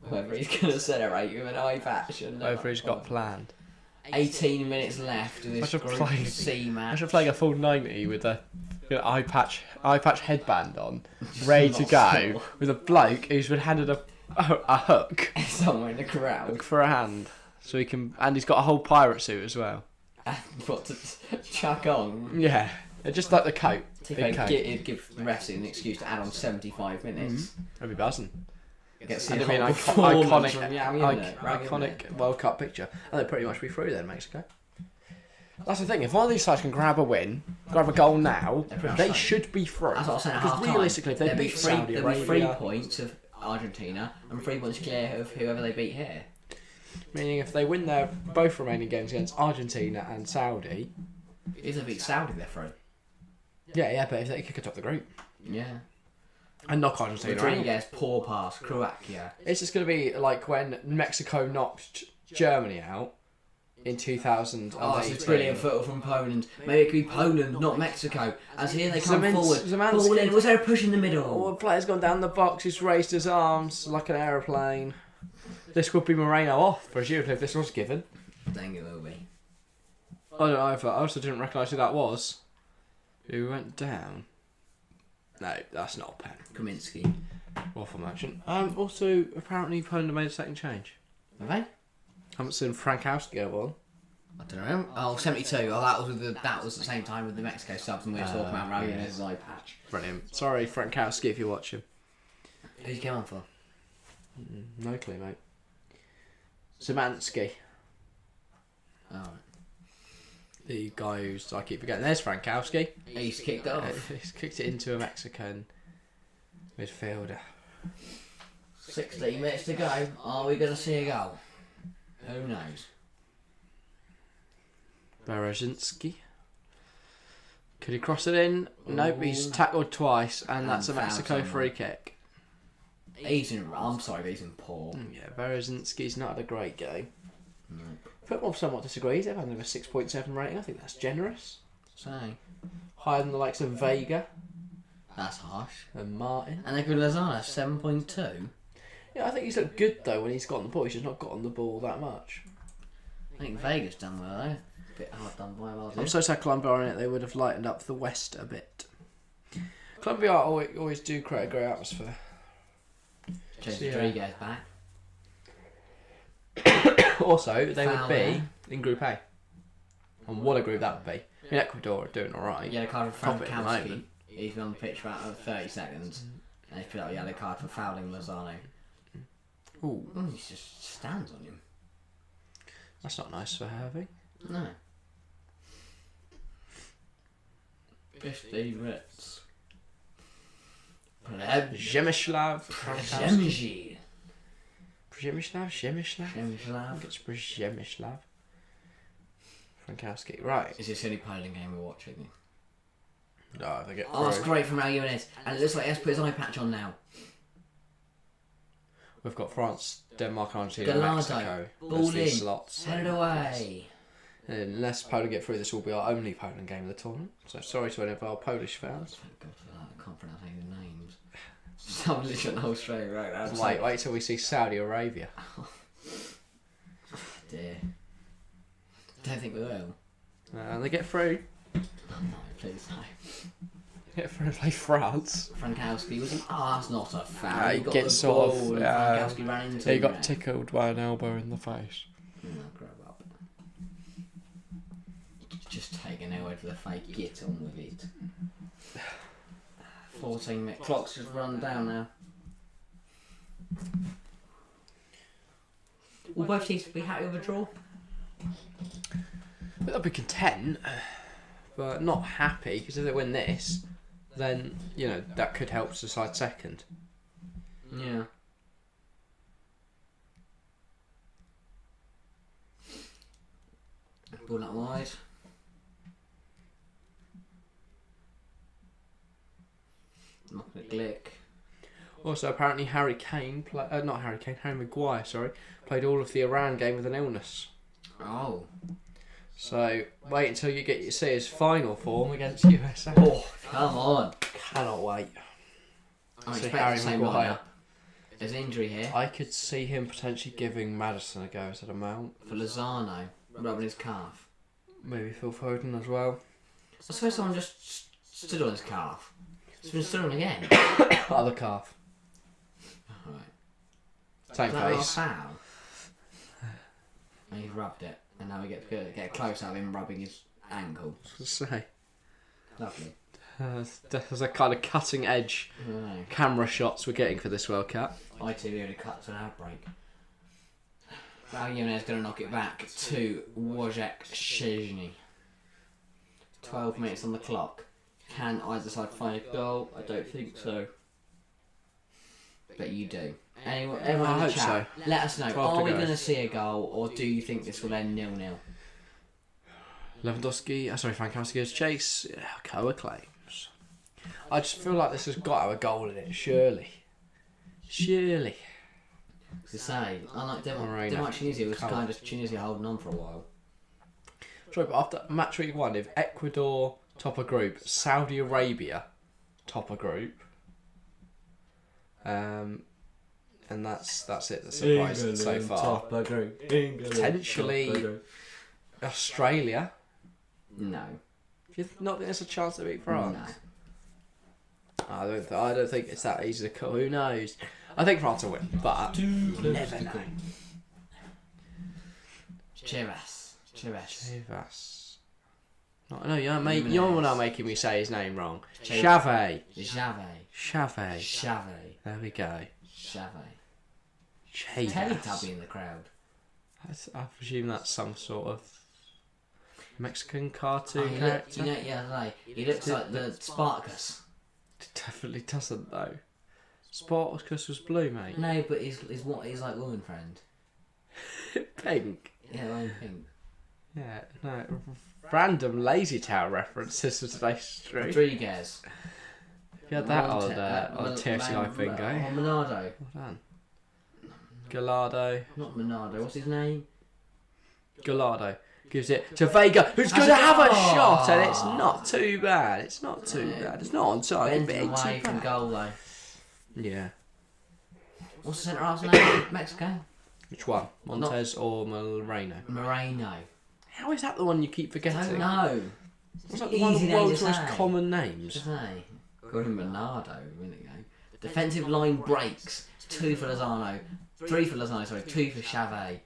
whether he's going to celebrate with an eye patch. And Whether he's got planned. 18 minutes left of this Group C I match. should play a full 90 with a eye patch headband on, ready to go, with a bloke who's been handed a hook Somewhere in the crowd. for a hand, so he can, and he's got a whole pirate suit as well. And what to chuck on. Yeah, just like the coat. Big coat. It'd give the refs an excuse to add on 75 minutes. I'd be buzzing. Get to see And the it'd be an whole performance from Raul iconic World Cup picture. And they'd pretty much be through then, Mexico. That's the thing, if one of these sides can grab a win, grab a goal now, they should be through. That's what I was saying at Because half-time. realistically, if they There'd be beat Saudi there'd be 3 Arabia, points of Argentina and 3 points clear of whoever they beat here. meaning if they win their both remaining games against Argentina and Saudi, If they beat Saudi, they're through. yeah, but if they kick it top the group Yeah. and knock Argentina out, Rodriguez, poor pass, Croatia. it's just going to be like when Mexico knocked Germany out in 2018. Oh, this is brilliant football from Poland. Maybe it could be Poland, not Mexico. As here they come forward. Zemanski- Ball in. Was there a push in the Oh, middle? a player's gone down the box, he's raised his arms like an aeroplane. This would be Moreno off, presumably, if this was given. I think it will be. I don't know if I also didn't recognise who that was. Who went down? No, that's not a pen. Kaminsky. Waffle merchant. Also, apparently Poland made a second change. Have they? Haven't seen Frankowski go on. I don't know. Oh, 72. Oh, that was the same time with the Mexico subs and we were talking about Raul Jimenez's eye patch. Brilliant. Sorry, Frankowski, if you're watching. Who's he come on for? No clue, mate. Zemanski. Oh, The guy who's, I keep forgetting. There's Frankowski. he's kicked it off. He's kicked it into a Mexican midfielder. 16 minutes to go. Are we going to see a goal? Who knows? Berezzinski. Could he cross it in? Nope, he's tackled twice, and that's a fouled Mexico someone. free kick. I'm sorry, but he's in poor. Yeah, Berezzinski's not had a great game. No. Football somewhat disagrees. They've had a 6.7 rating. I think that's generous. So, Higher than the likes of Vega that's harsh. and Martin. And they've got Lozano, 7.2. Yeah, I think he's looked good though when he's got on the ball. He's just not got on the ball that much. I think Vega's done well though. Bit hard done by well. I'm so sad Colombia are in it. They would have lightened up the West a bit. Colombia always do create a great atmosphere. James Yeah. Rodriguez back. Also, they Foul would be there. in Group A. And what a group that would be. I mean, Ecuador are doing alright. Yellow card for Top it at the Frankowski. moment. He's been on the pitch for about 30 seconds. And he's put up a yellow card for fouling Lozano. Ooh, He just stands on him. that's not nice for Hervey. No. 15 minutes. Przemysław Frankowski. Przemysław. I think it's Przemysław Frankowski. Right. Is this the only Poland game we're watching? No, they get Oh, it's great from Raul Jimenez. And it looks like he has to put his eye patch on now. We've got France, Denmark, Argentina, and Mexico. Ball As these in. slots. Head it away. Unless Poland get through, this will be our only Poland game of the tournament. So sorry to any of our Polish fans. Thank God for that. I can't pronounce any of the names. I'm literally on the whole straight right now. Wait till we see Saudi Arabia. Dear. Don't think we will. And they get through. Oh, no, please no. Get through and play France. Frankowski was that's not a foul. He got gets the sort ball of. and Frankowski ran into He him, got right? tickled by an elbow in the face. No, grow up. Just take an elbow to the face. Get on with it. 14 minute clock's just run down now. Will both teams be happy with a draw? But they'll be content, but not happy, because if they win this, then, you know, that could help decide second. Yeah. Ball out wide. Knocking it Glick. Also, apparently Harry Maguire, played all of the Iran game with an illness. Oh. So, wait until you see his final form against USA. Oh, come on. Cannot wait. I'm See expecting Harry the same Maguire. lineup. There's injury here I could see him potentially giving Maddison a go instead of Mount. for Lozano, rubbing his calf. Maybe Phil Foden as well. I suppose someone just stood on his calf. It's been stood on again. Other calf. Right. Same Is that not a face. foul? And he's rubbed it, and now we get to get a close up of him rubbing his ankle. Say. Lovely. There's a kind of cutting edge I don't know. camera shots we're getting for this World Cup. ITV already cut to an outbreak. Raul Jimenez going to knock it back to Watchalong. 12 minutes on the clock. Can either side find a goal? I don't think so. But you do. Everyone in I the hope chat, so. let us know. 12 to Are we go. going to see a goal, or do you think this will end 0-0? Lewandowski, Frankowski goes chase. Koa claims. I just feel like this has got to have a goal in it, surely. To say, unlike Moreno. Denmark Tunisia was Colour. kind of Tunisia holding on for a while. Sorry, but after match week 1, if Ecuador top a group, Saudi Arabia top a group, and that's it. The surprise so far. Potentially Australia. No. Do you not think there's a chance to beat France? No. I don't think it's that easy to call. Who knows? I think France will win, but you never know. Chivas. Chivas. No, you're not making me say his name wrong. Chivas. Xavi. There we go. Chivas. Teletubby in the crowd. I presume that's some sort of Mexican cartoon character. He looks like the Spartacus. It definitely doesn't though. Spartacus was blue, mate. No, but he's like woman friend. Pink. Yeah, I'm pink. Yeah, no. Random Lazy Tower references for today's stream. Rodriguez. You had that on TFC bingo. Monado. Well done. Gallardo. Not Monado. What's his name? Gallardo gives it to Vega, who's going to have a shot, and it's not too bad. It's not on target, but Bends it's away too from bad. goal though. Yeah. What's the centre half's name? Mexico. Which one? Montez or Moreno? Moreno. How is that the one you keep I forgetting? don't know. What's that the one of Easy the name world's to most say. common names? Just say. Called him Monado a minute ago. Defensive line breaks. 2 for Lozano. 3 for Lozano, sorry. 2 for Xavi.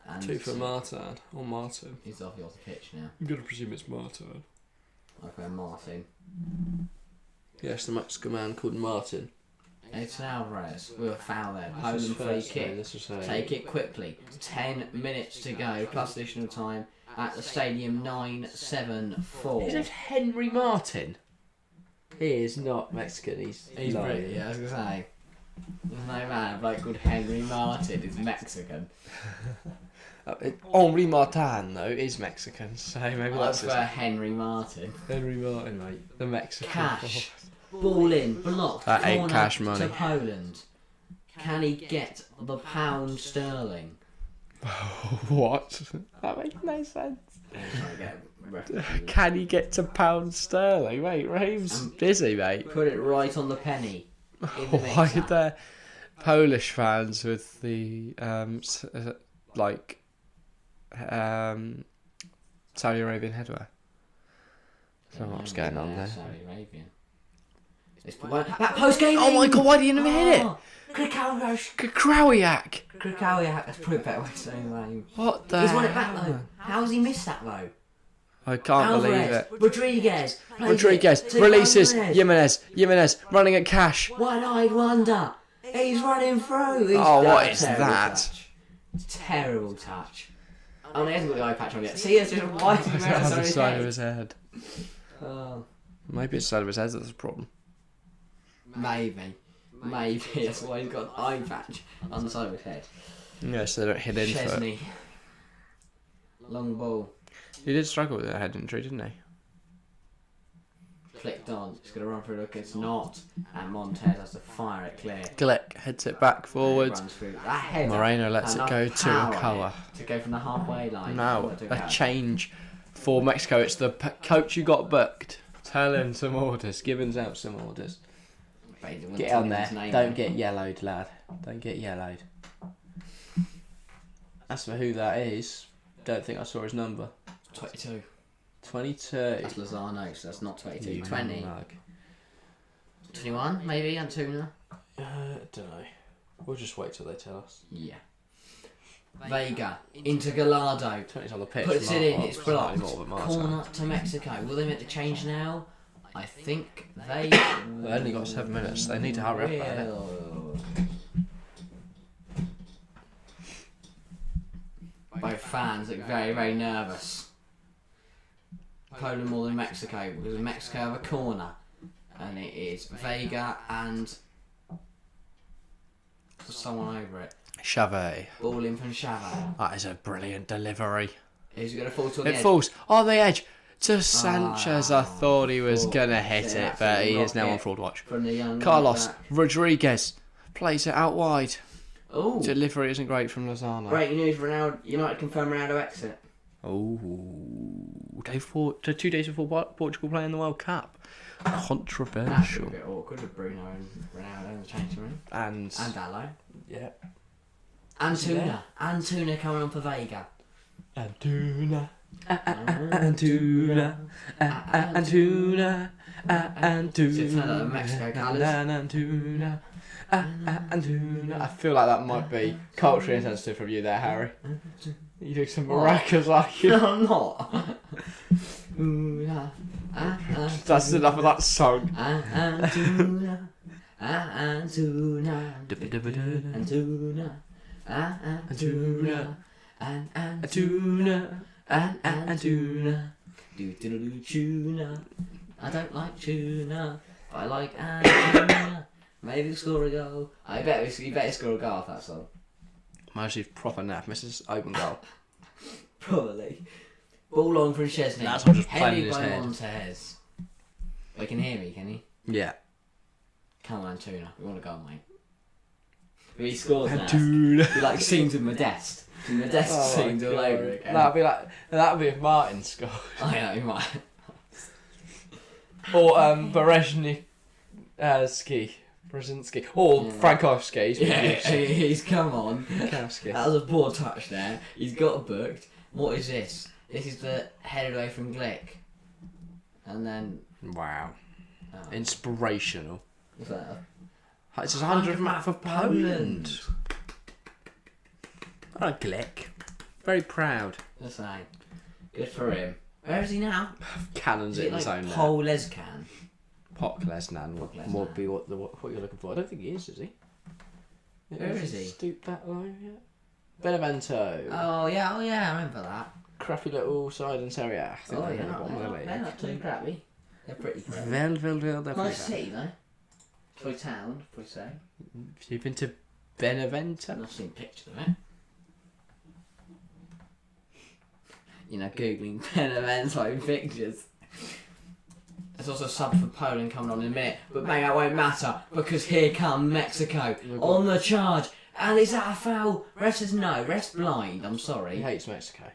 And 2 for Martin. Or Martin. He's off the pitch now. I'm going to presume it's Martin. Okay, Martin. Yes, the Mexican man called Martin. Edson Alvarez with a foul there. This was Poland free first, though, kick. this was Take it quickly. 10 minutes to go. Plus additional time at the stadium. 9-7-4. His name's Henry Martin. He is not Mexican. He's He's lying. British, yeah, I was going to say. There's no man, a bloke called Henry Martin is Mexican. Henri Martin, though, is Mexican, so maybe Well, that's that's for Henry Martin. Henry Martin, mate. The Mexican. Cash. Ball in, blocked. That ain't corner cash money. to Poland. Can he get the pound sterling? What? That makes no sense. I'm trying to get references. Can he get to pound sterling? Mate, Raheem's busy, mate. Put it right on the penny. In the Why mixer. are there Polish fans with the Saudi Arabian headwear? I don't know what's going on there. Saudi Arabian. That post game. Oh my god, why did you never hit it? Krawiak! Krikowiak, that's probably a better way of saying the name. What the He's won it back hell? though. How's he missed that though? I can't believe it. Rodriguez. Rodriguez releases Jimenez running at Cash. One-eyed wonder. He's running through. What is Terrible that? touch. Terrible touch. Oh, no, he hasn't got the eye patch on yet. See, it's just white The on other his side of head. his head. Oh, Maybe it's the side of his head that's the problem. maybe. That's why he's got an eye patch on the side of his head. Yeah, so they don't hit into it. Chesney. Long ball. He did struggle with that head injury, didn't he? Flicked on. He's going to run through. Look, it's not. And Montez has to fire it clear. Glick heads it back forwards. Runs through. That header. Moreno lets it Enough go to power Ochoa. to go from the halfway line. Now, To a go. change for Mexico. It's the coach who got booked. Tell him some orders. Gibbons out some orders. Get on there. Don't get yellowed, lad. Don't get yellowed. As for who that is, don't think I saw his number. 22. 22. That's Lozano, so that's not 22. You 20. mug. 21, maybe, Antuna? Don't know. We'll just wait till they tell us. Yeah. Vega, into Gallardo. 20's on the pitch. Puts it in, it's slightly blocked. more than Marta. Corner to Mexico. Will they make the change now? I think they They only got 7 minutes. They need to hurry up about it. will. Both fans look very, very nervous. Poland more than Mexico, because Mexico have a corner. And it is Vega and someone over it. Chavez. Ball in from Chava. That is a brilliant delivery. Who's going to fall to the It edge? falls on the edge to Sanchez. I thought he was Oh, going to hit yeah, it, but he is now on rocket fraud watch. From the young Carlos back. Rodriguez plays it out wide. Oh, Delivery isn't great from Lozano. breaking news, Ronaldo, United confirm Ronaldo exit. Oh, 2 days before Portugal playing the World Cup. That's a Controversial. bit awkward with Bruno and Ronaldo in the changing room. And Dallo. yeah. Antuna coming on for Vega. Antuna. Antuna. Antuna. Antuna. Mexico colours. Antuna. Antuna. I feel like that might be culturally insensitive from you there, Harry. You do some maracas like you. No, I'm not. That's enough of that song. Antuna. Antuna. Antuna. Antuna. Antuna. Antuna. Tuna. I don't like tuna, but I like Antuna. Maybe score a goal. I bet you better score a goal off that song. Mostly proper naff. Misses open goal. Probably. Ball on from Chesney. That's what just playing in Headed his by head. Montez. Oh, he can hear me, can he? Yeah. Come on, Antuna. We want a goal, mate. If he scores now, Antuna. he like sings with Modeste. Modeste sings all over again. That'd be if Martin scored. I know, he might. Or Berezhny Brzezinski. Or Frankowski. Yeah, he's come on. Frankowski. That was a poor touch there. He's got booked. What is this? This is the headed away from Glick. And then... Wow. Oh, Inspirational. what's that? It's his 100th map for Poland. Oh, Glick. Very proud. That's right. Good for him. Where is he now? Cannons Is it it in his like own net. Pol Lescan? Pock Lesnan would Lesnan. more be what you're looking for. I don't think he is he? Where is he? Stoop that low yet? Benevento. Oh yeah, I remember that. Crappy little side in Serie A. I think Oh they're yeah, in the bottom of the league. they're not too crappy. They're pretty clever. They're pretty Nice bad. city, though. Toy town, if we say. You've been to Benevento? I've seen pictures of it. You know, Googling Benevento pictures. There's also a sub for Poland coming on in a minute, but mate, that won't matter because here come Mexico on the charge. And is that a foul? Ref says no. Ref's blind. I'm He sorry. hates Mexico.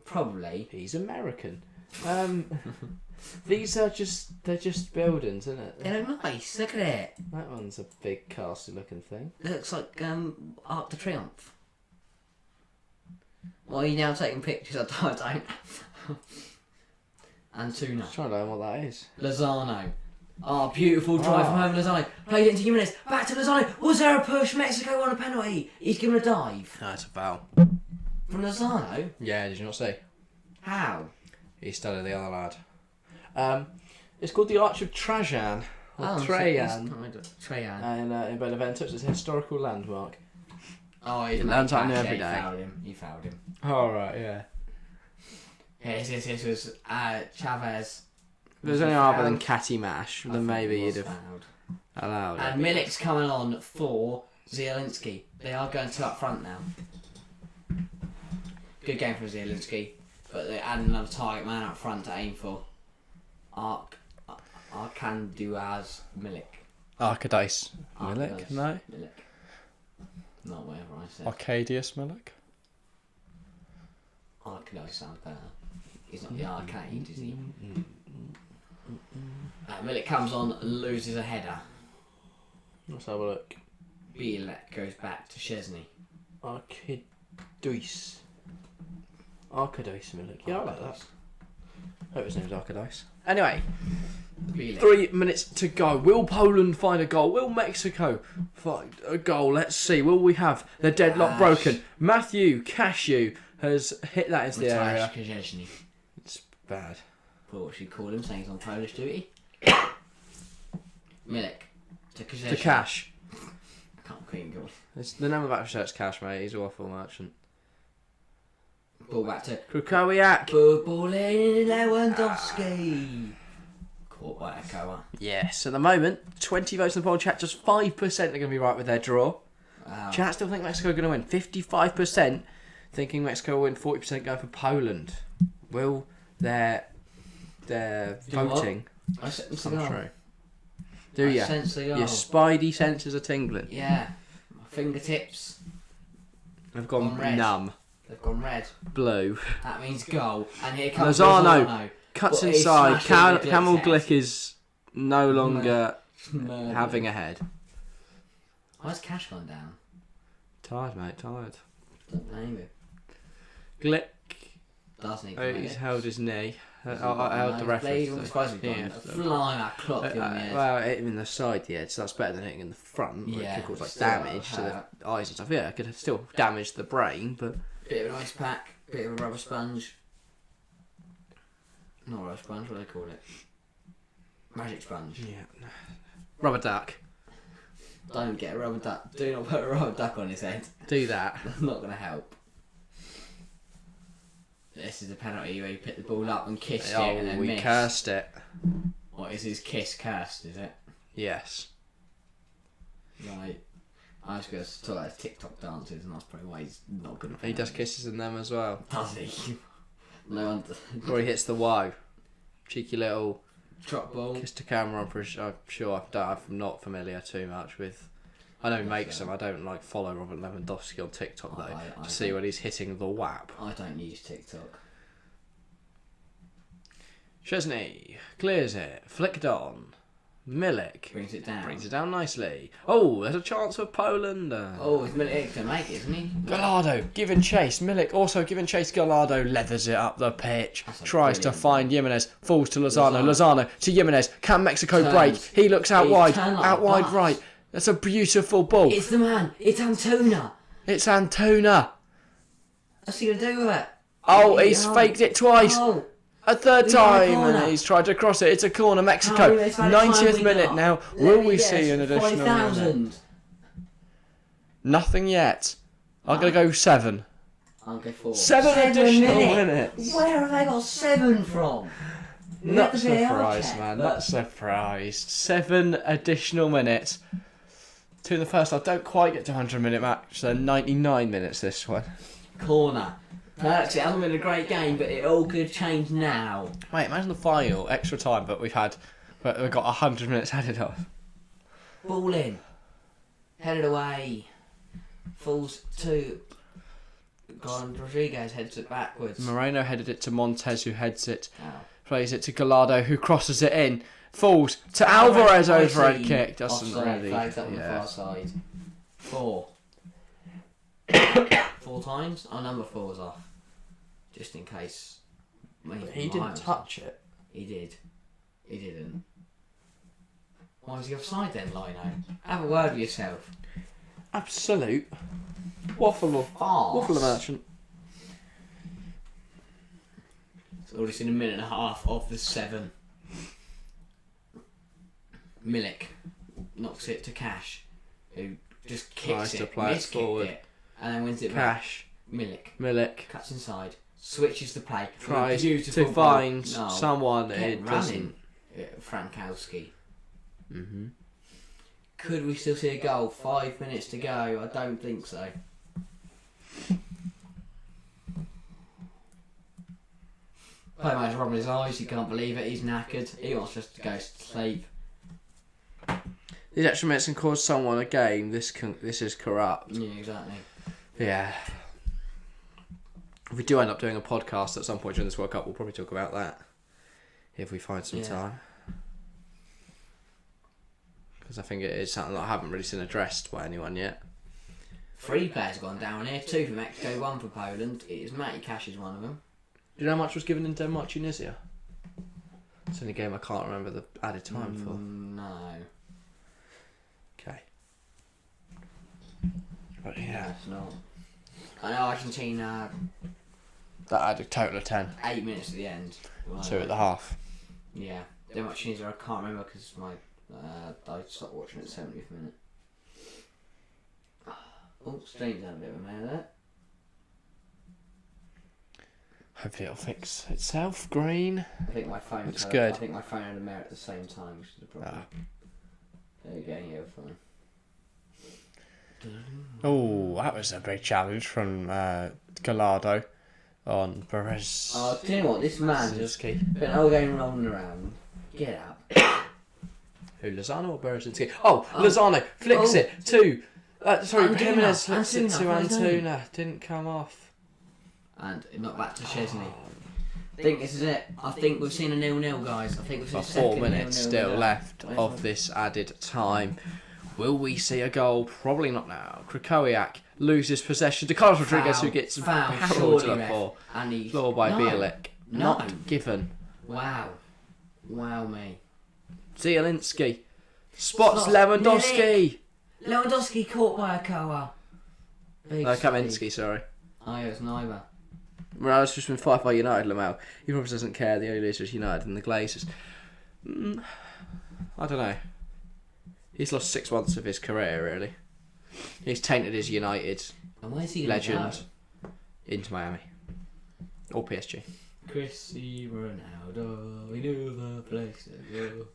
Probably. He's American. They're just buildings, isn't it? They look nice. Look at it. That one's a big castle looking thing. It looks like Arc de Triomphe. Why are you now taking pictures? I don't. Antuna. Just trying to learn what that is. Lozano. Oh, beautiful drive from home, Lozano. Played it into Jimenez. Back to Lozano. Was there a push? Mexico won a penalty. He's given a dive. No, it's a foul. From Lozano? Yeah, did you not see? How? He studied the other lad. It's called the Arch of Trajan. Or Trajan. Trajan. In Benevento, it's a historical landmark. Oh, he's learns something every day. He fouled him. Oh, right, yeah. Yes, was Chavez. If it was any other than Catty Mash, then maybe he you'd was have fouled. allowed it. And Milik's coming on for Zielinski. They are going to up front now. Good game from Zielinski, but they add another target man up front to aim for. Arkanduaz Milik. Arcadice Milik? Arcadice No? Milik. Not whatever I said. Arcadius Milik? Arcadice sounds better. He's not the arcade, is he? Milik comes on and loses a header. Let's have a look. Bielek goes back to Szczesny. Arcadice. Arcadice Milik. Yeah, I like that. Hope his name's Arcadice. Anyway, Bielek. 3 minutes to go. Will Poland find a goal? Will Mexico find a goal? Let's see. Will we have the deadlock broken? Matthew Cashew has hit that into the area. Szczesny. It's bad. What should we call him, saying he's on Polish duty? Milik. To Szczesny. To Cash. I can't think of it. It's the name of that shirt's Cash, mate. He's a waffle merchant. Ball back to Krukowiak. ball in Lewandowski. Caught by Echoa. Yes, at the moment, 20 votes in the poll chat, just 5% are going to be right with their draw. Wow. Chat still think Mexico are going to win. 55% thinking Mexico will win, 40% going for Poland. Will their voting I sense come the goal. true? Do ya? Sense the goal. Your spidey senses are tingling. Yeah. My fingertips They've gone Gone red. numb. They've gone red. Blue. That means goal. And here comes Lozano Lozano. cuts But he inside. smashes the Camel Glick's Glick is no longer Murder. having a head. Why's Cash gone down? Tired, mate, tired. Don't blame him. Glick, Doesn't he? he's held his knee. I held the reference. I'm surprised we've gone. Flying that clock in the head. Well, it hit him in the side, yeah, so that's better than hitting in the front, where it Yeah, could cause like still damage to hurt. the eyes and stuff. Yeah, it could still damage the brain, but Bit of an ice pack, bit of a rubber sponge. Not a rubber sponge, what do they call it? Magic sponge. yeah, rubber duck. Don't get a rubber duck. Do not put a rubber duck on his head. Do that. That's not going to help. This is a penalty where you pick the ball up and kissed it and then we missed. cursed it. What is his kiss cursed, is it? Yes. Right. I was going to talk about TikTok dances and that's probably why he's not good at He does penalties. kisses in them as well. Does he? No one Or he hits the wow. Cheeky little drop ball. kiss to camera. I'm sure I'm not familiar too much with. I know he makes them. I don't like follow Robert Lewandowski on TikTok though I to see when he's hitting the whap. I don't use TikTok. Szczesny clears it, flicked on. Milik Brings it down. brings it down nicely. Oh, there's a chance for Poland. Oh, it's Milik to make it, isn't he? Gallardo giving chase. Milik also giving chase. Gallardo leathers it up the pitch. That's a Tries to brilliant find Jimenez. Falls to Lozano. Lozano to Jimenez. Can Mexico break? He looks out He's wide. turned like Out wide bus. right. That's a beautiful ball. It's the man. It's Antuna. It's Antuna. What's he going to do with it? Oh, he's faked it twice. Oh, A third He's on the time, corner. and he's tried to cross it. It's a corner, Mexico. Oh, it's about time 90th we minute got. now. Let Will me we guess, see an additional minute? 5,000. Nothing yet. I'm going to go 7. I'll go 4. 7 additional minutes. Where have they got 7 from? Not surprised, man. Not surprised. 7 additional minutes. 2 in the first half. Don't quite get to 100-minute match. So 99 minutes this one. Corner. Perhaps it hasn't been a great game, but it all could change now. Mate, imagine the final extra time, but we've got 100 minutes headed off. Ball in. Headed away. Falls to... Rodriguez heads it backwards. Moreno headed it to Montez, who heads it. Oh. Plays it to Gallardo, who crosses it in. Falls to Alvarez, overhead kick. Doesn't offside, really... flags up on the far side. 4. 4 times? Oh, number 4's off. Just in case. He didn't touch it. He did. He didn't. Why was he offside then, Lino? Have a word with yourself. Absolute waffle merchant. It's already seen a minute and a half of the 7. Milik knocks it to Cash, who just kicks it, forward, it, and then wins it back. Cash. Milik cuts inside, switches the play, tries to find someone. It doesn't. Frankowski. Could we still see a goal? 5 minutes to go. I don't think so. Playman's rubbing his eyes. He can't believe it. He's knackered. He wants just to go to sleep. These extra minutes can cause someone a game. This is corrupt. Yeah, exactly. Yeah. If we do end up doing a podcast at some point during this World Cup, we'll probably talk about that if we find some time. Because I think it is something that I haven't really seen addressed by anyone yet. 3 players gone down here. 2 for Mexico, 1 for Poland. It is Matty Cash is one of them. Do you know how much was given in Denmark-Tunisia? It's the only game I can't remember the added time for. No. Okay. But yeah. It's not. I know Argentina... That added a total of 10. 8 minutes at the end. 2 at the half. Yeah. Denmark-Tunisia, I can't remember because I stopped watching at the 70th minute. Oh, stream's had a bit of a mare there. Hopefully it'll fix itself. Green. I think my phone looks good. I think my phone and the mirror at the same time, which is a problem. There you go, yeah, fine. Oh, that was a big challenge from Gallardo on Perez. Oh, do you know what? This man just been all game rolling around. Get up. Who, Lozano or Berezinski? Oh, Lozano flicks it to... Jimenez flicks it to Antuna. Didn't come off. And not back to Chesney. I think this is it. I think we've seen a 0-0, guys. I think we've seen a second 4 minutes still left of this added time. Will we see a goal? Probably not now. Krychowiak loses possession to Carlos Rodriguez, who gets barreled to the floor by Bielik. Not given. Wow. Wow, me. Zielinski spots Lewandowski. Lewandowski caught by a Koa. Kaminsky, sorry. Oh, yeah, it's neither. Morales just been fired by United, Lamau. He probably doesn't care. The only loser is United and the Glazers. I don't know. He's lost 6 months of his career, really. He's tainted his United legend into Miami. Or PSG. Cristiano Ronaldo, we knew the place to go.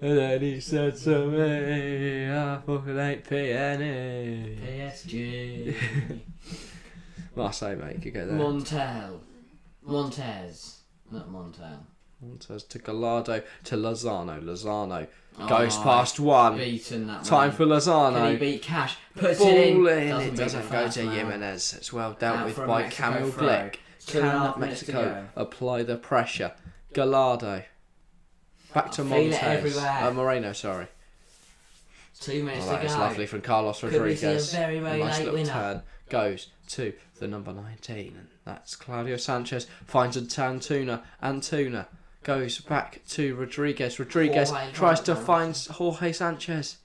And then he said to me, I fucking hate PNE. PSG. Marseille, mate, you could go there. Montez. Not Montel. Montez to Gallardo to Lozano. Lozano goes past one. Beaten that Time for Lozano. Can he beat Cash? Puts Ball it in. It doesn't go to Jimenez. It's well dealt with by Kamil Glick. Can Mexico apply the pressure? Gallardo. Back to Montez. Moreno, sorry. 2 minutes to go. That is lovely from Carlos Rodriguez. Could be a very, very nice late little winner. turn. Goes to the number 19. And that's Claudio Sanchez. Finds a Antuna. Antuna goes back to Rodriguez. Rodriguez tries to find Jorge Sanchez.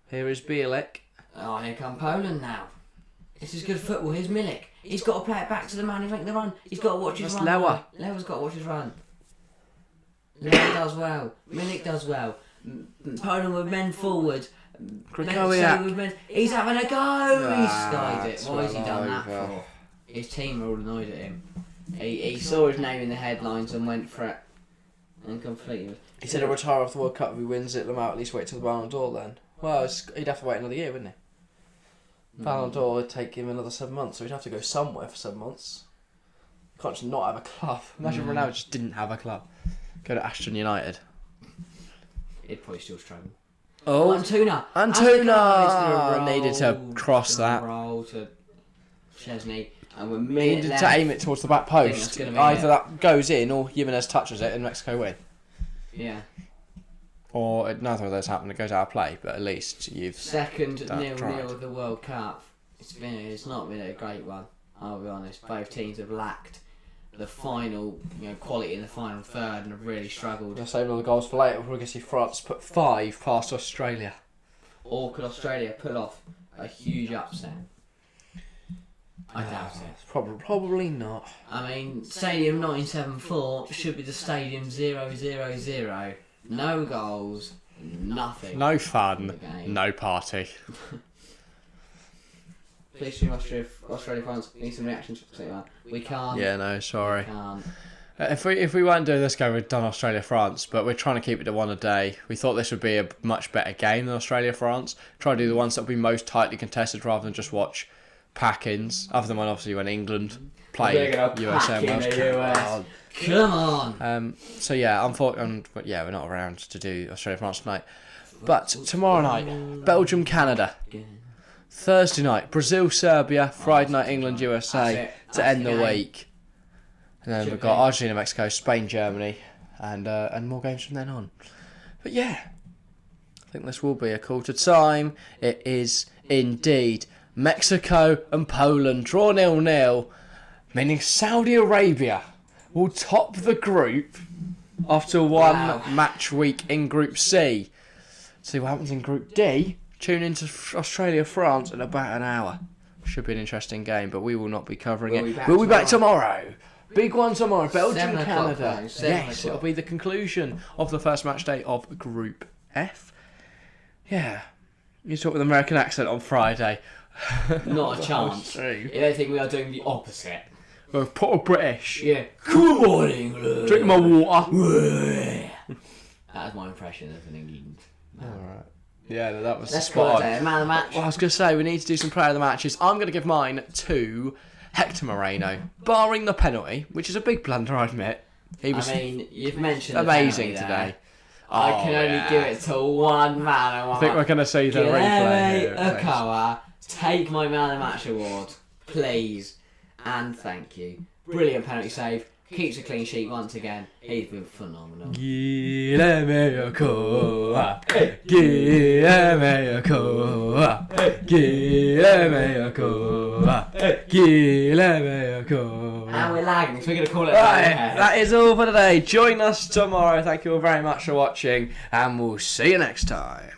Here is Bielik. Oh, here come Poland now. This is good football. Here's Milik. He's got to play it back to the man who make the run. He's got to watch his run. Lewa. Lewa's got to watch his run. Lewa does well. Milik does well. Poland with men forward. Krychowiak. He's having a go. He skied it. Why has he done that for? His team are all annoyed at him. He saw his name in the headlines and went for it. And completely. He said he'll retire off the World Cup if he wins it. Lamar at least wait till the Ballon d'Or then. Well, he'd have to wait another year, wouldn't he? Ballon d'Or would take him another 7 months, so he'd have to go somewhere for 7 months. Can't just not have a club. Imagine Ronaldo just didn't have a club. Go to Ashton United. He'd probably still struggle. Oh, Antuna needed to cross that. Roll to Chesney, and we're Needed to aim it towards the back post. Either that goes in or Jimenez touches it and Mexico win. Yeah. Or neither of those happen. It goes out of play, but at least you've second 0-0 of the World Cup. It's not been a great one. I'll be honest. Both teams have lacked the final, quality in the final third and have really struggled. We'll save all the goals for later. We're going to see France put 5 past Australia. Or could Australia pull off a huge upset? I doubt it. Probably not. I mean, Stadium 974 should be the Stadium 000. No goals, nothing. No fun, no party. Please stream Australia France. Need some reactions. We can't. Yeah, no, sorry. We can't. If we weren't doing this game, we'd done Australia France, but we're trying to keep it to one a day. We thought this would be a much better game than Australia France. Try to do the ones that will be most tightly contested rather than just watch pack-ins. Other than obviously when England played USA and Wales. Come on. So yeah, unfortunately, we're not around to do Australia France tonight. But tomorrow night, Belgium Canada. Thursday night, Brazil Serbia. Friday night, England USA to end the week. And then we've got Argentina, Mexico, Spain, Germany, and more games from then on. But yeah, I think this will be a quarter time. It is indeed. Mexico and Poland draw 0-0, meaning Saudi Arabia will top the group after one match week in Group C. See what happens in Group D. Tune into Australia-France in about an hour. Should be an interesting game, but we will not be covering it. We'll be back tomorrow. Big one tomorrow. Belgium, Canada. Yes, it'll be the conclusion of the first match day of Group F. Yeah. You talk with an American accent on Friday. Not a chance. You don't think we are doing the opposite? Proper British. Yeah. Good morning. Drink my water. That was my impression of an England man. Alright. Yeah, no, that was Let's spot man of the match. Well, I was going to say, we need to do some player of the matches. I'm going to give mine to Hector Moreno, barring the penalty, which is a big blunder, I admit. He was you've mentioned amazing the today. I can only give it to one man. I think we're going to see the replay here. Akawa, take my man of the match award, please, and thank you. Brilliant penalty save. Keeps a clean sheet once again. He's been phenomenal. Guilherme Ochoa, Guilherme Ochoa, Guilherme Ochoa, Guilherme Ochoa. And we're lagging, so we're going to call it that is all for today. Join us tomorrow. Thank you all very much for watching, and we'll see you next time.